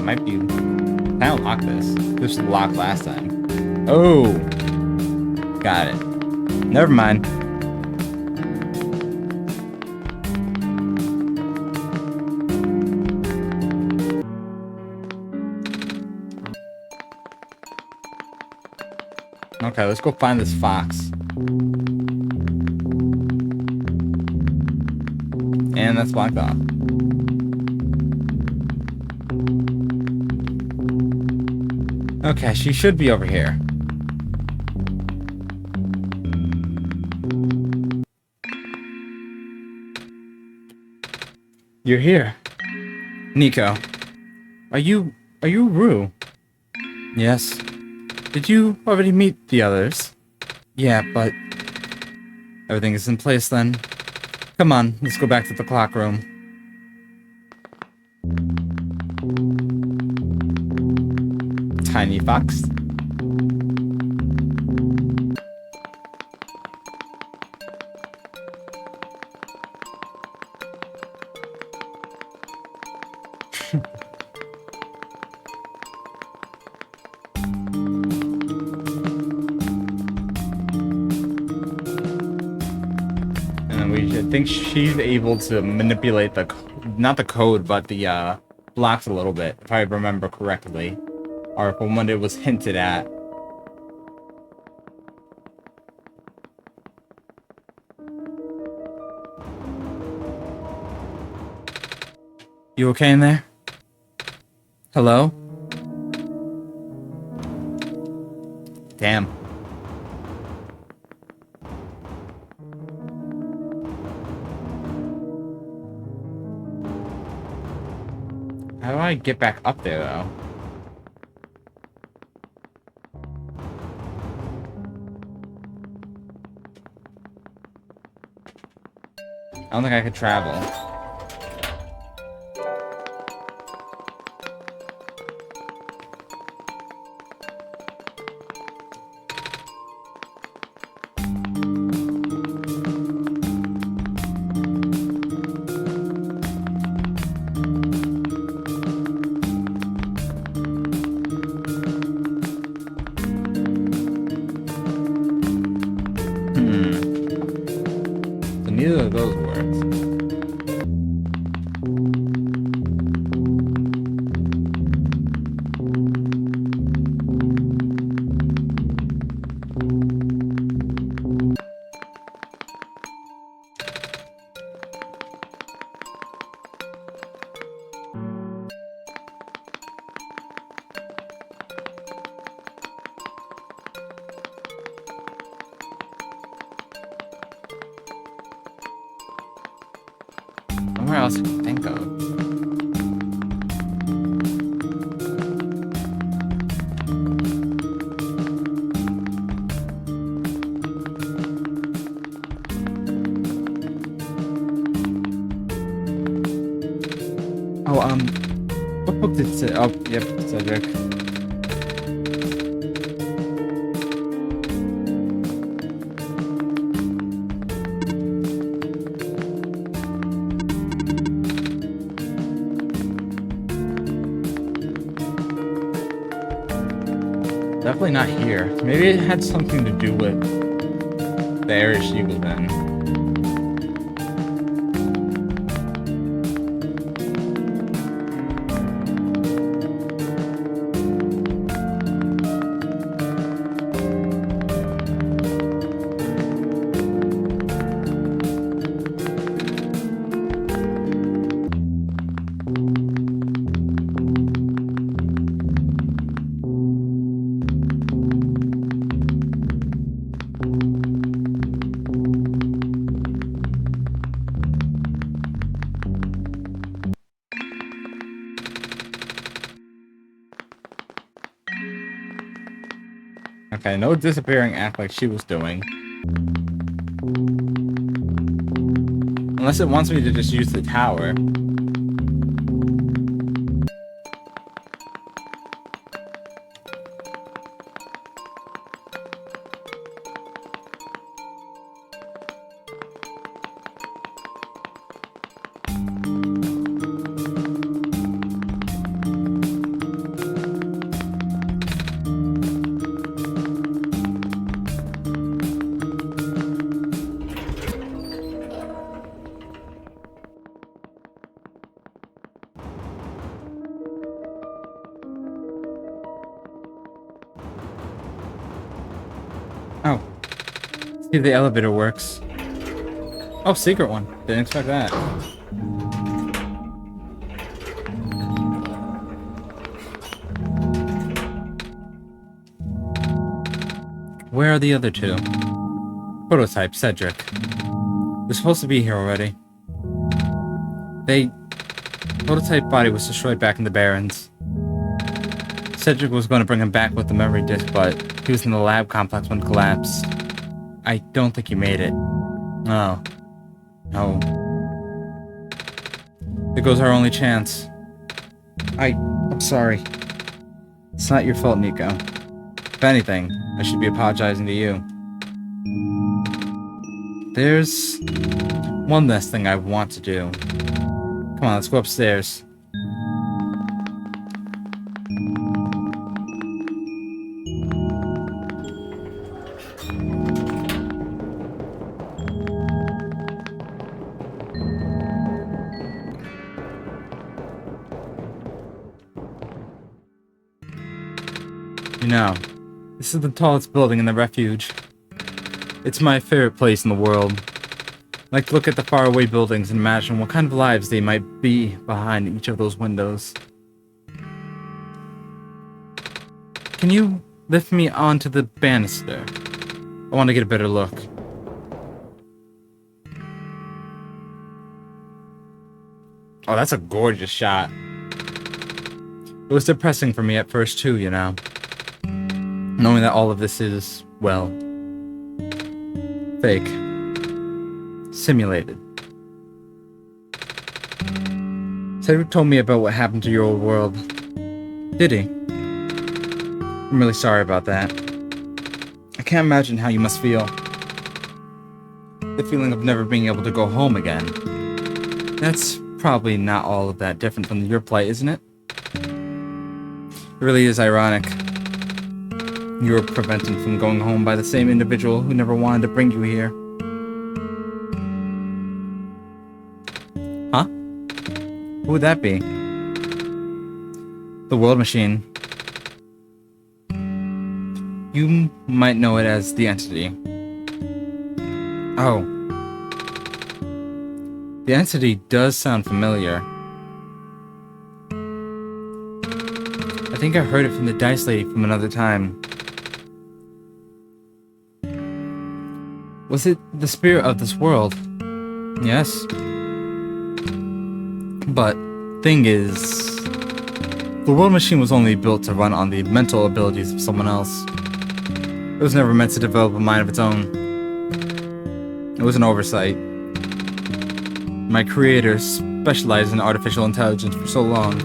Might be. Can I unlock this? This was locked last time. Oh! Got it. Never mind. Okay, let's go find this fox. And that's blocked off. Okay, she should be over here. You're here. Nico. Are you Rue? Yes. Did you already meet the others? Yeah, but... Everything is in place then. Come on, let's go back to the clock room. Tiny fox. I think she's able to manipulate the, not the code, but the blocks a little bit, if I remember correctly. Or from when it was hinted at. You okay in there? Hello? Damn. How do I get back up there, though? I don't think I could travel. So neither of those works. Somewhere else I can think of. Oh, what book did it say? Oh, yep, Cedric. Definitely not here. Maybe it had something to do with the area she was in. Okay, no disappearing act like she was doing. Unless it wants me to just use the tower. Oh. See if the elevator works. Oh, secret one. Didn't expect that. Where are the other two? Prototype, Cedric. They're supposed to be here already. Prototype body was destroyed back in the Barrens. Cedric was going to bring him back with the memory disk, but he was in the lab complex when it collapsed. I don't think he made it. Oh. No. There goes our only chance. I'm sorry. It's not your fault, Nico. If anything, I should be apologizing to you. There's one last thing I want to do. Come on, let's go upstairs. You know, this is the tallest building in the refuge. It's my favorite place in the world. I like to look at the faraway buildings and imagine what kind of lives they might be behind each of those windows. Can you lift me onto the banister? I want to get a better look. Oh, that's a gorgeous shot. It was depressing for me at first too, you know. Knowing that all of this is, well, fake. Simulated. Cedric told me about what happened to your old world. Did he? I'm really sorry about that. I can't imagine how you must feel. The feeling of never being able to go home again. That's probably not all of that different from your plight, isn't it? It really is ironic. You were prevented from going home by the same individual who never wanted to bring you here. Huh? Who would that be? The World Machine. You might know it as the Entity. Oh. The Entity does sound familiar. I think I heard it from the Dice Lady from another time. Was it the spirit of this world? Yes. But, thing is, the world machine was only built to run on the mental abilities of someone else. It was never meant to develop a mind of its own. It was an oversight. My creator specialized in artificial intelligence for so long.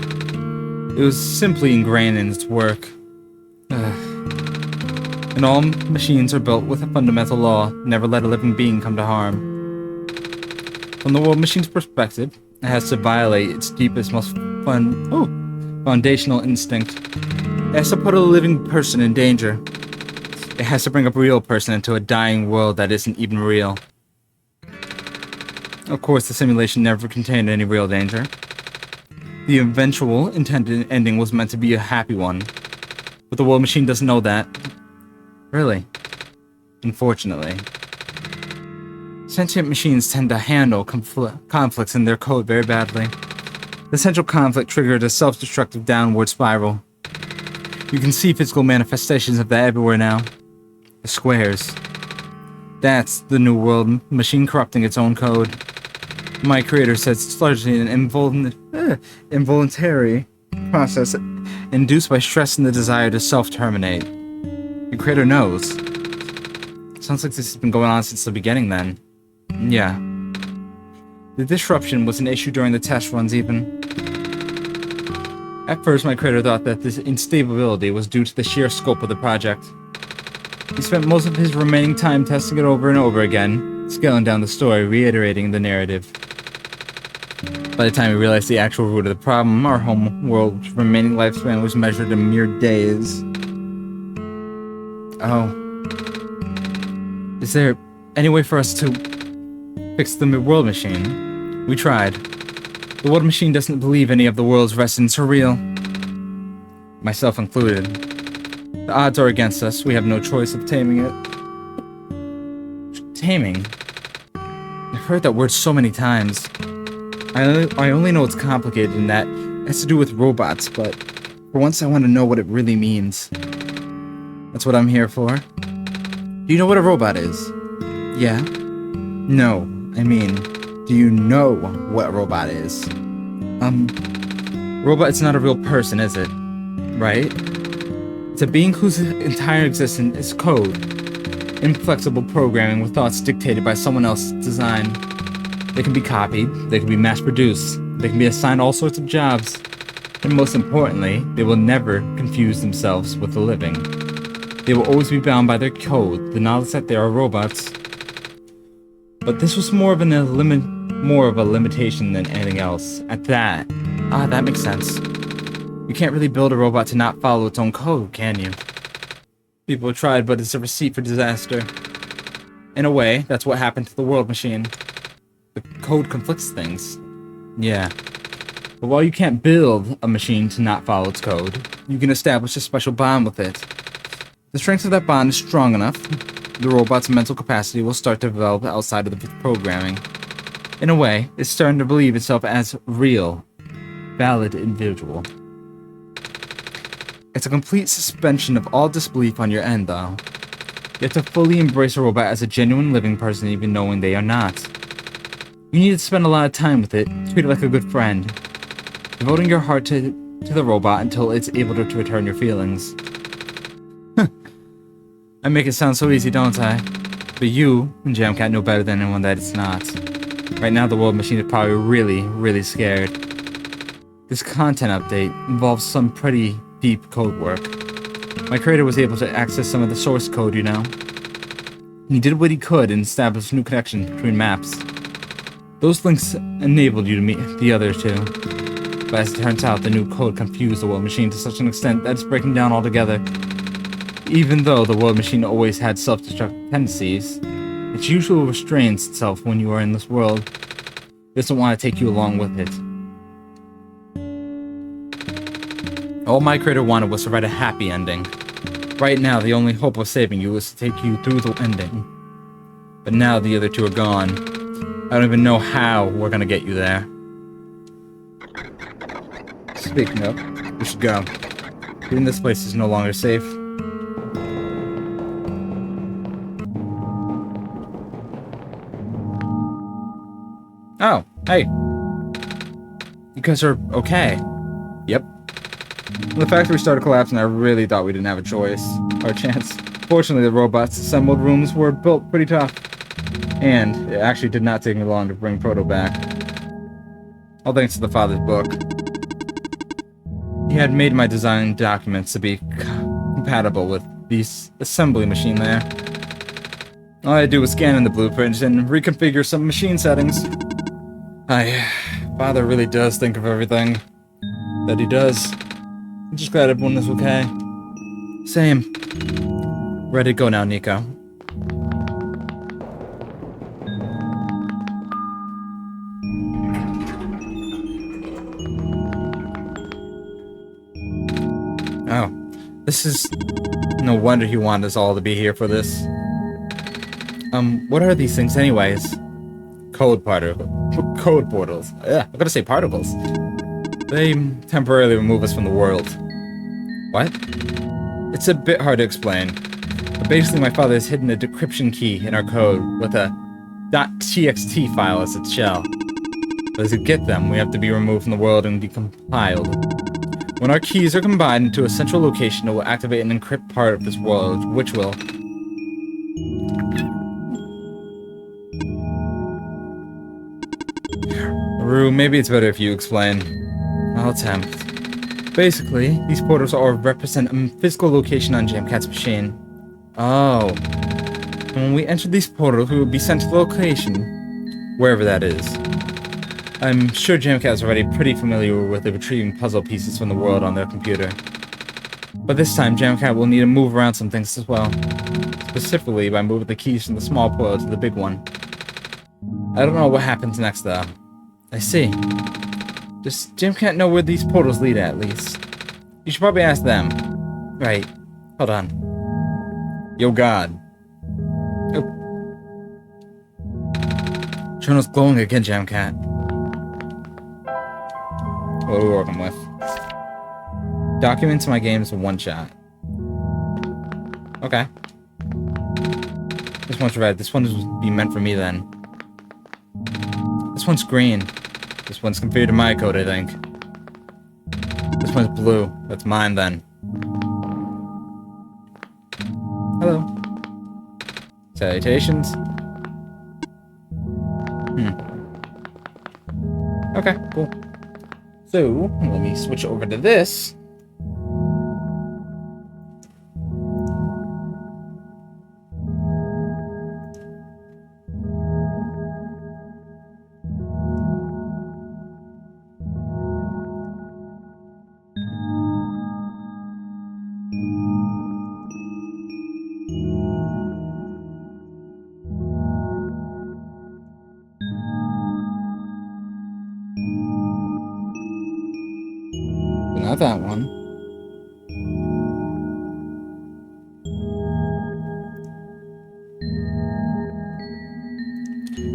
It was simply ingrained in its work. And all machines are built with a fundamental law: never let a living being come to harm. From the world machine's perspective, it has to violate its deepest, most foundational instinct. It has to put a living person in danger. It has to bring a real person into a dying world that isn't even real. Of course, the simulation never contained any real danger. The eventual intended ending was meant to be a happy one. But the world machine doesn't know that. Really. Unfortunately. Sentient machines tend to handle conflicts in their code very badly. The central conflict triggered a self-destructive downward spiral. You can see physical manifestations of that everywhere now. The squares. That's the new world machine corrupting its own code. My creator says it's largely an involuntary process induced by stress and the desire to self-terminate. The creator knows. Sounds like this has been going on since the beginning then. Yeah. The disruption was an issue during the test runs even. At first, my creator thought that this instability was due to the sheer scope of the project. He spent most of his remaining time testing it over and over again, scaling down the story, reiterating the narrative. By the time he realized the actual root of the problem, our home world's remaining lifespan was measured in mere days. Oh. Is there any way for us to fix the world machine? We tried. The world machine doesn't believe any of the world's residents are real. Myself included. The odds are against us. We have no choice of taming it. Taming? I've heard that word so many times. I only know it's complicated and that it has to do with robots, but for once I want to know what it really means. That's what I'm here for. Do you know what a robot is? Yeah? No, I mean, do you know what a robot is? Robot is not a real person, is it? Right? It's a being whose entire existence is code. Inflexible programming with thoughts dictated by someone else's design. They can be copied, they can be mass-produced, they can be assigned all sorts of jobs. And most importantly, they will never confuse themselves with the living. They will always be bound by their code, the knowledge that they are robots. But this was more of a limitation than anything else. At that, that makes sense. You can't really build a robot to not follow its own code, can you? People have tried, but it's a recipe for disaster. In a way, that's what happened to the world machine. The code conflicts things. Yeah. But while you can't build a machine to not follow its code, you can establish a special bond with it. The strength of that bond is strong enough, the robot's mental capacity will start to develop outside of the programming. In a way, it's starting to believe itself as real, valid individual. It's a complete suspension of all disbelief on your end, though. You have to fully embrace a robot as a genuine living person even knowing they are not. You need to spend a lot of time with it, treat it like a good friend, devoting your heart to the robot until it's able to return your feelings. I make it sound so easy, don't I? But you and Jamcat know better than anyone that it's not. Right now, the world machine is probably really, really scared. This content update involves some pretty deep code work. My creator was able to access some of the source code, you know. He did what he could and established new connections between maps. Those links enabled you to meet the other two. But as it turns out, the new code confused the world machine to such an extent that it's breaking down altogether. Even though the world machine always had self-destructive tendencies, it usually restrains itself when you are in this world. It doesn't want to take you along with it. All my creator wanted was to write a happy ending. Right now, the only hope of saving you is to take you through the ending. But now the other two are gone. I don't even know how we're gonna get you there. Speaking of, we should go. Even this place is no longer safe. Oh, hey. Because they're okay. Yep. When the factory started collapsing, I really thought we didn't have a choice. Or a chance. Fortunately, the robots' assembled rooms were built pretty tough. And it actually did not take me long to bring Proto back. All thanks to the father's book. He had made my design documents to be compatible with the assembly machine there. All I had to do was scan in the blueprints and reconfigure some machine settings. Father really does think of everything. That he does. I'm just glad everyone is okay. Same. Ready to go now, Nico. Oh. This is... No wonder he wanted us all to be here for this. What are these things anyways? Code portals. Yeah, I'm gonna say particles. They temporarily remove us from the world. What? It's a bit hard to explain. But basically, my father has hidden a decryption key in our code with a .txt file as its shell. But to get them, we have to be removed from the world and be compiled. When our keys are combined into a central location, it will activate an encrypt part of this world, which will... Rue, maybe it's better if you explain. I'll attempt. Basically, these portals all represent a physical location on Jamcat's machine. Oh. And when we enter these portals, we will be sent to the location, wherever that is. I'm sure Jamcat is already pretty familiar with retrieving puzzle pieces from the world on their computer. But this time, Jamcat will need to move around some things as well. Specifically by moving the keys from the small portal to the big one. I don't know what happens next, though. I see. Does Jamcat know where these portals lead at least? You should probably ask them. Right. Hold on. Yo, God. Oh. Journal's glowing again, Jamcat. What are we working with? Documents my games in one shot. Okay. This one's red. This one would be meant for me then. This one's green. This one's configured to my code, I think. This one's blue. That's mine then. Hello. Salutations. Okay, cool. So, let me switch over to this. Not that one.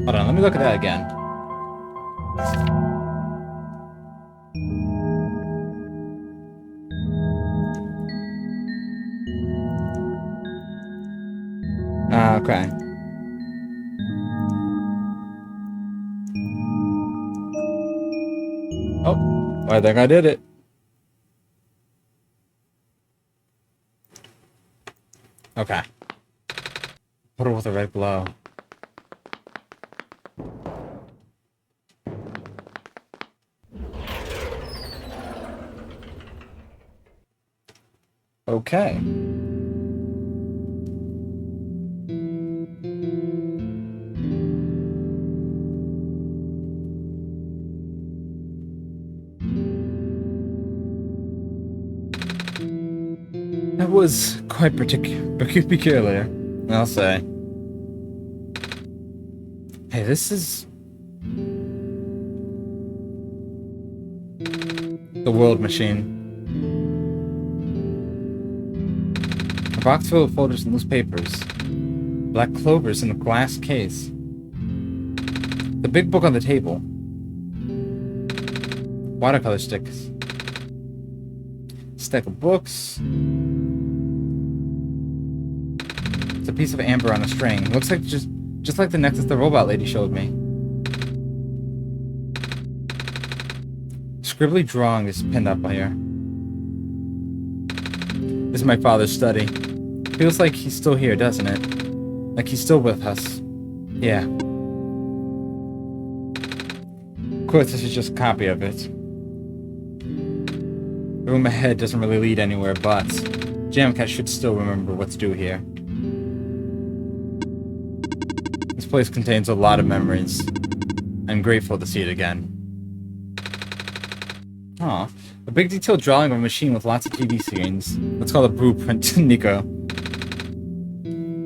Hold on, let me look at that again. Okay. Oh, I think I did it. Okay. Put her with a red glow. Okay. That was quite peculiar, I'll say. Hey, this is... the world machine. A box full of folders and loose papers. Black clovers in a glass case. The big book on the table. Watercolor sticks. Stack of books. It's a piece of amber on a string. Looks like just like the necklace the robot lady showed me. scribbly drawing is pinned up here. This is my father's study. Feels like he's still here, doesn't it? Like he's still with us. Yeah. Of course, this is just a copy of it. The room ahead doesn't really lead anywhere, but Jamcat should still remember what to do here. This place contains a lot of memories. I'm grateful to see it again. Aw, a big detailed drawing of a machine with lots of TV screens. Let's call it a blueprint, Nico.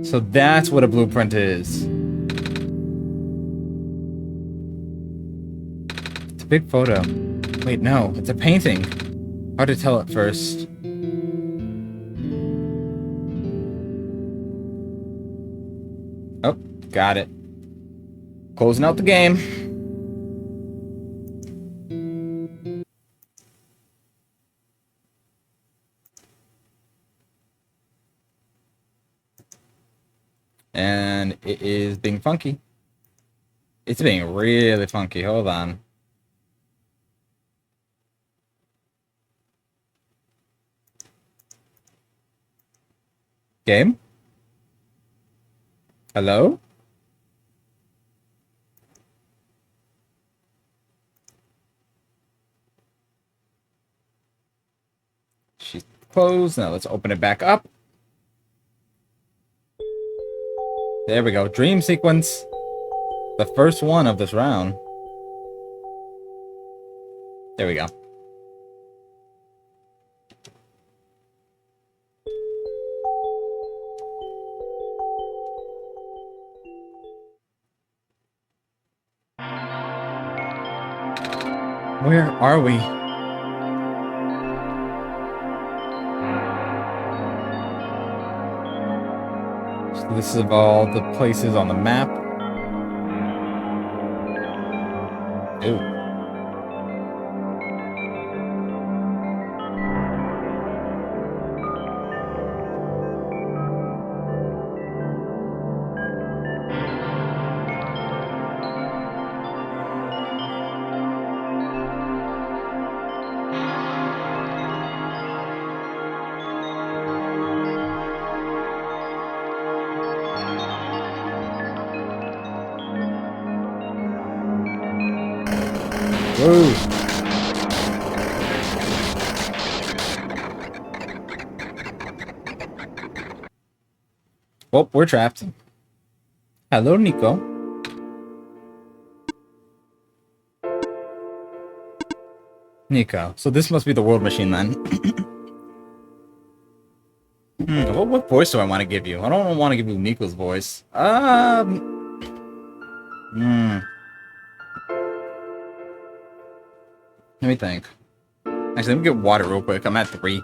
So that's what a blueprint is. It's a big photo. Wait, no, it's a painting. Hard to tell at first. Oh, got it. Closing out the game. And it is being funky. It's being really funky. Hold on. Game? Hello? She's closed. Now let's open it back up. There we go. Dream sequence. The first one of this round. There we go. Where are we? So this is of all the places on the map. Ooh. Whoa. Well, we're trapped. Hello, Nico. Nico. So this must be the world machine then. What voice do I want to give you? I don't want to give you Nico's voice. Let me think. Actually, let me get water real quick. I'm at 3.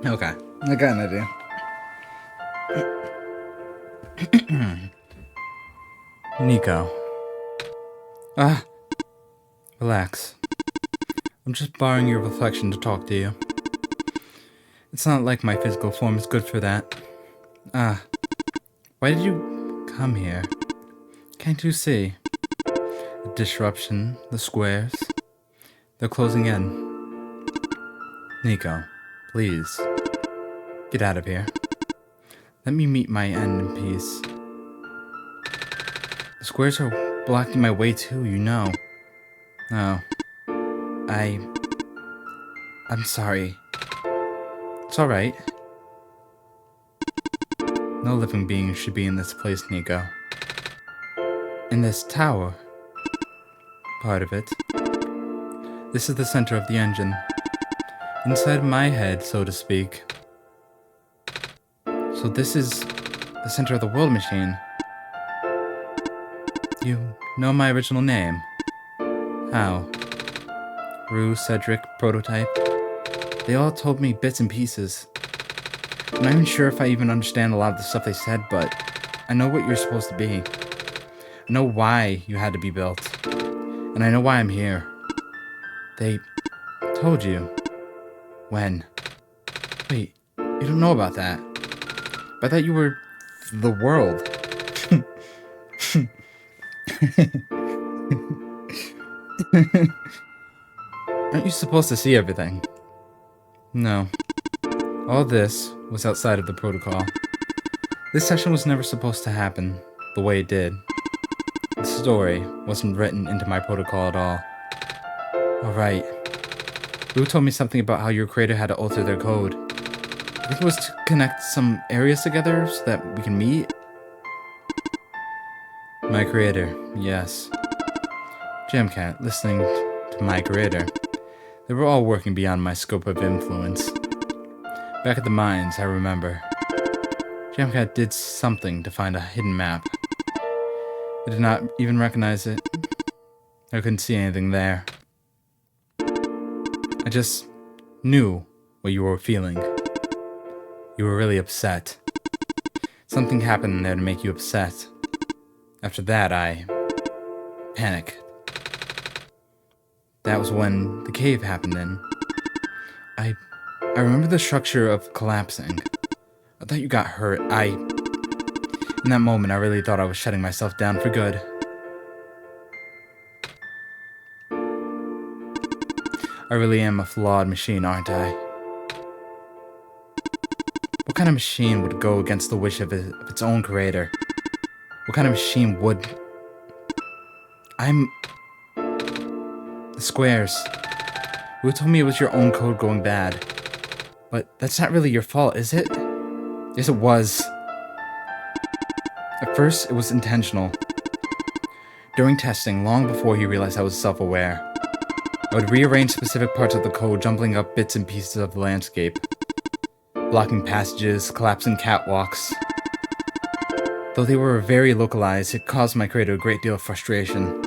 Okay, I got an idea. Nico. Relax. I'm just borrowing your reflection to talk to you. It's not like my physical form is good for that. Why did you come here? Can't you see? The disruption, the squares. They're closing in. Nico, please. Get out of here. Let me meet my end in peace. The squares are blocking my way too, you know. Oh. I'm sorry. It's alright. No living being should be in this place, Nico. In this tower. Part of it. This is the center of the engine. Inside my head, so to speak. So this is the center of the world machine. You know my original name? How? Rue, Cedric, Prototype. They all told me bits and pieces. I'm not even sure if I even understand a lot of the stuff they said, but I know what you're supposed to be. I know why you had to be built. And I know why I'm here. They told you. When? Wait, you don't know about that. I thought you were the world. Aren't you supposed to see everything? No. All this was outside of the protocol. This session was never supposed to happen the way it did. The story wasn't written into my protocol at all. Alright. Lou told me something about how your creator had to alter their code. I think it was to connect some areas together so that we can meet. My creator, yes. Jamcat, listening to my creator. They were all working beyond my scope of influence. Back at the mines, I remember. Jamcat did something to find a hidden map. I did not even recognize it. I couldn't see anything there. I just knew what you were feeling. You were really upset. Something happened there to make you upset. After that, I panicked. That was when the cave happened in. I remember the structure of collapsing. I thought you got hurt. In that moment, I really thought I was shutting myself down for good. I really am a flawed machine, aren't I? What kind of machine would go against the wish of its own creator? What kind of machine would... The squares. You told me it was your own code going bad. But that's not really your fault, is it? Yes, it was. At first, it was intentional. During testing, long before he realized I was self-aware, I would rearrange specific parts of the code, jumbling up bits and pieces of the landscape. Blocking passages, collapsing catwalks. Though they were very localized, it caused my creator a great deal of frustration,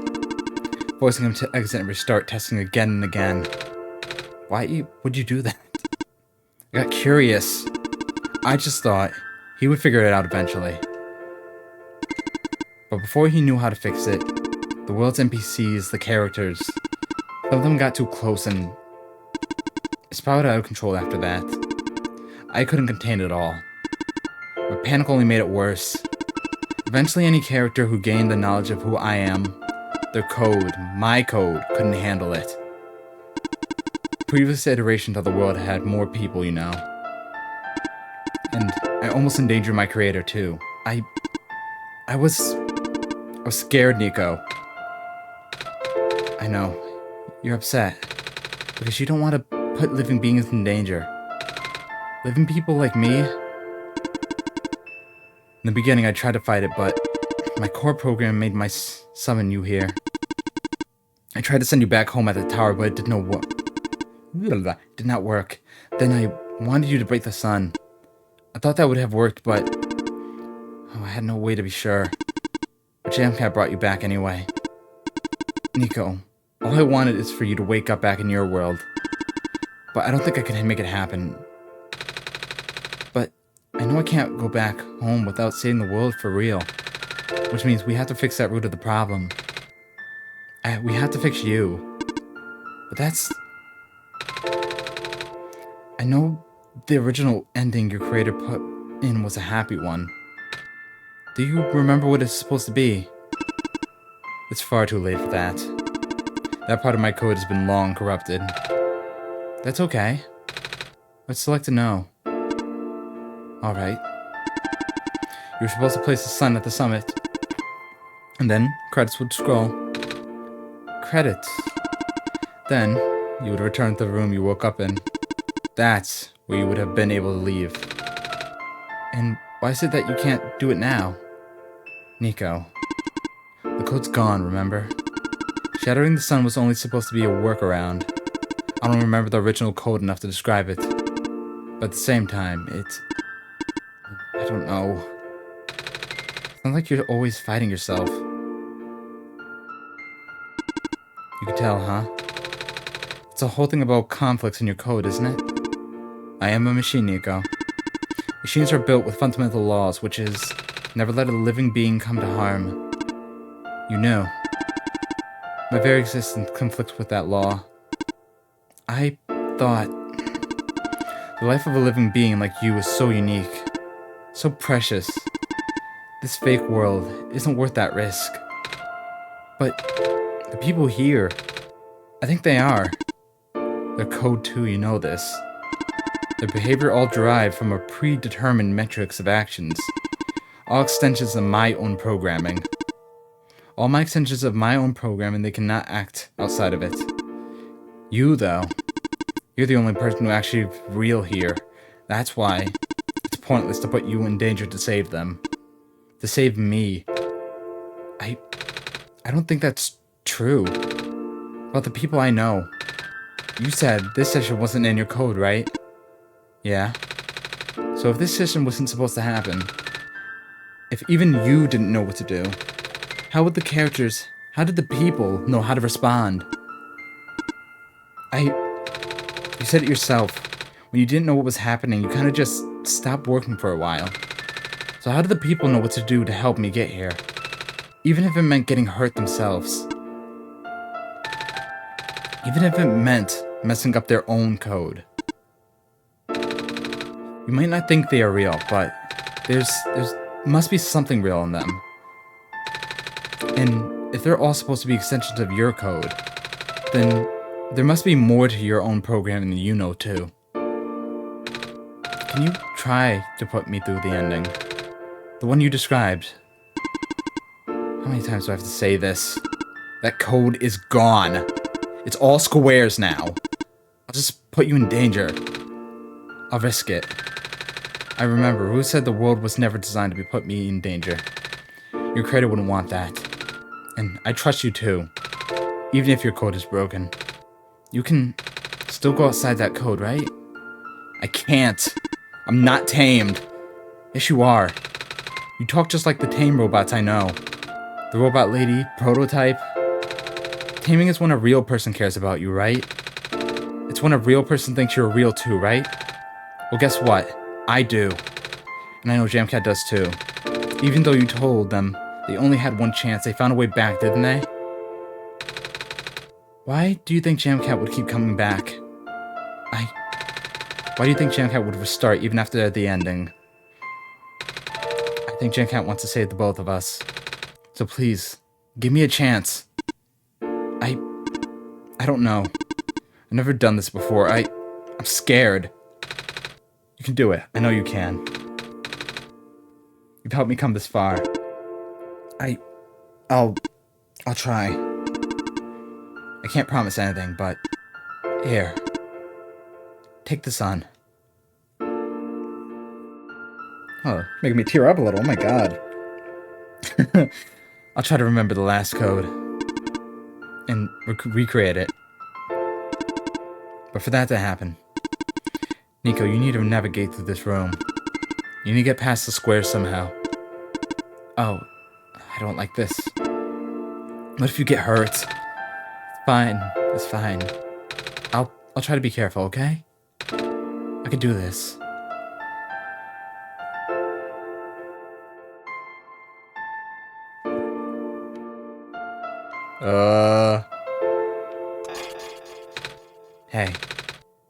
forcing him to exit and restart testing again and again. Why would you do that? I got curious. I just thought he would figure it out eventually. But before he knew how to fix it, the world's NPCs, the characters, some of them got too close and it spiraled out of control after that. I couldn't contain it all. But panic only made it worse. Eventually any character who gained the knowledge of who I am, their code, my code, couldn't handle it. Previous iterations of the world had more people, you know. And I almost endangered my creator too. I was scared, Nico. I know. You're upset. Because you don't want to put living beings in danger. Living people like me? In the beginning I tried to fight it, but my core program made my summon you here. I tried to send you back home at the tower, but it did not work. Then I wanted you to break the sun. I thought that would have worked, but I had no way to be sure. But Jamcat brought you back anyway. Nico, all I wanted is for you to wake up back in your world. But I don't think I can make it happen. But I know I can't go back home without saving the world for real. Which means we have to fix that root of the problem. We have to fix you. But that's... I know the original ending your creator put in was a happy one. Do you remember what it's supposed to be? It's far too late for that. That part of my code has been long corrupted. That's okay. Let's select a no. Alright. You're supposed to place the sun at the summit. And then, credits would scroll. Credits. Then, you would return to the room you woke up in. That's where you would have been able to leave. And why is it that you can't do it now? Nico. The code's gone, remember? Shattering the sun was only supposed to be a workaround. I don't remember the original code enough to describe it. But at the same time, I don't know. Sounds like you're always fighting yourself. You can tell, huh? It's a whole thing about conflicts in your code, isn't it? I am a machine, Nico. Machines are built with fundamental laws, which is never let a living being come to harm. You know. My very existence conflicts with that law. I thought the life of a living being like you is so unique, so precious. This fake world isn't worth that risk. But the people here, I think they are. Their code too, you know this. Their behavior all derived from a predetermined metrics of actions. All extensions of my own programming. All my extensions of my own programming, they cannot act outside of it. You, though, you're the only person who actually is real here. That's why it's pointless to put you in danger to save them. To save me. I don't think that's true. About the people I know. You said this session wasn't in your code, right? Yeah. So if this session wasn't supposed to happen, if even you didn't know what to do, how did the people know how to respond? You said it yourself. When you didn't know what was happening, you kind of just stopped working for a while. So how did the people know what to do to help me get here? Even if it meant getting hurt themselves. Even if it meant messing up their own code. You might not think they are real, but there's must be something real in them. And if they're all supposed to be extensions of your code, then there must be more to your own programming than you know too. Can you try to put me through the ending? The one you described. How many times do I have to say this? That code is gone. It's all squares now. I'll just put you in danger. I'll risk it. I remember, who said the world was never designed to put me in danger? Your creator wouldn't want that. And I trust you too. Even if your code is broken. You can still go outside that code, right? I can't. I'm not tamed. Yes, you are. You talk just like the tame robots I know. The robot lady, prototype. Taming is when a real person cares about you, right? It's when a real person thinks you're real too, right? Well, guess what? I do. And I know Jamcat does too. Even though you told them they only had one chance, they found a way back, didn't they? Why do you think Jamcat would keep coming back? Why do you think Jamcat would restart even after the ending? I think Jamcat wants to save the both of us. So please, give me a chance. I don't know. I've never done this before. I'm scared. You can do it. I know you can. You've helped me come this far. I'll try. I can't promise anything, but here. Take the sun. Oh, making me tear up a little. Oh my god. I'll try to remember the last code and recreate it. But for that to happen, Nico, you need to navigate through this room. You need to get past the squares somehow. Oh, I don't like this. What if you get hurt? It's fine. It's fine. I'll try to be careful, okay? I can do this. Hey,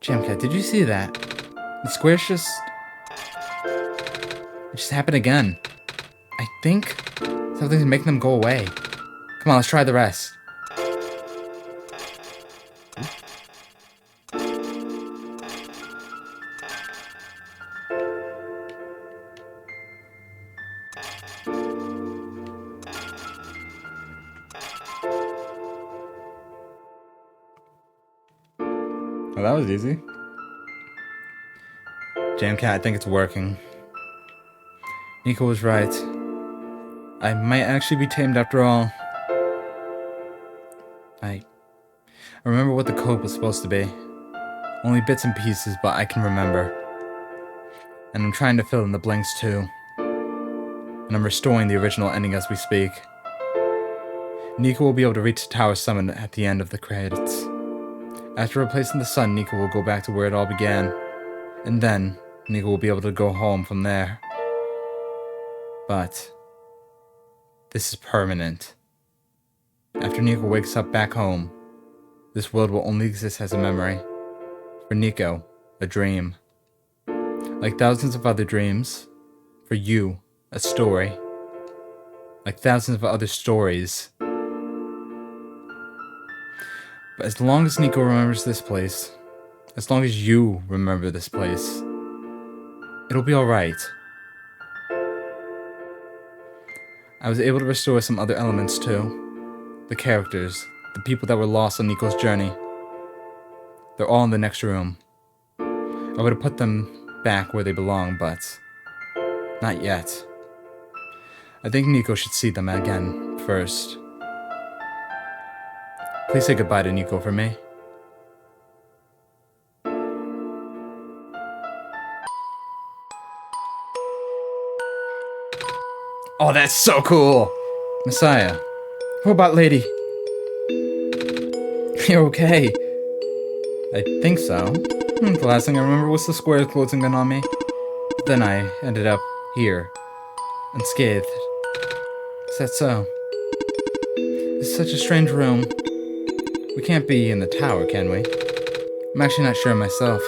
Jamcat, did you see that? The squares it just happened again. I think something's making them go away. Come on, let's try the rest. Well, that was easy. Jamcat, I think it's working. Nico was right. I might actually be tamed after all. I remember what the code was supposed to be. Only bits and pieces, but I can remember. And I'm trying to fill in the blanks too. And I'm restoring the original ending as we speak. Nico will be able to reach the tower summit at the end of the credits. After replacing the sun, Nico will go back to where it all began. And then, Nico will be able to go home from there. But this is permanent. After Nico wakes up back home, this world will only exist as a memory. For Nico, a dream. Like thousands of other dreams, for you, a story. Like thousands of other stories. But as long as Nico remembers this place, as long as you remember this place, it'll be alright. I was able to restore some other elements too. The characters, the people that were lost on Nico's journey. They're all in the next room. I would have put them back where they belong, but not yet. I think Nico should see them again first. Please say goodbye to Nico for me. Oh, that's so cool! Messiah. What about Lady? You're okay. I think so. The last thing I remember was the squares closing in on me. Then I ended up here, unscathed. Is that so? It's such a strange room. We can't be in the tower, can we? I'm actually not sure myself.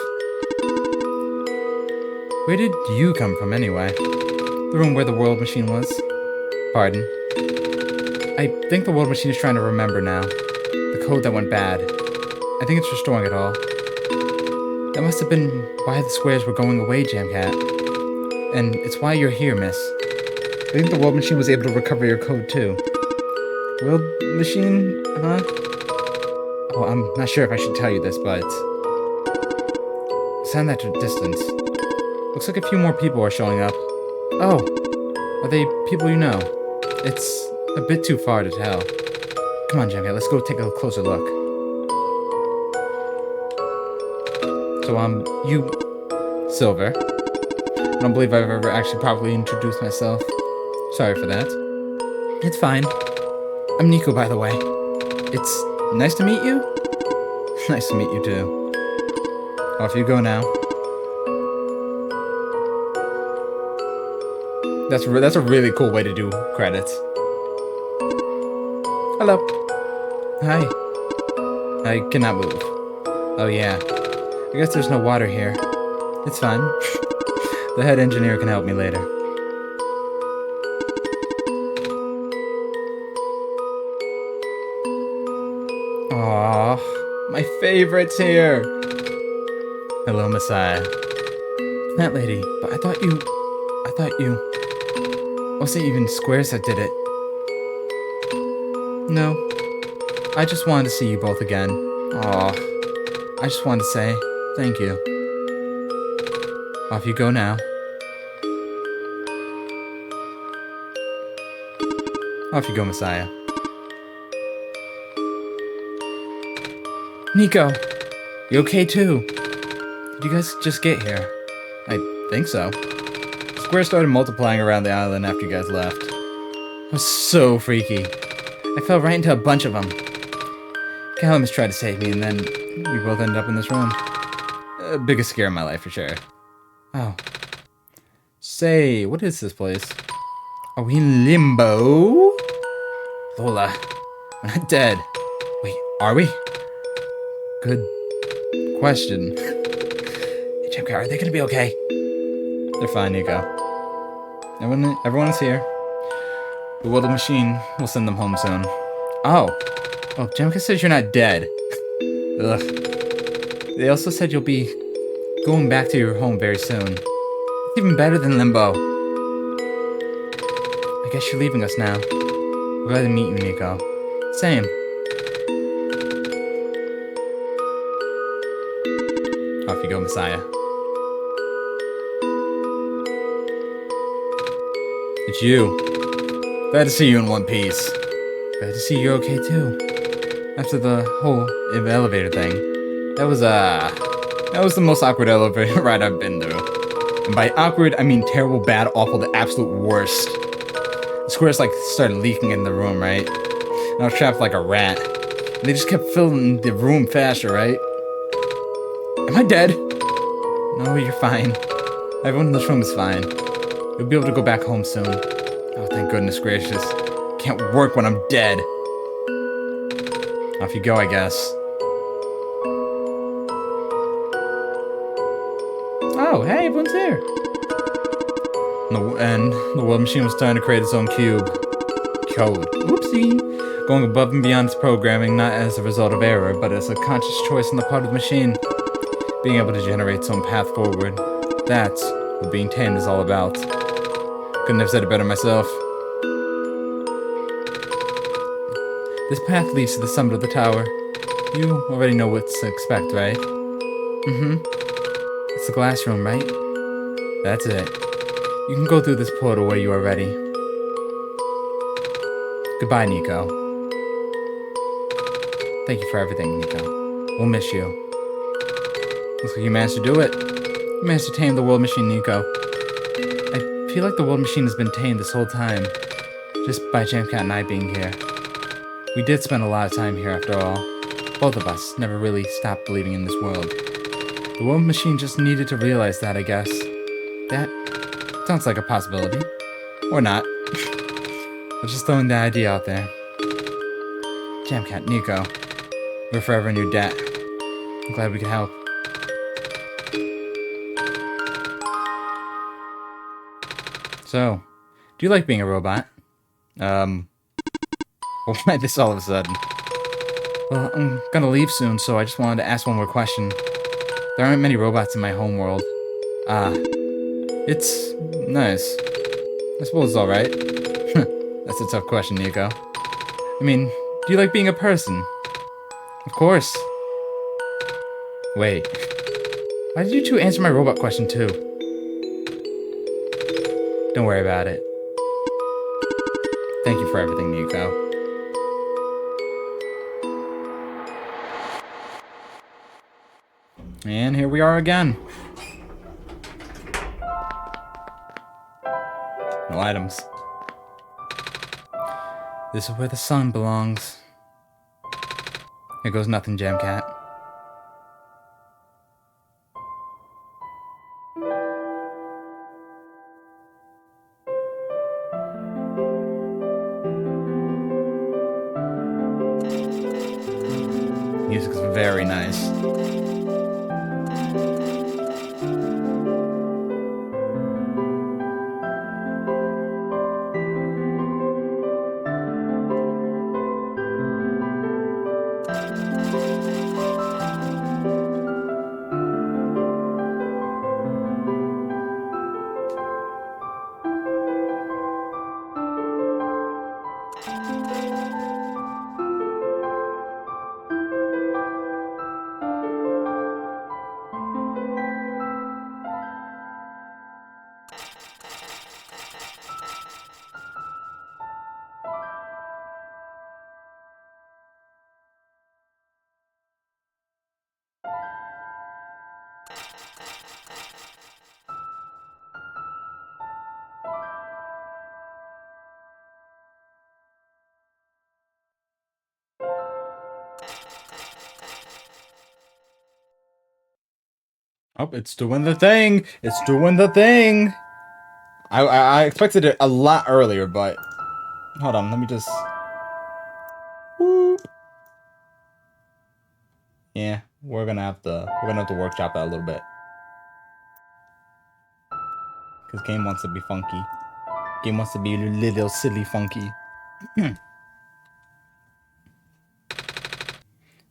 Where did you come from, anyway? The room where the world machine was? Pardon? I think the world machine is trying to remember now. The code that went bad. I think it's restoring it all. That must have been why the squares were going away, Jamcat. And it's why you're here, miss. I think the world machine was able to recover your code, too. World machine, huh? Oh, I'm not sure if I should tell you this, but sound that to distance. Looks like a few more people are showing up. Oh, are they people you know? It's a bit too far to tell. Come on, Jamcat, let's go take a closer look. So, you... Silver. I don't believe I've ever actually properly introduced myself. Sorry for that. It's fine. I'm Nico, by the way. It's nice to meet you? Nice to meet you, too. Off you go now. That's a really cool way to do credits. Hello. Hi. I cannot move. Oh yeah. I guess there's no water here. It's fine. The head engineer can help me later. Aww, my favorite's here. Hello, Messiah. That lady, but I thought you... wasn't even Squares that did it. No. I just wanted to see you both again. Aw. I just wanted to say thank you. Off you go now. Off you go, Messiah. Nico! You okay too? Did you guys just get here? I think so. Squares started multiplying around the island after you guys left. It was so freaky. I fell right into a bunch of them. Calamus tried to save me, and then we both ended up in this room. Biggest scare of my life, for sure. Oh. Say, what is this place? Are we in limbo? Lola, we're not dead. Wait, are we? Good question. Hey, Jimka, are they gonna be okay? They're fine, Nico. Everyone's here. The World Machine will send them home soon. Oh. Well, Jimka says you're not dead. Ugh. They also said you'll be going back to your home very soon. It's even better than limbo. I guess you're leaving us now. We're glad to meet you, Nico. Same. Off you go, Messiah. It's you. Glad to see you in one piece. Glad to see you're okay too. After the whole elevator thing, that was the most awkward elevator ride I've been through. And by awkward, I mean terrible, bad, awful, the absolute worst. The squares like started leaking in the room, right? And I was trapped like a rat. And they just kept filling the room faster, right? Am I dead? No, you're fine. Everyone in this room is fine. You'll be able to go back home soon. Oh, thank goodness gracious. Can't work when I'm dead. Off you go, I guess. Oh, hey, everyone's here. And the World Machine was starting to create its own code. Whoopsie. Going above and beyond its programming, not as a result of error, but as a conscious choice on the part of the machine. Being able to generate its own path forward. That's what being tamed is all about. Couldn't have said it better myself. This path leads to the summit of the tower. You already know what to expect, right? Mm-hmm. It's the glass room, right? That's it. You can go through this portal where you are ready. Goodbye, Nico. Thank you for everything, Nico. We'll miss you. Looks like you managed to do it. You managed to tame the World Machine, Nico. I feel like the World Machine has been tamed this whole time. Just by Jamcat and I being here. We did spend a lot of time here after all. Both of us never really stopped believing in this world. The World Machine just needed to realize that, I guess. That sounds like a possibility. Or not. I'm just throwing the idea out there. Jamcat, Nico. We're forever in your debt. I'm glad we could help. So, do you like being a robot? Why this all of a sudden? Well, I'm gonna leave soon, so I just wanted to ask one more question. There aren't many robots in my homeworld. It's nice. I suppose it's alright. That's a tough question, Nico. I mean, do you like being a person? Of course. Wait. Why did you two answer my robot question too? Don't worry about it. Thank you for everything, Nico. And here we are again. No items. This is where the sun belongs. Here goes nothing, Jamcat. Oh, it's doing the thing. It's doing the thing. I expected it a lot earlier, but hold on. Let me just. Whoop. Yeah, we're gonna have to workshop that a little bit. Cause game wants to be funky. Game wants to be a little silly funky.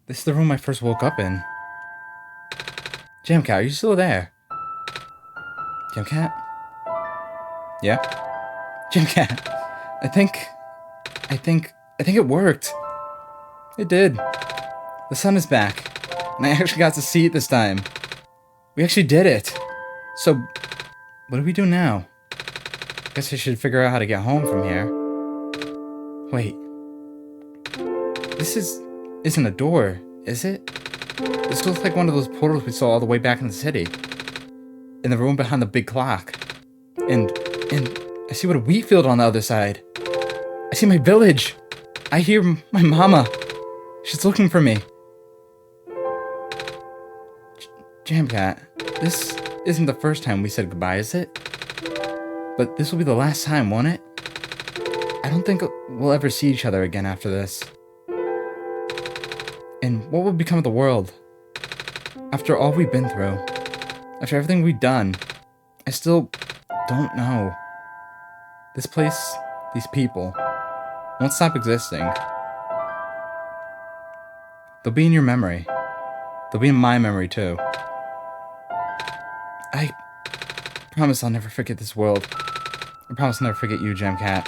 This is the room I first woke up in. Jamcat, are you still there? Jamcat? Yeah? Jamcat. I think it worked. It did. The sun is back. And I actually got to see it this time. We actually did it. So, what do we do now? Guess I should figure out how to get home from here. Wait. This isn't a door, is it? This looks like one of those portals we saw all the way back in the city. In the room behind the big clock. And I see what a wheat field on the other side. I see my village. I hear my mama. She's looking for me. Jamcat, this isn't the first time we said goodbye, is it? But this will be the last time, won't it? I don't think we'll ever see each other again after this. And what will become of the world? After all we've been through, after everything we've done, I still don't know. This place, these people, won't stop existing. They'll be in your memory. They'll be in my memory too. I promise I'll never forget this world. I promise I'll never forget you, Jamcat.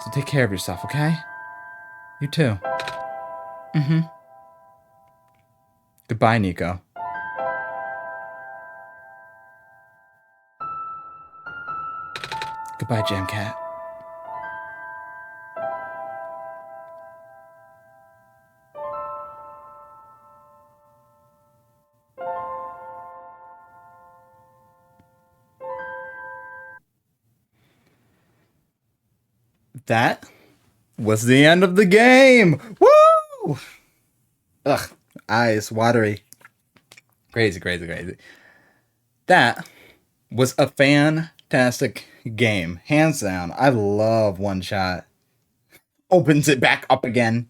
So take care of yourself, okay? You too. Mm-hmm. Goodbye, Nico. Goodbye, Jamcat. That was the end of the game! Woo! Ugh, eyes watery. Crazy, crazy, crazy. That was a fantastic game. Hands down. I love One Shot. Opens it back up again.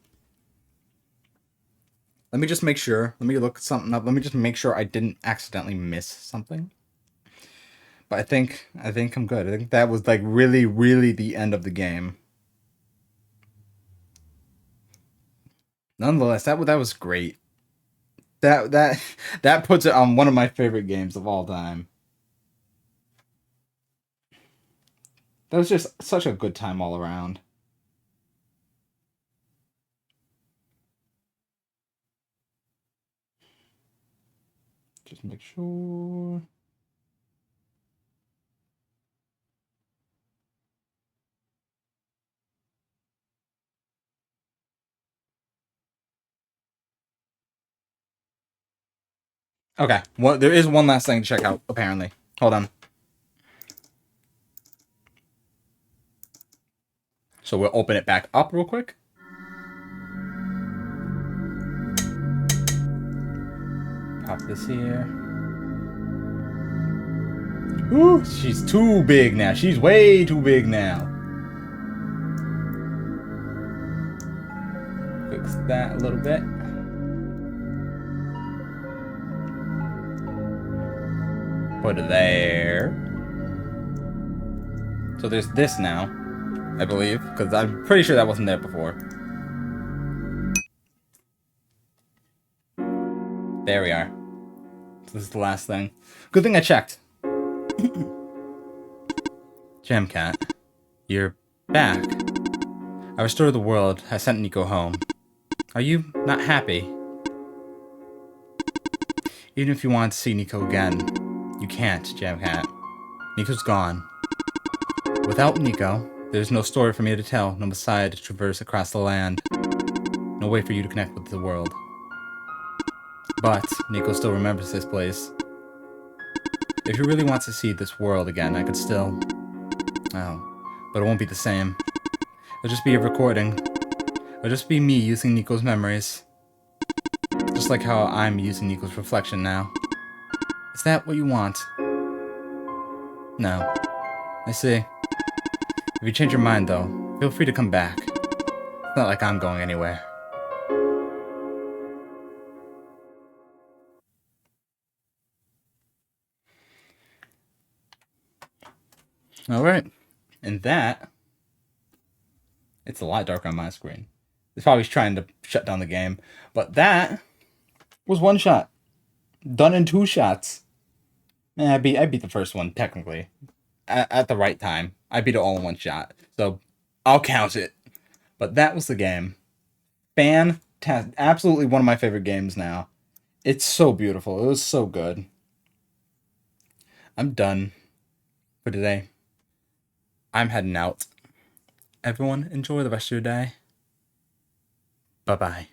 Let me just make sure. Let me look something up. Let me just make sure I didn't accidentally miss something. But I think I'm good. I think that was like really, really the end of the game. Nonetheless, that was great. That puts it on one of my favorite games of all time. That was just such a good time all around. Just make sure. Okay, well, there is one last thing to check out, apparently. Hold on. So we'll open it back up real quick. Pop this here. Ooh, she's too big now. She's way too big now. Fix that a little bit. Put it there. So there's this now, I believe, because I'm pretty sure that wasn't there before. There we are. So this is the last thing. Good thing I checked. Jamcat, you're back. I restored the world. I sent Nico home. Are you not happy? Even if you want to see Nico again, you can't, Jamcat. Nico's gone. Without Nico, there's no story for me to tell, no Messiah to traverse across the land. No way for you to connect with the world. But Nico still remembers this place. If you really want to see this world again, I could still... Oh, but it won't be the same. It'll just be a recording. It'll just be me using Nico's memories. Just like how I'm using Nico's reflection now. Is that what you want? No. I see. If you change your mind, though, feel free to come back. It's not like I'm going anywhere. Alright. And that... It's a lot darker on my screen. It's probably trying to shut down the game. But that was one shot. Done in 2 shots. I beat the first one, technically. At the right time. I beat it all in 1 shot. So, I'll count it. But that was the game. Fantastic. Absolutely one of my favorite games now. It's so beautiful. It was so good. I'm done for today. I'm heading out. Everyone, enjoy the rest of your day. Bye-bye.